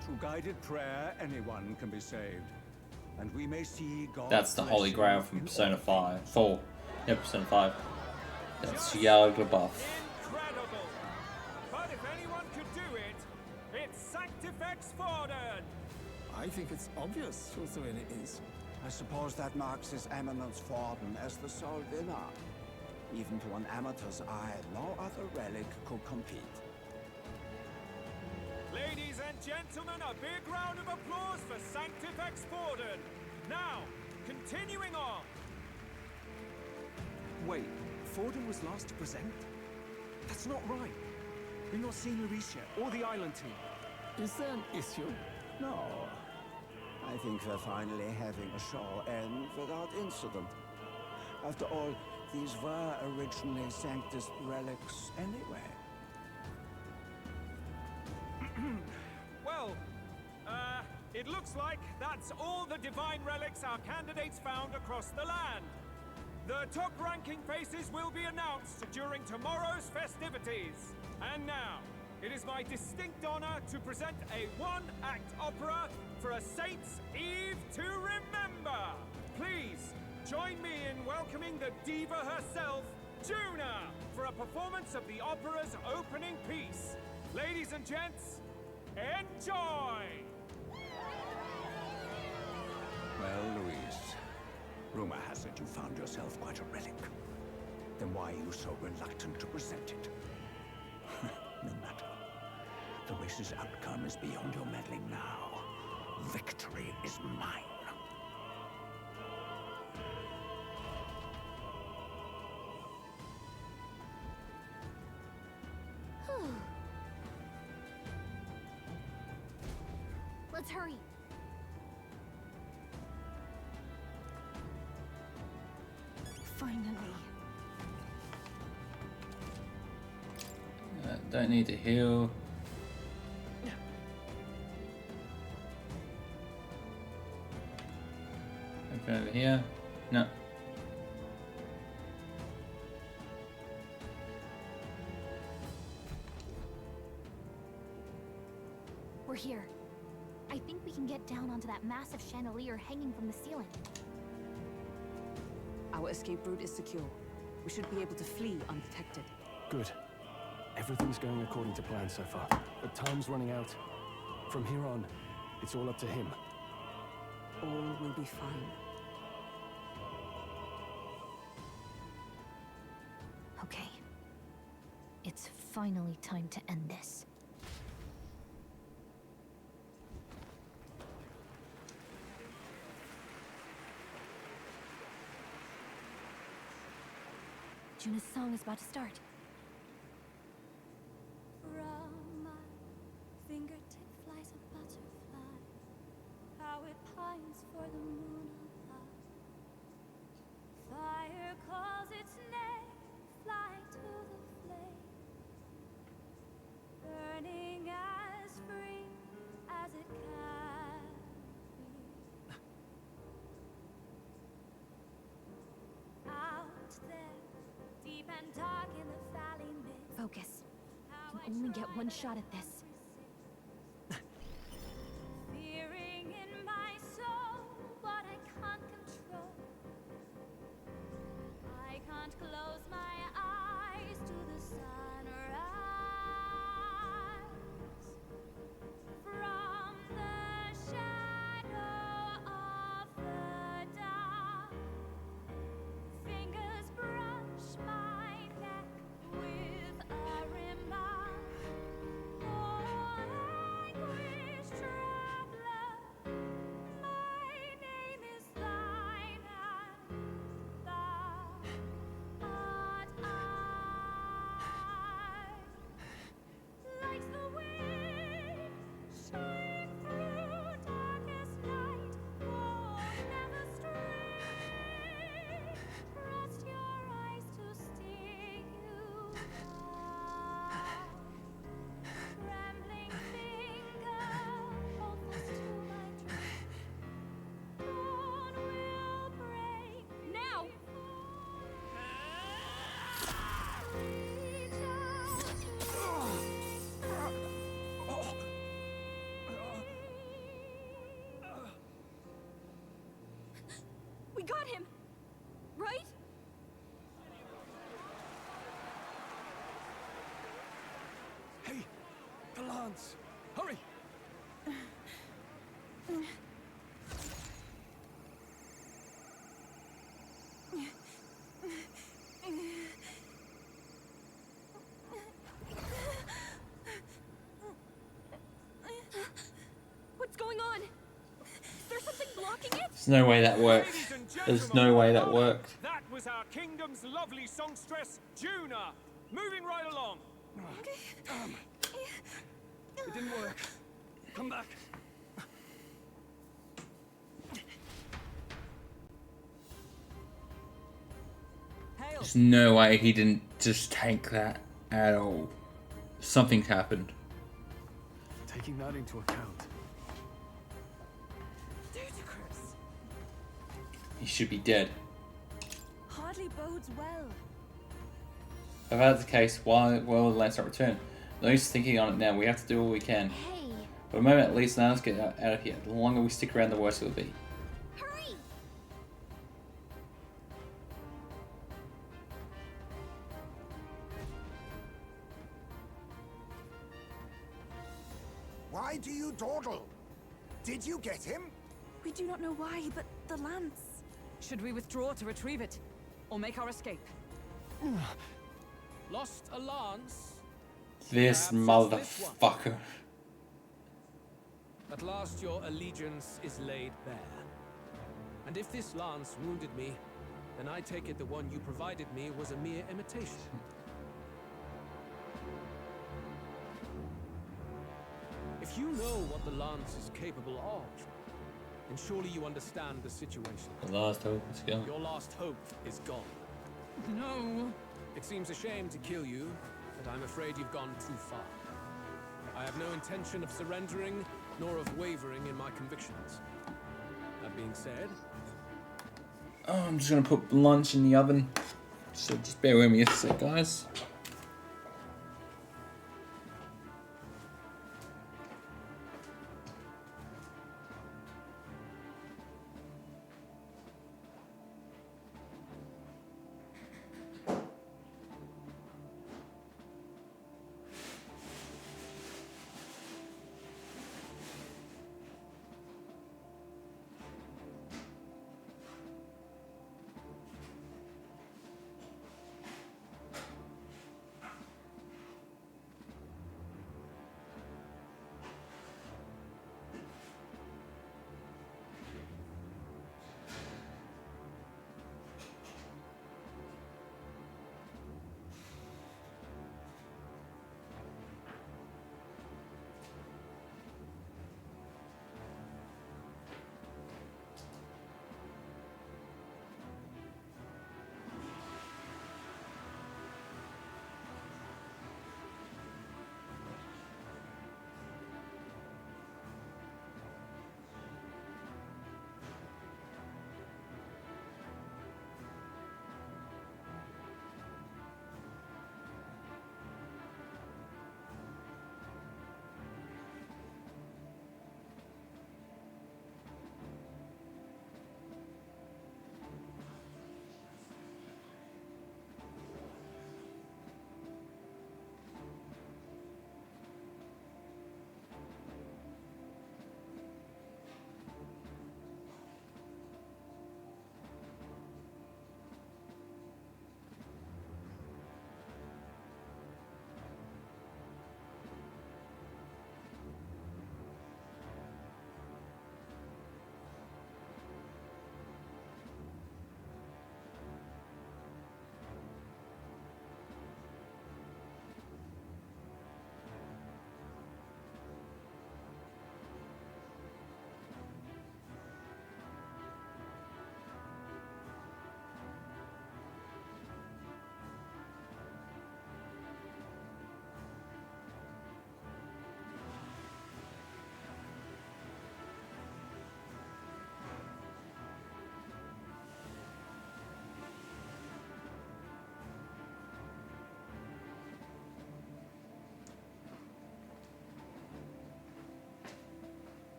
Through guided prayer, anyone can be saved. And we may see God. That's the Holy Grail from Persona 5. 4. Yeah, Persona 5. That's Yellow buff. Incredible! But if anyone could do it, it's Sanctifex Forden! I think it's obvious whose doing it is. I suppose that marks His Eminence Forden as the sole winner. Even to an amateur's eye, no other relic could compete. Ladies and gentlemen, a big round of applause for Sanctifex Forden. Now, continuing on. Wait, Forden was last to present? That's not right. We've not seen Luis yet, or the island team. Is there an issue? No. I think we're finally having a show end without incident. After all, these were originally Sanctus relics anyway. Well, it looks like that's all the divine relics our candidates found across the land. The top-ranking faces will be announced during tomorrow's festivities. And now, it is my distinct honor to present a one-act opera for a Saint's Eve to remember. Please, join me in welcoming the diva herself, Juna, for a performance of the opera's opening piece. Ladies and gents, enjoy! Well, Luis, rumor has it you found yourself quite a relic. Then why are you so reluctant to present it? No matter. The race's outcome is beyond your meddling now. Victory is mine. Let's hurry. Finally. Don't need to heal. Open over here. No. We're here. I think we can get down onto that massive chandelier hanging from the ceiling. Our escape route is secure. We should be able to flee undetected. Good. Everything's going according to plan so far, but time's running out. From here on, it's all up to him. All will be fine. Okay. It's finally time to end this. Juna's song is about to start. From my fingertip flies a butterfly, how it pines for the moon above. Fire calls its name, fly to the flame, burning as free as it can be. Out there, deep and dark in the valley mid. Focus. You can only get one shot at this. Fearing in my soul what I can't control. I can't close my eyes to the sunrise. From the shadow of the dark, fingers brush my neck with a remark. Oh, lance. Hurry! What's going on? Is there something blocking it? There's no way that worked. There's no way that worked. That was our kingdom's lovely songstress, Juna. Moving right along. It didn't work. Come back. There's no way he didn't just tank that at all. Something's happened. Taking that into account. Ludicrous. He should be dead. Hardly bodes well. If that's the case, why will the lance not return? No use thinking on it now. We have to do all we can. Hey. For a moment at least, now let's get out of here. The longer we stick around, the worse it'll be. Hurry! Why do you dawdle? Did you get him? We do not know why, but the lance. Should we withdraw to retrieve it? Or make our escape? Lost a lance? This motherfucker. At last your allegiance is laid bare. And if this lance wounded me, then I take it the one you provided me was a mere imitation. If you know what the lance is capable of, then surely you understand the situation. The last hope is gone. Your last hope is gone. No. It seems a shame to kill you, but I'm afraid you've gone too far. I have no intention of surrendering, nor of wavering in my convictions. That being said... Oh, I'm just gonna put lunch in the oven. So just bear with me a sec, guys.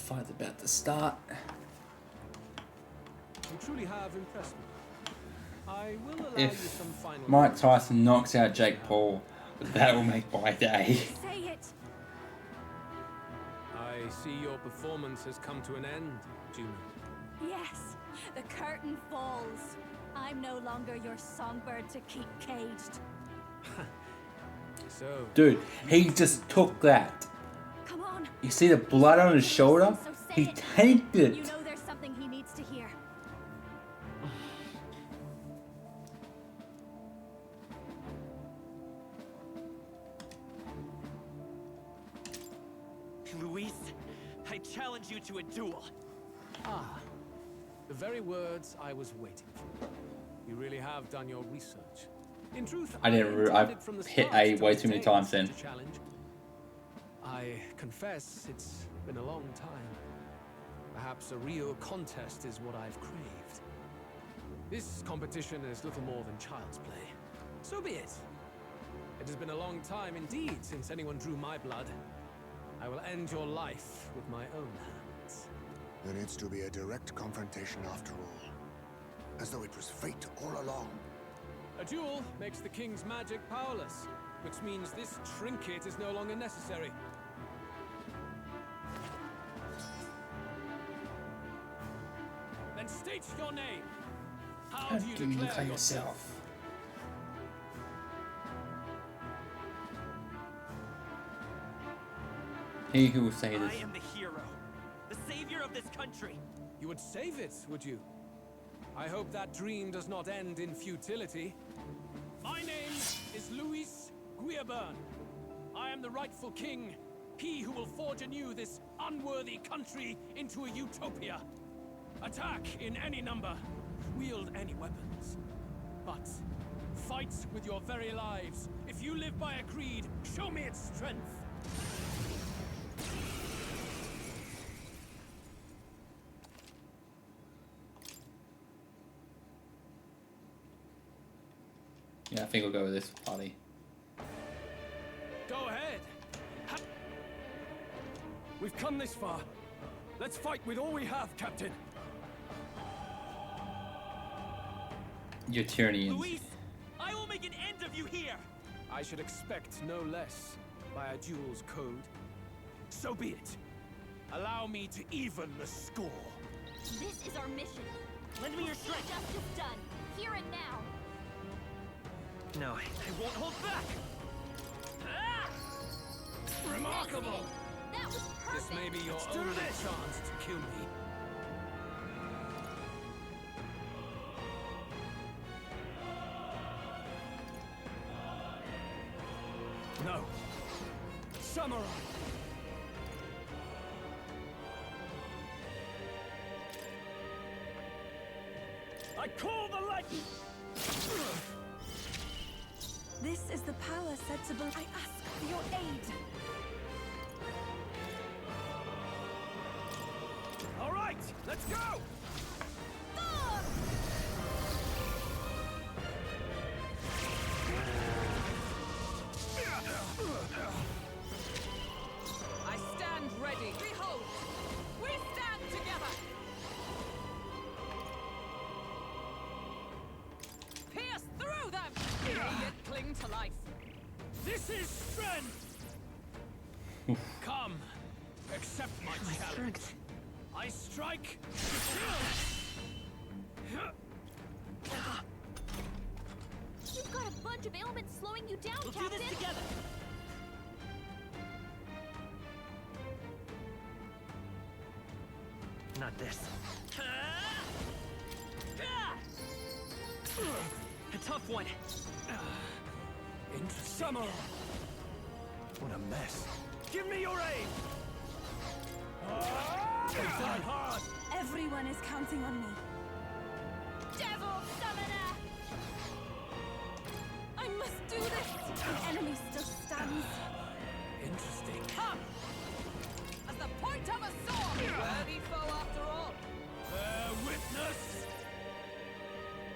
fight's about to start. You truly have impressed me. I will allow you some If final Mike Tyson knocks out Jake Paul, that will make my day. Say it! I see your performance has come to an end, Juno. Yes, the curtain falls. I'm no longer your songbird to keep caged. So, Dude, he just took that. Come on. You see the blood on his shoulder? So say He it. tanked it. You know there's something he needs to hear. Luis, I challenge you to a duel. Ah, the very words I was waiting for. You really have done your research. In truth, I didn't. I've hit A way too many times then. Challenge. I confess it's been a long time. Perhaps a real contest is what I've craved. This competition is little more than child's play. So be it. It has been a long time indeed since anyone drew my blood. I will end your life with my own hands. There needs to be a direct confrontation after all. As though it was fate all along. A duel makes the king's magic powerless, which means this trinket is no longer necessary. Then state your name. How do you declare yourself? He who will say this. I am the hero, the savior of this country. You would save it, would you? I hope that dream does not end in futility. My name is Luis Guiaburn. I am the rightful king, he who will forge anew this unworthy country into a utopia. Attack in any number, wield any weapons. But fight with your very lives. If you live by a creed, show me its strength. Yeah, I think we'll go with this party. Go ahead. We've come this far. Let's fight with all we have, Captain. You're Tyrians. Luis, I will make an end of you here. I should expect no less by a duel's code. So be it. Allow me to even the score. This is our mission. Lend me your strength. Justice done. Here and now. No, I won't hold back. Remarkable. That was perfect. This may be your only chance to kill me. No. Samurai. I call the lightning. This is the power said to be. I ask for your aid. All right, let's go. I stand ready. Behold, we stand together. Pierce through them. May it cling to life. This is strength. Come, accept my challenge. I strike to kill. You've got a bunch of ailments slowing you down, We'll Captain. do this together. Not this. A tough one. Samurai. What a mess. Give me your aid. Die hard. Everyone is counting on me. Devil Summoner! I must do this. The enemy still stands. Interesting. Come! As the point of a sword! Worthy foe after all! Bear witness!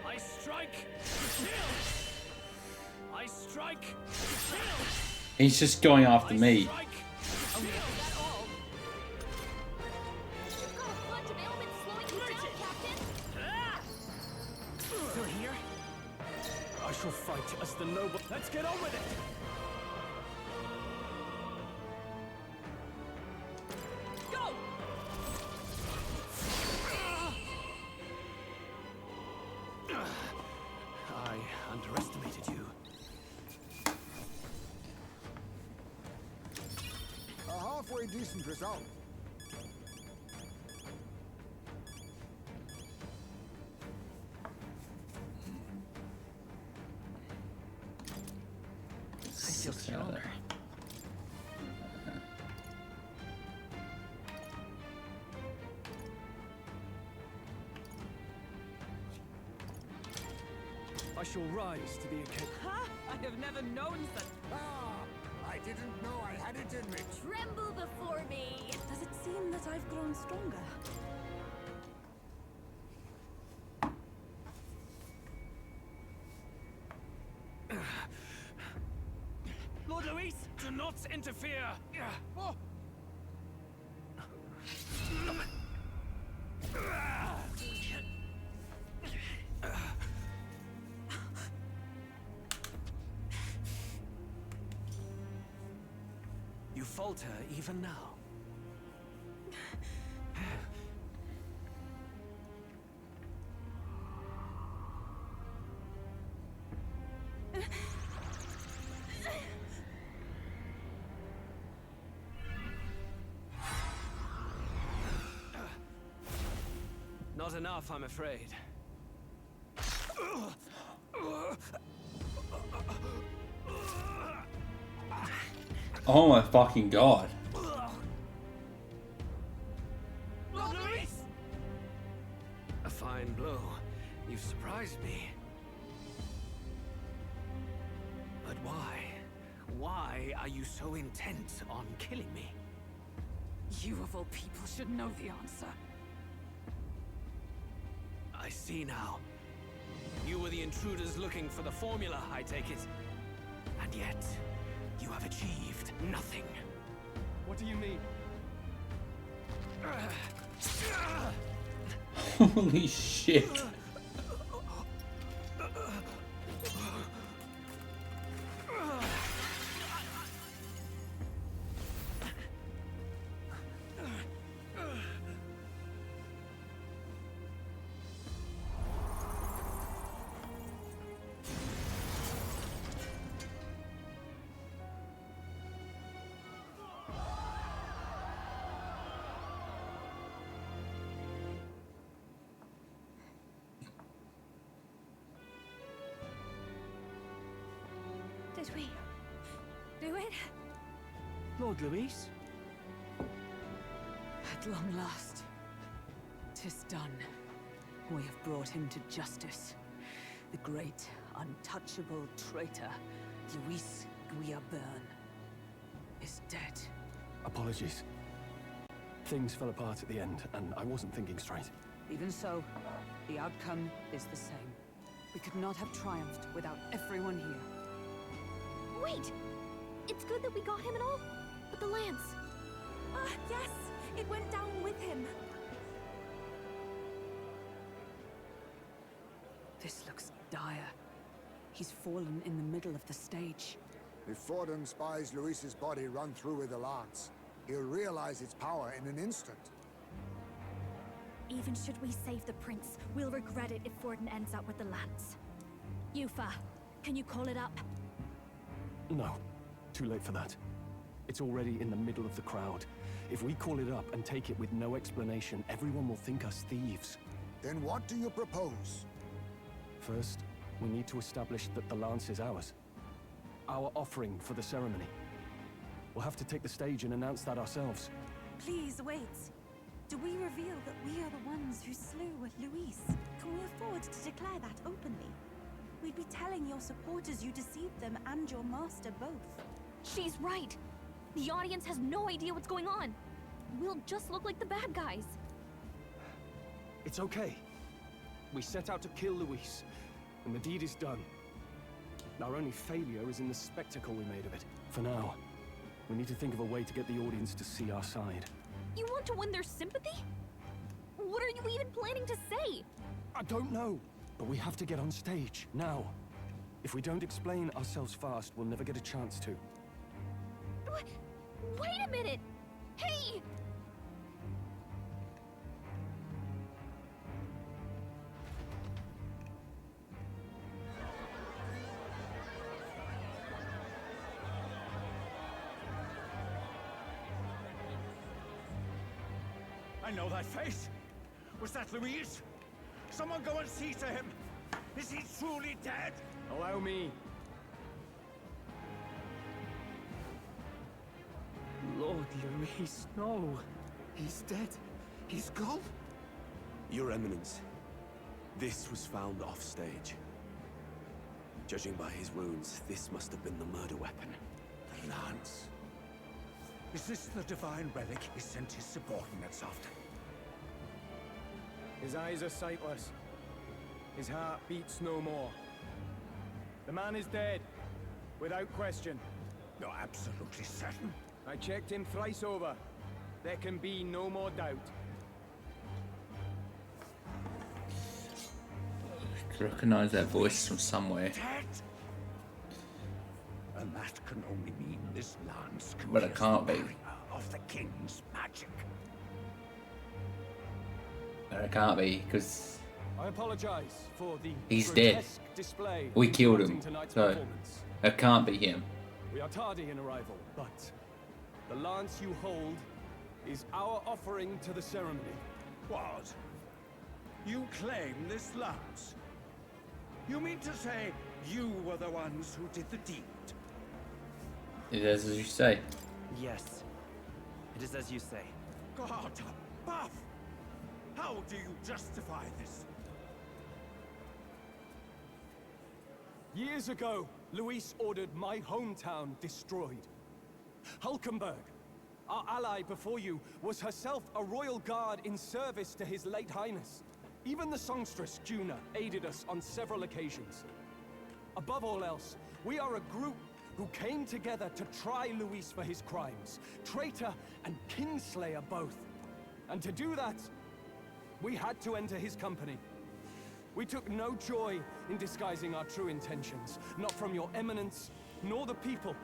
I strike to kill! I strike to kill! He's just going after me. Only is that all? I shall fight as the noble. Let's get on with it! Go! I underestimated you. A halfway decent result. I feel stronger. I shall rise to the occasion. Ha! I have never known such. Ah, I didn't know I had it in me. Tremble before me! Does it seem that I've grown stronger? Lord Luis, do not interfere! Oh. You falter even now. Not enough, I'm afraid. Oh my fucking god. Lord Luis! A fine blow. You've surprised me. But why? Why are you so intent on killing me? You of all people should know the answer. I see now. You were the intruders looking for the formula, I take it. And yet, you have achieved nothing. What do you mean? Holy shit. Did we do it? Lord Luis? At long last, 'tis done. We have brought him to justice. The great, untouchable traitor, Luis Guillaburn, is dead. Apologies. Things fell apart at the end, and I wasn't thinking straight. Even so, the outcome is the same. We could not have triumphed without everyone here. Wait! It's good that we got him and all, but the lance. Ah, yes! It went down with him. This looks dire. He's fallen in the middle of the stage. If Forden spies Luis's body run through with the lance, he'll realize its power in an instant. Even should we save the prince, we'll regret it if Forden ends up with the lance. Yufa, can you call it up? No. Too late for that. It's already in the middle of the crowd. If we call it up and take it with no explanation, everyone will think us thieves. Then what do you propose? First, we need to establish that the lance is ours. Our offering for the ceremony. We'll have to take the stage and announce that ourselves. Please wait. Do we reveal that we are the ones who slew Luis? Can we afford to declare that openly? We'd be telling your supporters you deceived them and your master both. She's right. The audience has no idea what's going on. We'll just look like the bad guys. It's okay. We set out to kill Luis, and the deed is done. Our only failure is in the spectacle we made of it. For now, we need to think of a way to get the audience to see our side. You want to win their sympathy? What are you even planning to say? I don't know, but we have to get on stage, now. If we don't explain ourselves fast, we'll never get a chance to. Wait a minute! Hey! I know that face. Was that Louise? Someone go and see to him. Is he truly dead? Allow me. Lord Louis, no. He's dead. He's gone. Your Eminence, this was found offstage. Judging by his wounds, this must have been the murder weapon. The lance. Is this the divine relic he sent his subordinates after? His eyes are sightless. His heart beats no more. The man is dead, without question. You're absolutely certain? I checked him thrice over. There can be no more doubt. I recognize that voice from somewhere. Dead? And that can only mean this lance But it can't be. Of the king's magic. But it can't be, because I apologize for the he's dead. grotesque display We killed him, tonight's so performance. it can't be him. We are tardy in arrival, but the lance you hold is our offering to the ceremony. What? You claim this lance? You mean to say you were the ones who did the deed? It is as you say. Yes. It is as you say. God, Buff! How do you justify this? Years ago, Luis ordered my hometown destroyed. Hulkenberg, our ally before you, was herself a royal guard in service to his late highness. Even the songstress, Juna, aided us on several occasions. Above all else, we are a group who came together to try Luis for his crimes. Traitor and Kingslayer both. And to do that, we had to enter his company. We took no joy in disguising our true intentions, not from your eminence, nor the people.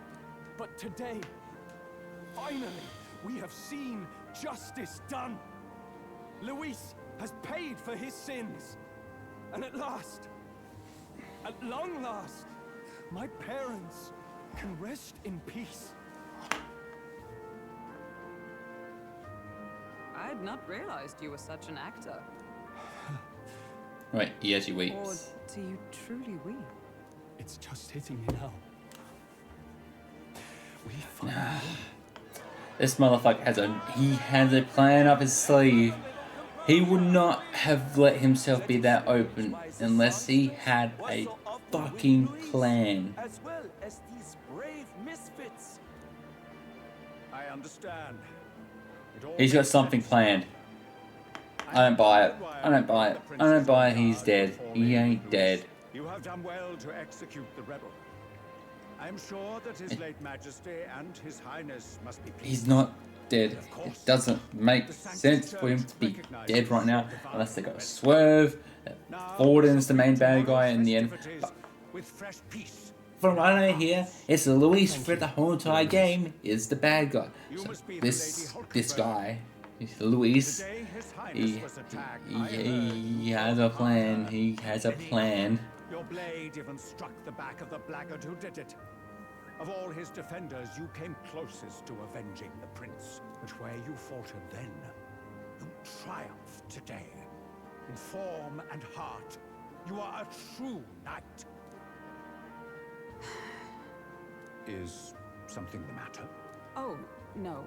But today, finally, we have seen justice done. Luis has paid for his sins. And at last, at long last, my parents can rest in peace. I had not realized you were such an actor. Right, he actually Or weeps. do you truly weep? It's just hitting me now. We finally This motherfucker has a plan up his sleeve. He would not have let himself be that open unless he had a fucking plan. As well as these brave misfits. I understand. He's got something planned. I don't buy it. I don't buy it. I don't buy it. He's dead. He ain't dead. You have done well to execute the rebel. I'm sure that His late Majesty and His Highness must be pleased. He's not dead. It doesn't make sense for him to be dead right now unless they got a swerve. Forden's the main bad guy in the end. But with fresh peace. from what I hear, it's Luis for the whole entire game is the bad guy. So this guy, Luis, he has a plan. He has a plan. Your blade even struck the back of the blackguard who did it. Of all his defenders, you came closest to avenging the prince. But where you faltered then, you triumph today. In form and heart, you are a true knight. Is something the matter? Oh, no.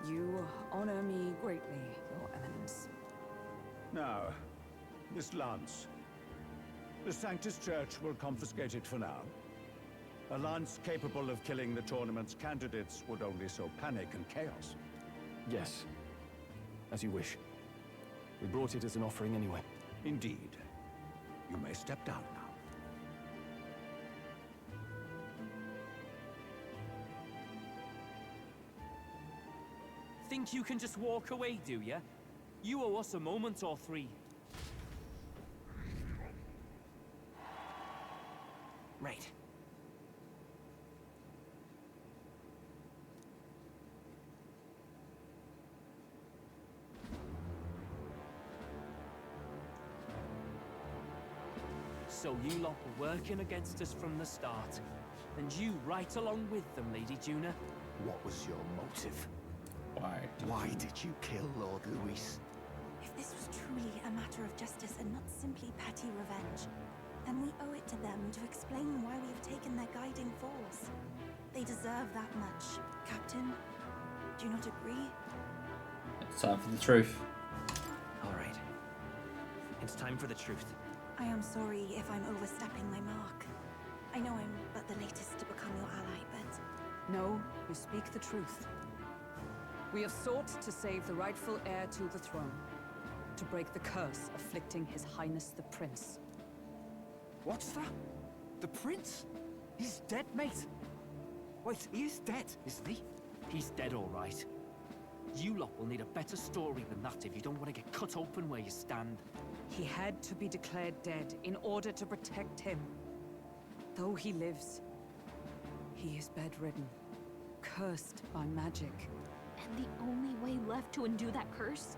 You honor me greatly, Your Eminence. Now, this lance. The Sanctus Church will confiscate it for now. A lance capable of killing the tournament's candidates would only sow panic and chaos. Yes. As you wish. We brought it as an offering anyway. Indeed. You may step down now. Think you can just walk away, do ya? You owe us a moment or three. Right. So you lot were working against us from the start, and you right along with them, Lady Juna. What was your motive? Why did you kill Lord Luis? If this was truly a matter of justice and not simply petty revenge, then we owe it to them to explain why we have taken their guiding force. They deserve that much. Captain, do you not agree? It's time for the truth. All right. It's time for the truth. I am sorry if I'm overstepping my mark. I know I'm but the latest to become your ally, but... No, we speak the truth. We have sought to save the rightful heir to the throne, to break the curse afflicting His Highness the Prince. What's that? The prince? He's dead, mate. Wait, he is dead, isn't he? He's dead, all right. You lot will need a better story than that if you don't want to get cut open where you stand. He had to be declared dead in order to protect him. Though he lives, he is bedridden, cursed by magic. And the only way left to undo that curse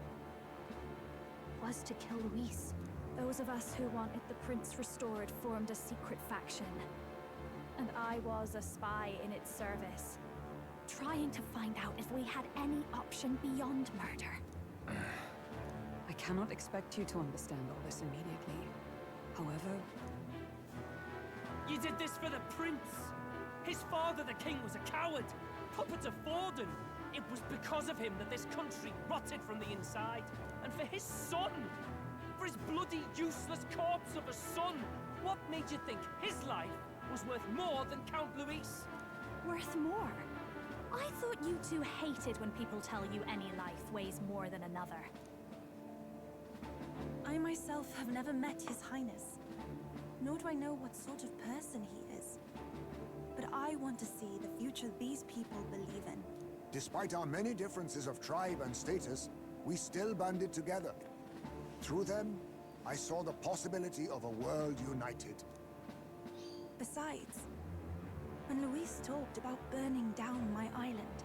was to kill Luis. Those of us who wanted the prince restored formed a secret faction. And I was a spy in its service, trying to find out if we had any option beyond murder. I cannot expect you to understand all this immediately. However... You did this for the prince! His father, the king, was a coward! Puppet of Forden! It was because of him that this country rotted from the inside. And for his son! For his bloody, useless corpse of a son! What made you think his life was worth more than Count Luis? Worth more? I thought you two hated when people tell you any life weighs more than another. I myself have never met His Highness, nor do I know what sort of person he is. But I want to see the future these people believe in. Despite our many differences of tribe and status, we still banded together. Through them, I saw the possibility of a world united. Besides, when Luis talked about burning down my island,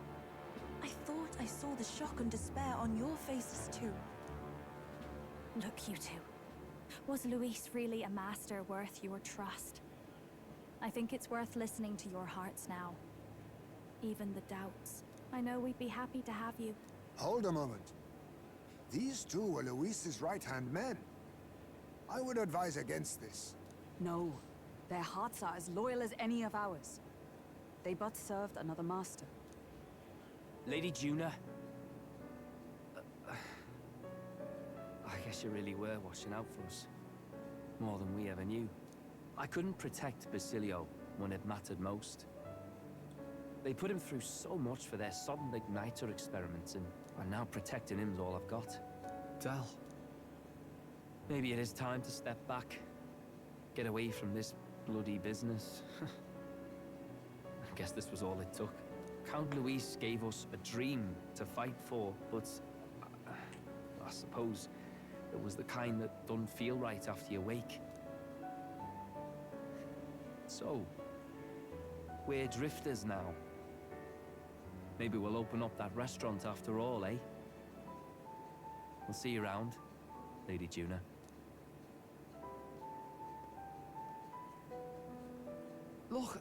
I thought I saw the shock and despair on your faces too. Look, you two. Was Luis really a master worth your trust? I think it's worth listening to your hearts now. Even the doubts. I know we'd be happy to have you. Hold a moment. These two were Luis's right-hand men. I would advise against this. No. Their hearts are as loyal as any of ours. They but served another master. Lady Juna. I guess you really were watching out for us. More than we ever knew. I couldn't protect Basilio when it mattered most. They put him through so much for their sudden igniter experiments, and now protecting him's all I've got. Del. Maybe it is time to step back. Get away from this bloody business. I guess this was all it took. Count Luis gave us a dream to fight for, but I suppose it was the kind that don't feel right after you wake. So, we're drifters now. Maybe we'll open up that restaurant after all, eh? We'll see you around, Lady Juna. Look,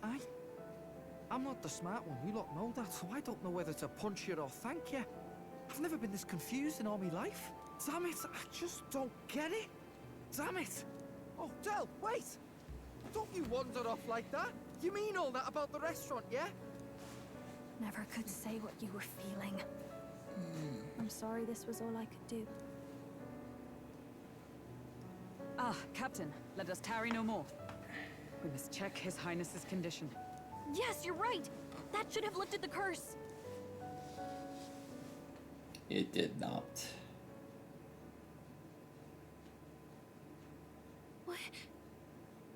I'm not the smart one, you lot know that, so I don't know whether to punch you or thank you. I've never been this confused in all my life. Damn it, I just don't get it. Damn it. Oh, Del, wait! Don't you wander off like that? You mean all that about the restaurant, yeah? Never could say what you were feeling. I'm sorry this was all I could do. Ah, Captain, let us tarry no more. We must check His Highness's condition. Yes, you're right! That should have lifted the curse! It did not.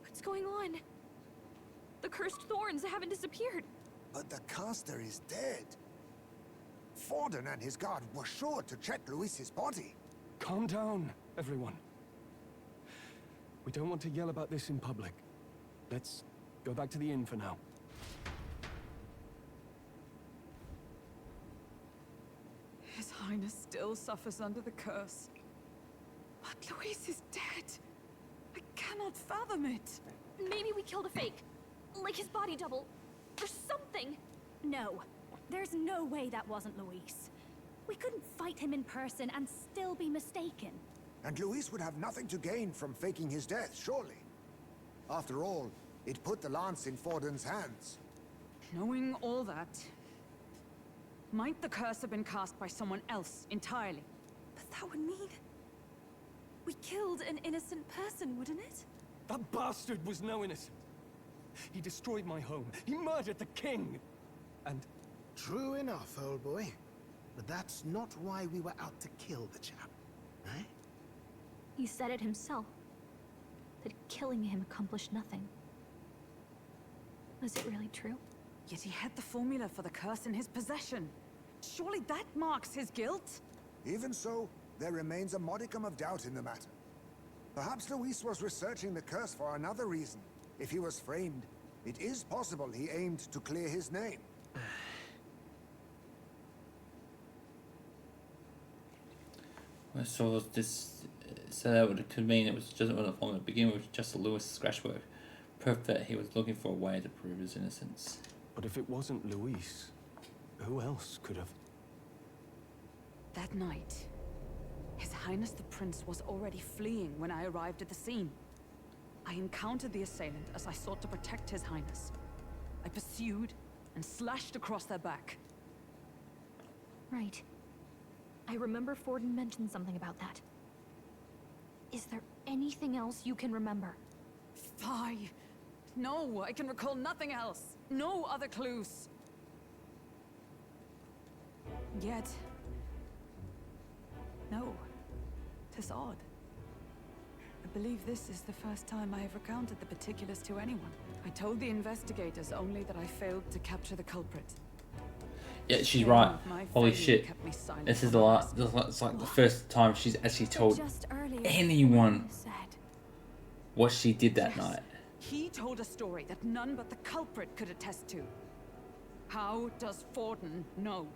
What's going on? The cursed thorns haven't disappeared. But the caster is dead. Forden and his guard were sure to check Luis's body. Calm down, everyone. We don't want to yell about this in public. Let's Go back to the inn for now. His Highness still suffers under the curse. But Luis is dead. I cannot fathom it. Maybe we killed a fake. Like his body double. Or something. No. There's no way that wasn't Luis. We couldn't fight him in person and still be mistaken. And Luis would have nothing to gain from faking his death, surely. After all, it put the lance in Forden's hands. Knowing all that, might the curse have been cast by someone else entirely? But that would mean... we killed an innocent person, wouldn't it? That bastard was no innocent. He destroyed my home. He murdered the king. And... True enough, old boy. But that's not why we were out to kill the chap, right? He said it himself. That killing him accomplished nothing. Was it really true? Yet he had the formula for the curse in his possession. Surely that marks his guilt? Even so, there remains a modicum of doubt in the matter. Perhaps Luis was researching the curse for another reason. If he was framed, it is possible he aimed to clear his name. So this, so that would could mean it was just on the formula to begin with, just a Lewis scratchwork. Proof that he was looking for a way to prove his innocence. But if it wasn't Luis, who else could have? That night, His Highness the Prince was already fleeing when I arrived at the scene. I encountered the assailant as I sought to protect His Highness. I pursued and slashed across their back. Right. I remember Forden mentioned something about that. Is there anything else you can remember? Fie! No, I can recall nothing else. No other clues. Yet... no. 'Tis odd. I believe this is the first time I have recounted the particulars to anyone. I told the investigators only that I failed to capture the culprit. Yeah, she's right. Holy shit. This is it's like the first time she's actually told anyone what she did that night. He told a story that none but the culprit could attest to. How does Forden know?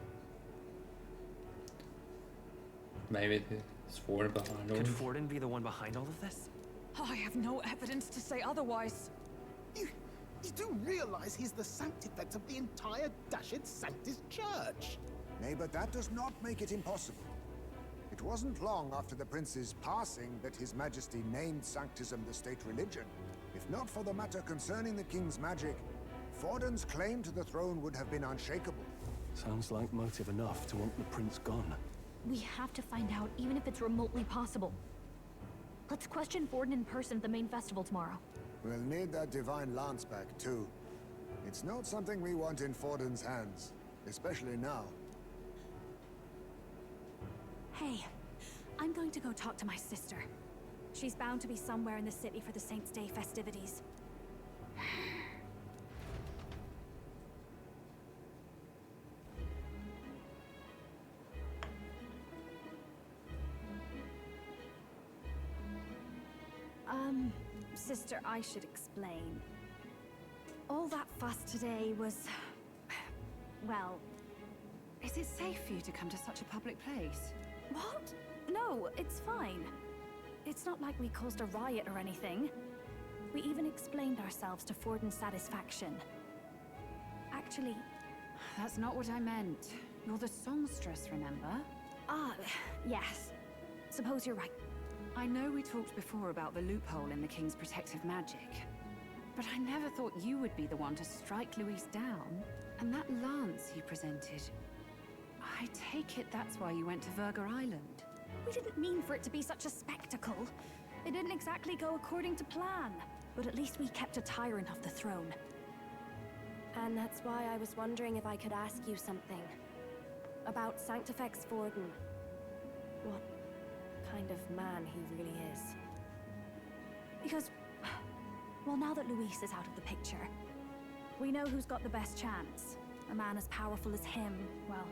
Maybe it's Forden behind all Could this. Forden be the one behind all of this? I have no evidence to say otherwise. You do realize he's the sanctifex of the entire dashed Sanctus Church? Nay, but that does not make it impossible. It wasn't long after the prince's passing that His Majesty named Sanctism the state religion. If not for the matter concerning the king's magic, Forden's claim to the throne would have been unshakable. Sounds like motive enough to want the prince gone. We have to find out, even if it's remotely possible. Let's question Forden in person at the main festival tomorrow. We'll need that divine lance back, too. It's not something we want in Forden's hands, especially now. Hey, I'm going to go talk to my sister. She's bound to be somewhere in the city for the Saints' Day festivities. Sister, I should explain. All that fuss today was... well... Is it safe for you to come to such a public place? What? No, it's fine. It's not like we caused a riot or anything. We even explained ourselves to Forden's satisfaction. Actually... That's not what I meant. You're the songstress, remember? Ah, yes. Suppose you're right. I know we talked before about the loophole in the King's protective magic, but I never thought you would be the one to strike Luis down. And that lance you presented, I take it that's why you went to Verga Island. We didn't mean for it to be such a spectacle. It didn't exactly go according to plan, but at least we kept a tyrant off the throne. And that's why I was wondering if I could ask you something. About Sanctifex Forden. What kind of man he really is. Because, well, now that Luis is out of the picture, we know who's got the best chance. A man as powerful as him, well,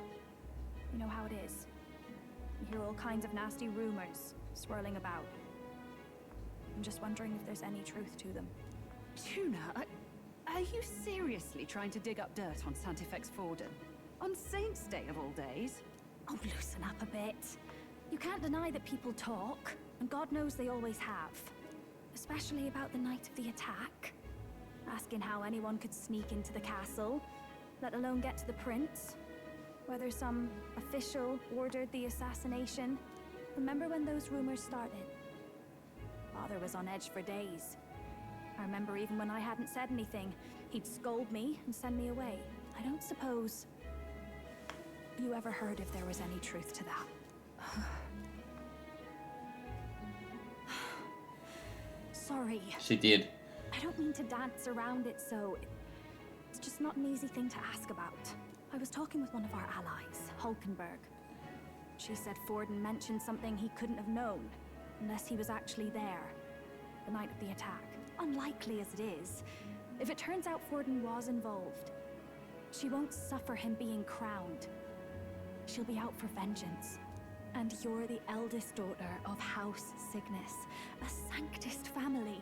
you know how it is. You hear all kinds of nasty rumors swirling about. I'm just wondering if there's any truth to them. Tuna, Are you seriously trying to dig up dirt on Santifex Forden? On Saint's Day of all days? Oh, loosen up a bit. You can't deny that people talk, and God knows they always have. Especially about the night of the attack. Asking how anyone could sneak into the castle, let alone get to the prince. Whether some official ordered the assassination. Remember when those rumors started? Father was on edge for days. I remember even when I hadn't said anything, he'd scold me and send me away. I don't suppose you ever heard if there was any truth to that. Sorry. She did. I don't mean to dance around it, so it's just not an easy thing to ask about. I was talking with one of our allies, Hulkenberg. She said Forden mentioned something he couldn't have known, unless he was actually there, the night of the attack. Unlikely as it is, if it turns out Forden was involved, she won't suffer him being crowned. She'll be out for vengeance. And you're the eldest daughter of House Cygnus, a Sanctist family.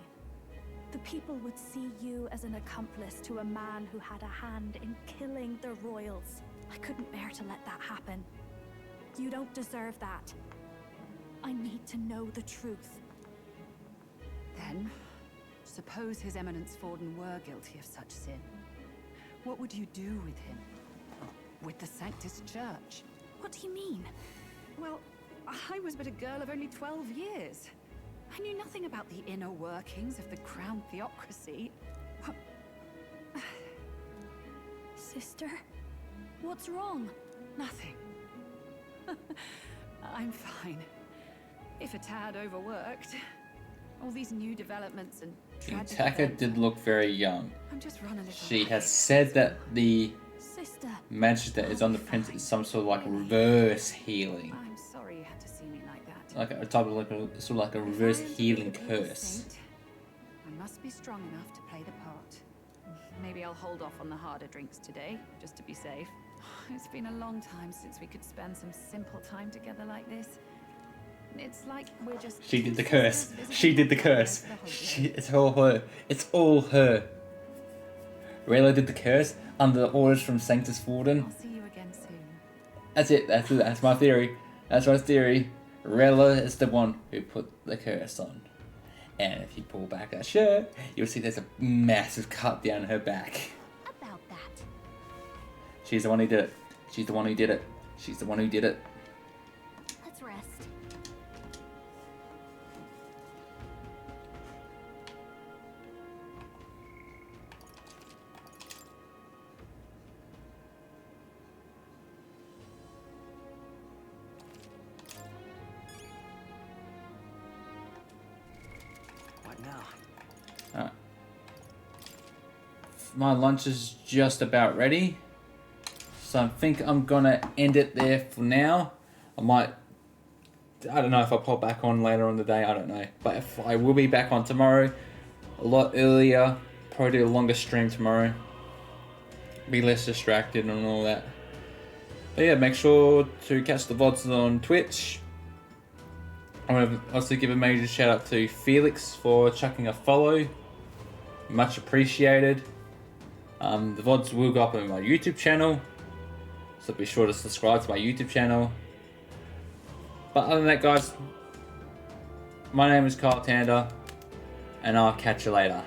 The people would see you as an accomplice to a man who had a hand in killing the royals. I couldn't bear to let that happen. You don't deserve that. I need to know the truth. Then, suppose His Eminence Forden were guilty of such sin. What would you do with him? With the Sanctus Church? What do you mean? Well, I was but a girl of only 12 years. I knew nothing about the inner workings of the crown theocracy. Sister, what's wrong? Nothing. I'm fine. If a tad overworked. All these new developments and The attacker did look very young. I'm just run a little. She has said that the Sister, magic that is on the prince is some sort of like reverse healing. I'm sorry you had to see me like that. Like a type of like a sort of like a reverse healing curse. I must be strong enough to play the part. Maybe I'll hold off on the harder drinks today, just to be safe. It's been a long time since we could spend some simple time together like this. It's like we're just... She did the curse. She did the curse. It's all her. It's all her. Rayla did the curse under the orders from Sanctus Forden. I'll see you again soon. That's it. That's my theory. That's my theory. Rayla is the one who put the curse on. And if you pull back that shirt, you'll see there's a massive cut down her back. About that. She's the one who did it. She's the one who did it. She's the one who did it. Let's rest. What now? Alright. My lunch is just about ready. So I think I'm gonna end it there for now. I don't know if I'll pop back on later on in the day, I don't know. But if I will be back on tomorrow, a lot earlier, probably do a longer stream tomorrow. Be less distracted and all that. But yeah, make sure to catch the VODs on Twitch. I want to also give a major shout out to Felix for chucking a follow. Much appreciated. The VODs will go up on my YouTube channel. So be sure to subscribe to my YouTube channel. But other than that, guys, my name is Kyle Tander, and I'll catch you later.